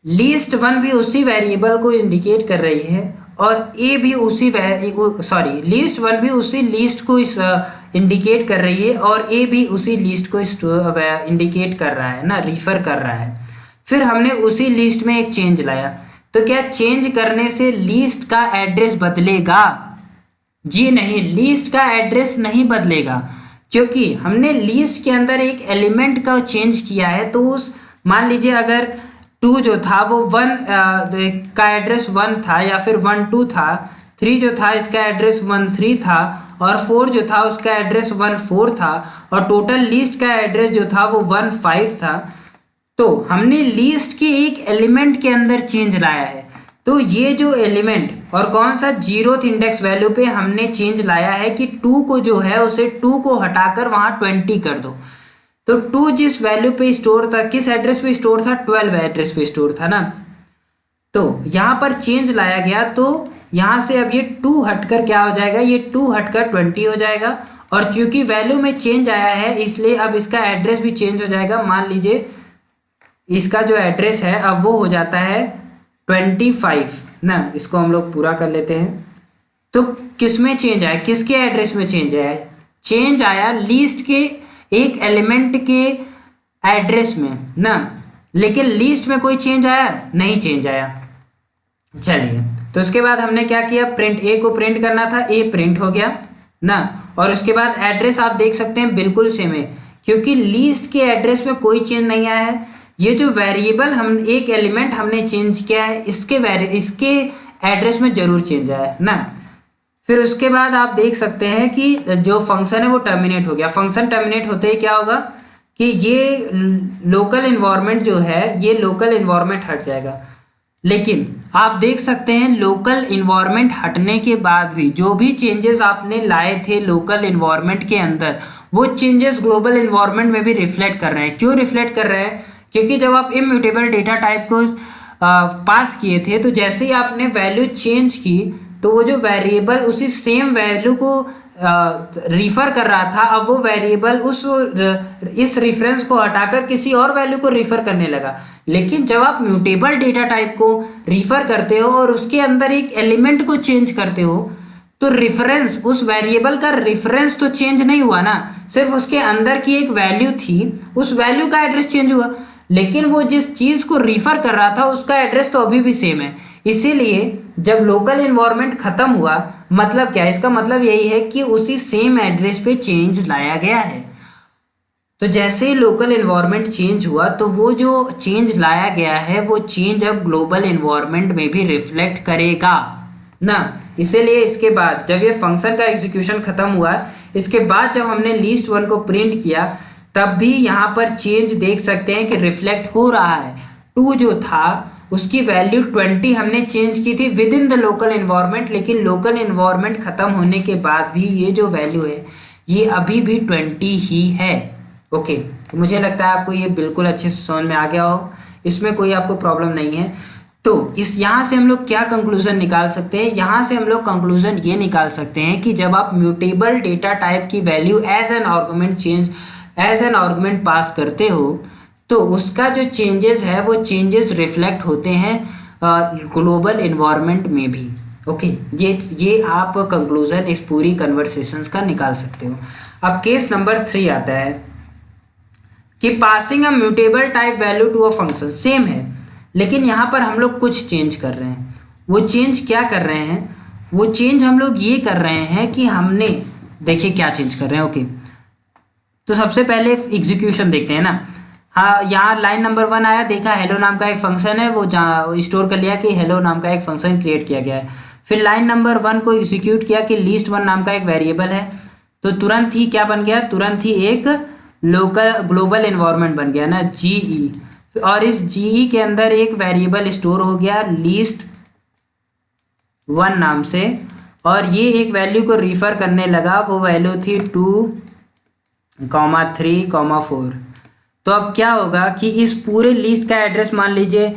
list1 भी उसी वेरिएबल को इंडिकेट कर रही है, और ए भी उसी list1 भी उसी लिस्ट को इंडिकेट कर रही है, और ए भी उसी लिस्ट को इंडिकेट कर रहा है ना, रिफर कर रहा है। फिर हमने उसी लिस्ट में एक चेंज लाया, तो क्या चेंज करने से लिस्ट का एड्रेस बदलेगा, जी नहीं, लिस्ट का एड्रेस नहीं बदलेगा। क्योंकि हमने लीस्ट के अंदर एक एलिमेंट का चेंज किया है, तो उस मान लीजिए अगर 2 जो था वो 1 का एड्रेस 1 था या फिर 1 2 था, 3 जो था इसका एड्रेस 1 3 था और 4 जो था उसका एड्रेस 1 4 था और टोटल लीस्ट का एड्रेस जो था वो 1 5 था। तो हमने लीस्ट के एक एलिमेंट के अंदर चेंज लाया है। तो ये जो एलिमेंट और कौन सा 0th इंडेक्स वैल्यू पे हमने चेंज लाया है कि 2 को जो है उसे 2 को हटाकर वहां 20 कर दो। तो 2 जिस वैल्यू पे स्टोर था, किस एड्रेस पे स्टोर था, 12 एड्रेस पे स्टोर था ना। तो यहाँ पर चेंज लाया गया, तो यहाँ से अब ये 2 हटकर क्या हो जाएगा, ये 2 हटकर 20 हो जाएगा। और क्योंकि वैल्यू में चेंज आया है इसलिए अब इसका एड्रेस भी चेंज हो जाएगा। मान लीजिए इसका जो एड्रेस है अब वो हो जाता है 25 ना। इसको हम लोग पूरा कर लेते हैं। तो किस में चेंज आया, किसके एड्रेस में चेंज आया, चेंज आया लीस्ट के एक एलिमेंट के एड्रेस में ना। लेकिन लीस्ट में कोई चेंज आया नहीं, चेंज आया। चलिए, तो उसके बाद हमने क्या किया, प्रिंट ए को प्रिंट करना था, ए प्रिंट हो गया ना। और उसके बाद एड्रेस आप देख सकते हैं बिल्कुल सेम है, क्योंकि लीस्ट के एड्रेस में कोई चेंज नहीं आया है। ये जो वेरिएबल हम एक एलिमेंट हमने चेंज किया है इसके एड्रेस में जरूर चेंज आया है ना। फिर उसके बाद आप देख सकते हैं कि जो फंक्शन है वो टर्मिनेट हो गया। फंक्शन टर्मिनेट होते ही क्या होगा कि ये लोकल इन्वायरमेंट जो है, ये लोकल इन्वायरमेंट हट जाएगा। लेकिन आप देख सकते हैं लोकल इन्वायरमेंट हटने के बाद भी जो भी चेंजेस आपने लाए थे लोकल इन्वायरमेंट के अंदर, वो चेंजेस ग्लोबल इन्वायरमेंट में भी रिफ्लेक्ट कर रहे हैं। क्यों रिफ्लेक्ट कर रहे हैं, क्योंकि जब आप इम्यूटेबल डेटा टाइप को पास किए थे, तो जैसे ही आपने वैल्यू चेंज की तो वो जो वेरिएबल उसी सेम वैल्यू को रिफर कर रहा था, अब वो वेरिएबल इस रेफरेंस को हटाकर किसी और वैल्यू को रिफर करने लगा। लेकिन जब आप म्यूटेबल डेटा टाइप को रिफर करते हो और उसके अंदर एक एलिमेंट को चेंज करते हो, तो रिफरेंस, उस वेरिएबल का रिफरेंस तो चेंज नहीं हुआ ना, सिर्फ उसके अंदर की एक वैल्यू थी, उस वैल्यू का एड्रेस चेंज हुआ। लेकिन वो जिस चीज को रिफर कर रहा था उसका एड्रेस तो अभी भी सेम है। इसीलिए जब लोकल इन्वायरमेंट खत्म हुआ, मतलब क्या, इसका मतलब यही है कि उसी सेम एड्रेस पे चेंज लाया गया है। तो जैसे ही लोकल इन्वायरमेंट चेंज हुआ तो वो जो चेंज लाया गया है वो चेंज अब ग्लोबल इन्वायरमेंट में भी रिफ्लेक्ट करेगा ना। इसीलिए इसके बाद जब ये फंक्शन का एग्जीक्यूशन खत्म हुआ, इसके बाद जब हमने लिस्ट 1 को प्रिंट किया, तब भी यहाँ पर चेंज देख सकते हैं कि रिफ्लेक्ट हो रहा है। 2 जो था उसकी वैल्यू 20 हमने चेंज की थी with in the local environment, लेकिन लोकल इन्वायरमेंट खत्म होने के बाद भी ये जो वैल्यू है ये अभी भी 20 ही है। ओके, तो मुझे लगता है आपको ये बिल्कुल अच्छे से समझ में आ गया हो, इसमें कोई आपको प्रॉब्लम नहीं है। तो इस यहाँ से हम लोग क्या कंक्लूजन निकाल सकते हैं, यहाँ से हम लोग कंक्लूजन ये निकाल सकते हैं कि जब आप म्यूटेबल डेटा टाइप की वैल्यू एज एन आर्गुमेंट पास करते हो, तो उसका जो चेंजेस है वो चेंजेस रिफ्लेक्ट होते हैं ग्लोबल इन्वायरमेंट में भी। ओके, ये आप कंक्लूजन इस पूरी कन्वर्सेशंस का निकाल सकते हो। अब केस नंबर 3 आता है कि passing a mutable type value to a function. Same है, लेकिन यहाँ पर हम लोग कुछ चेंज कर रहे हैं। वो चेंज क्या कर रहे हैं, वो चेंज हम लोग ये कर रहे हैं कि हमने, देखिए क्या चेंज कर रहे हैं। ओके, तो सबसे पहले एग्जीक्यूशन देखते हैं ना। हाँ, यहाँ लाइन नंबर 1 आया, देखा हेलो नाम का एक फंक्शन है, वो जहाँ स्टोर कर लिया कि हेलो नाम का एक फंक्शन क्रिएट किया गया है। फिर लाइन नंबर 1 को एग्जीक्यूट किया कि लिस्ट 1 नाम का एक वेरिएबल है, तो तुरंत ही क्या बन गया, तुरंत ही एक लोकल ग्लोबल इन्वायरमेंट बन गया ना, जीई। और इस जीई के अंदर एक वेरिएबल स्टोर हो गया लिस्ट 1 नाम से, और ये एक वैल्यू को रिफर करने लगा, वो वैल्यू थी 2, 3, 4। तो अब क्या होगा कि इस पूरे लिस्ट का एड्रेस मान लीजिए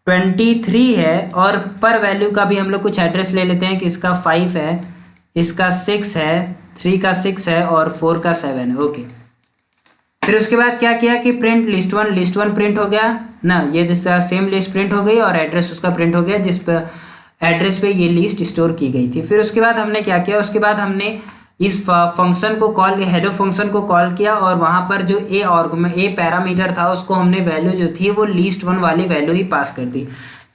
23 है, और पर वैल्यू का भी हम लोग कुछ एड्रेस ले लेते हैं कि इसका 5 है, इसका 6 है, 3 का 6 है और 4 का 7 है। ओके, फिर उसके बाद क्या किया कि प्रिंट लिस्ट 1 प्रिंट हो गया ना, ये जिसका सेम लिस्ट प्रिंट हो गई और एड्रेस उसका प्रिंट हो गया जिस पर एड्रेस पे ये लिस्ट स्टोर की गई थी। फिर उसके बाद हमने क्या किया, उसके बाद हमने इस फंक्शन को कॉल, हेलो फंक्शन को कॉल किया, और वहाँ पर जो ए पैरामीटर था उसको हमने वैल्यू जो थी वो लिस्ट 1 वाली वैल्यू ही पास कर दी।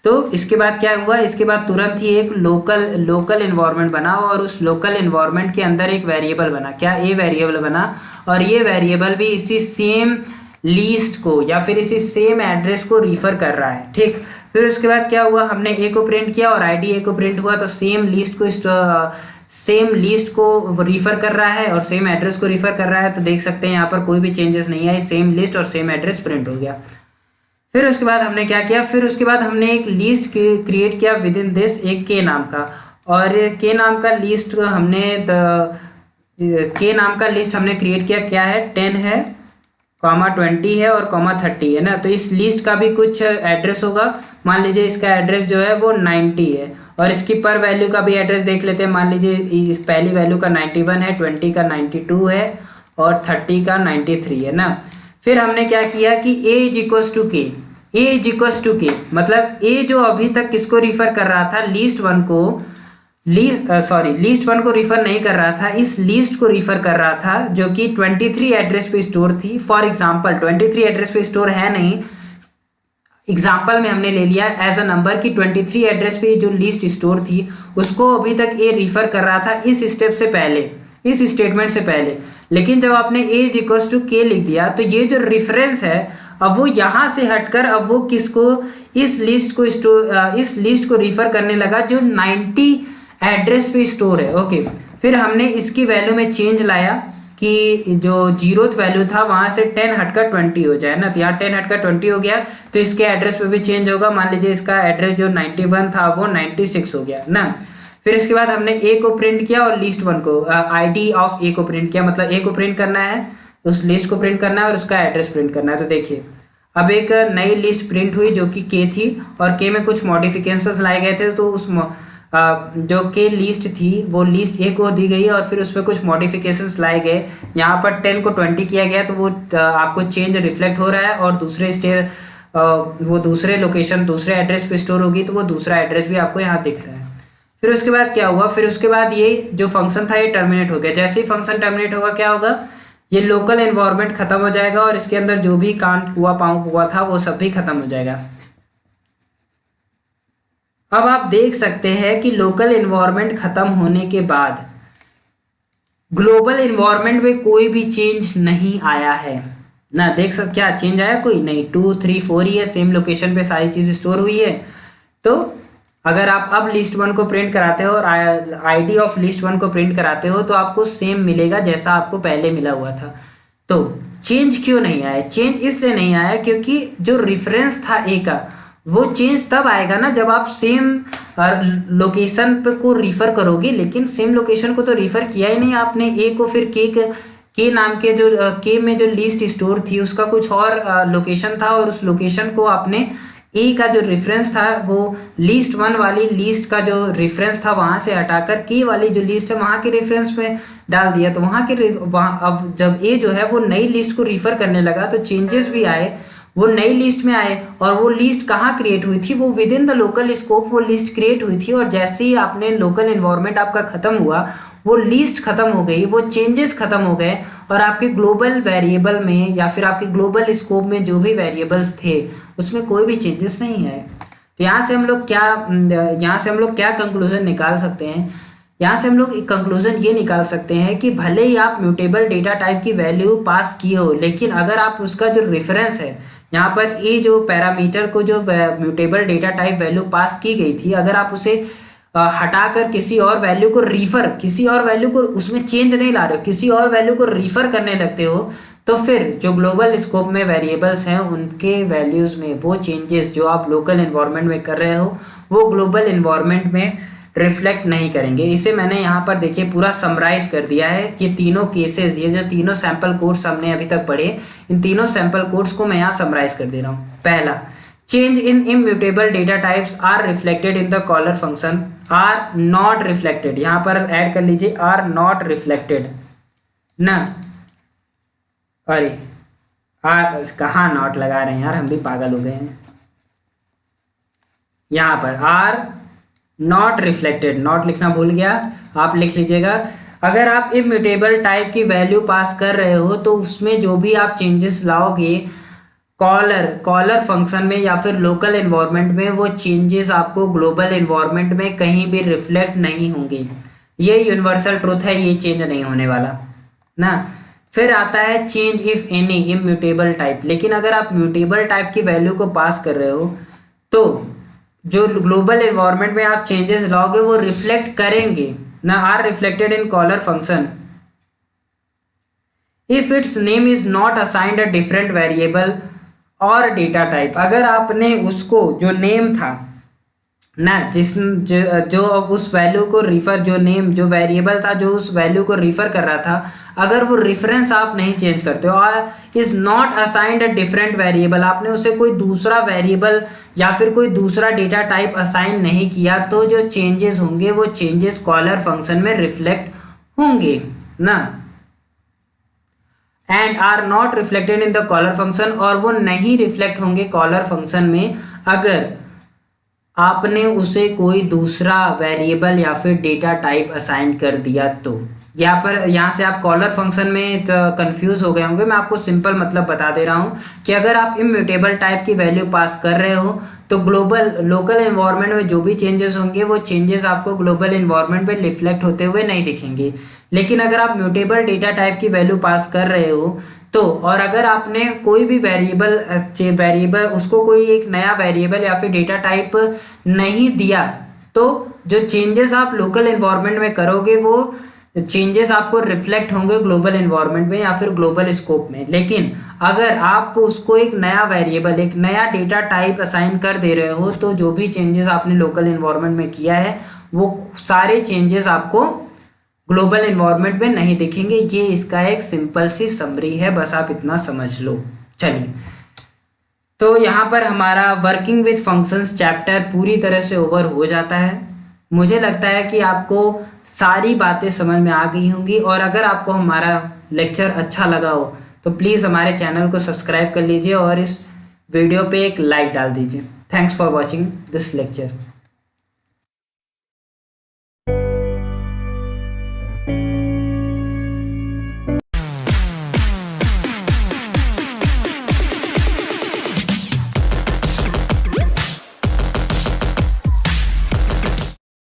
तो इसके बाद क्या हुआ, इसके बाद तुरंत ही एक लोकल इन्वायरमेंट बना और उस लोकल इन्वायरमेंट के अंदर एक वेरिएबल बना, क्या ए वेरिएबल बना, और ये वेरिएबल भी इसी सेम लीस्ट को या फिर इसी सेम एड्रेस को रिफर कर रहा है, ठीक। फिर उसके बाद क्या हुआ, हमने ए को प्रिंट किया और आईडी ए को प्रिंट हुआ, तो सेम लिस्ट को रिफर कर रहा है और सेम एड्रेस को रिफर कर रहा है। तो देख सकते हैं यहाँ पर कोई भी चेंजेस नहीं है, सेम लिस्ट और सेम एड्रेस प्रिंट हो गया। फिर उसके बाद हमने क्या किया, फिर उसके बाद हमने एक लिस्ट क्रिएट किया विद इन दिस, एक के नाम का, और के नाम का लिस्ट हमने के नाम का लिस्ट हमने क्रिएट किया, क्या है 10 है, कॉमा 20 है और कॉमा 30 है ना। तो इस लिस्ट का भी कुछ एड्रेस होगा, मान लीजिए इसका एड्रेस जो है वो 90 है, और इसकी पर वैल्यू का भी एड्रेस देख लेते हैं। मान लीजिए इस पहली वैल्यू का 91 है, 20 का 92 है और 30 का 93 है ना। फिर हमने क्या किया कि a इज इक्वल्स टू के, ए इज इक्वल्स टू के, मतलब ए जो अभी तक किसको रिफर कर रहा था, लिस्ट वन को रिफर नहीं कर रहा था, इस लिस्ट को रिफर कर रहा था जो कि 23 एड्रेस पे स्टोर थी। फॉर एग्जांपल 23 एड्रेस पे स्टोर है नहीं, एग्जाम्पल में हमने ले लिया एज अ नंबर की 23 एड्रेस पे जो लिस्ट स्टोर थी उसको अभी तक ए रिफर कर रहा था इस स्टेप से पहले, इस स्टेटमेंट से पहले। लेकिन जब आपने ए इज इक्वल्स टू के लिख दिया तो ये जो रेफरेंस है अब वो यहाँ से हटकर अब वो किसको, इस लिस्ट को रिफर करने लगा जो 90 एड्रेस पे स्टोर है। ओके, फिर हमने इसकी वैल्यू में चेंज लाया कि जो 0th वैल्यू था वहाँ से 10 हटकर 20 हो जाए ना, तो यहाँ 10 हटकर 20 हो गया तो इसके एड्रेस पे भी चेंज होगा। मान लीजिए इसका एड्रेस जो 91 था वो 96 हो गया ना। फिर इसके बाद हमने ए को प्रिंट किया और लिस्ट वन को आईडी ऑफ ए को प्रिंट किया, मतलब ए को प्रिंट करना है, उस लिस्ट को प्रिंट करना है और उसका एड्रेस प्रिंट करना है। तो देखिए अब एक नई लिस्ट प्रिंट हुई जो कि के थी और के में कुछ मॉडिफिकेशंस लाए गए थे, तो उस जो के लिस्ट थी वो लिस्ट ए को दी गई और फिर उस पर कुछ मॉडिफिकेशंस लाए गए। यहाँ पर 10 को 20 किया गया तो वो आपको चेंज रिफ्लेक्ट हो रहा है और वो दूसरे लोकेशन दूसरे एड्रेस पे स्टोर होगी तो वो दूसरा एड्रेस भी आपको यहाँ दिख रहा है। फिर उसके बाद क्या हुआ, फिर उसके बाद ये जो फंक्शन था ये टर्मिनेट हो गया। जैसे ही फंक्शन टर्मिनेट होगा क्या होगा, ये लोकल एनवायरनमेंट खत्म हो जाएगा और इसके अंदर जो भी काम हुआ था वो सब भी खत्म हो जाएगा। अब आप देख सकते हैं कि लोकल एनवायरनमेंट खत्म होने के बाद ग्लोबल एनवायरनमेंट में कोई भी चेंज नहीं आया है ना। देख सकते क्या चेंज आया, कोई नहीं, 2 3 4 ही है, सेम लोकेशन पे सारी चीज़ स्टोर हुई है। तो अगर आप अब लिस्ट वन को प्रिंट कराते हो और आईडी ऑफ लिस्ट वन को प्रिंट कराते हो तो आपको सेम मिलेगा जैसा आपको पहले मिला हुआ था। तो चेंज क्यों नहीं आया, चेंज इसलिए नहीं आया क्योंकि जो रेफरेंस था ए का वो चेंज तब आएगा ना जब आप सेम लोकेशन पे को रिफर करोगे, लेकिन सेम लोकेशन को तो रिफर किया ही नहीं आपने ए को। फिर के नाम के जो के में जो लिस्ट स्टोर थी उसका कुछ और लोकेशन था और उस लोकेशन को आपने ए का जो रेफरेंस था वो लिस्ट वन वाली लिस्ट का जो रेफरेंस था वहाँ से हटाकर के वाली जो लिस्ट है वहाँ के रेफरेंस में डाल दिया। तो वहाँ अब जब ए जो है वो नई लिस्ट को रिफर करने लगा तो चेंजेस भी आए, वो नई लिस्ट में आए। और वो लिस्ट कहाँ क्रिएट हुई थी, वो with in the local scope वो लिस्ट क्रिएट हुई थी। और जैसे ही आपने लोकल एनवायरनमेंट आपका खत्म हुआ वो लिस्ट खत्म हो गई, वो चेंजेस खत्म हो गए और आपके ग्लोबल वेरिएबल में या फिर आपके ग्लोबल स्कोप में जो भी वेरिएबल्स थे उसमें कोई भी चेंजेस नहीं आए। तो यहाँ से हम लोग क्या कंक्लूजन निकाल सकते हैं, यहाँ से हम लोग एक कंक्लूजन ये निकाल सकते हैं कि भले ही आप म्यूटेबल डेटा टाइप की वैल्यू पास किए हो, लेकिन अगर आप उसका जो रेफरेंस है यहाँ पर ये जो पैरामीटर को जो mutable data type value pass की गई थी अगर आप उसे हटाकर किसी और वैल्यू को उसमें चेंज नहीं ला रहे हो, किसी और वैल्यू को रिफर करने लगते हो, तो फिर जो ग्लोबल स्कोप में वेरिएबल्स हैं उनके वैल्यूज़ में वो चेंजेस जो आप लोकल एनवायरनमेंट में कर रहे हो वो ग्लोबल एनवायरनमेंट में रिफ्लेक्ट नहीं करेंगे। इसे मैंने यहाँ पर देखिए पूरा समराइज कर दिया है। ये तीनों केसेस, ये जो तीनों सैंपल कोड्स हमने अभी तक पढ़े, इन तीनों सैंपल कोड्स को मैं यहाँ समराइज कर दे रहा हूँ। पहला, change in immutable data types are reflected in the caller function are not reflected. यहाँ पर ऐड कर लीजिए आर नॉट रिफ्लेक्टेड ना, अरे कहाँ नॉट लगा रहे हैं यार, हम भी पागल हो गए हैं। यहाँ पर आर नॉट रिफ्लेक्टेड, नॉट लिखना भूल गया, आप लिख लीजिएगा। अगर आप इम्यूटेबल टाइप की वैल्यू पास कर रहे हो तो उसमें जो भी आप चेंजेस लाओगे कॉलर फंक्शन में या फिर लोकल एनवायरनमेंट में वो चेंजेस आपको ग्लोबल एनवायरनमेंट में कहीं भी रिफ्लेक्ट नहीं होंगे। ये यूनिवर्सल ट्रूथ है, ये चेंज नहीं होने वाला ना। फिर आता है change if any immutable type. लेकिन अगर आप म्यूटेबल टाइप की वैल्यू को पास कर रहे हो तो जो ग्लोबल एनवायरनमेंट में आप चेंजेस लाओगे वो रिफ्लेक्ट करेंगे ना, are reflected in caller function if its name is not assigned a different variable और डेटा टाइप। अगर आपने उसको जो नेम था ना, जो उस वैल्यू को रिफर, जो नेम जो वेरिएबल था जो उस वैल्यू को रिफर कर रहा था, अगर वो रेफरेंस आप नहीं चेंज करते हो और is not assigned a different variable, आपने उसे कोई दूसरा वेरिएबल या फिर कोई दूसरा डेटा टाइप असाइन नहीं किया, तो जो चेंजेस होंगे वो चेंजेस कॉलर फंक्शन में रिफ्लेक्ट होंगे ना। And are not reflected in the caller function, और वो नहीं रिफ्लेक्ट होंगे कॉलर फंक्शन में अगर आपने उसे कोई दूसरा वेरिएबल या फिर डेटा टाइप असाइन कर दिया। तो यहाँ से आप कॉलर फंक्शन में कंफ्यूज हो गए होंगे। मैं आपको सिंपल मतलब बता दे रहा हूँ कि अगर आप इम्यूटेबल टाइप की वैल्यू पास कर रहे हो तो लोकल एनवायरनमेंट में जो भी चेंजेस होंगे वो चेंजेस आपको ग्लोबल एनवायरनमेंट में रिफ्लेक्ट होते हुए नहीं दिखेंगे। लेकिन अगर आप म्यूटेबल डेटा टाइप की वैल्यू पास कर रहे हो तो, और अगर आपने कोई भी वेरिएबल उसको कोई एक नया वेरिएबल या फिर डेटा टाइप नहीं दिया, तो जो चेंजेस आप लोकल एनवायरनमेंट में करोगे वो चेंजेस आपको रिफ्लेक्ट होंगे ग्लोबल एनवायरनमेंट में या फिर ग्लोबल स्कोप में। लेकिन अगर आप उसको एक नया वेरिएबल, एक नया डेटा टाइप असाइन कर दे रहे हो तो जो भी चेंजेस आपने लोकल एनवायरनमेंट में किया है वो सारे चेंजेस आपको ग्लोबल एनवायरनमेंट में नहीं दिखेंगे। ये इसका एक सिंपल सी समरी है, बस आप इतना समझ लो। चलिए, तो यहाँ पर हमारा वर्किंग विद फंक्शंस चैप्टर पूरी तरह से ओवर हो जाता है। मुझे लगता है कि आपको सारी बातें समझ में आ गई होंगी, और अगर आपको हमारा लेक्चर अच्छा लगा हो तो प्लीज़ हमारे चैनल को सब्सक्राइब कर लीजिए और इस वीडियो पे एक लाइक डाल दीजिए। Thanks for watching this lecture.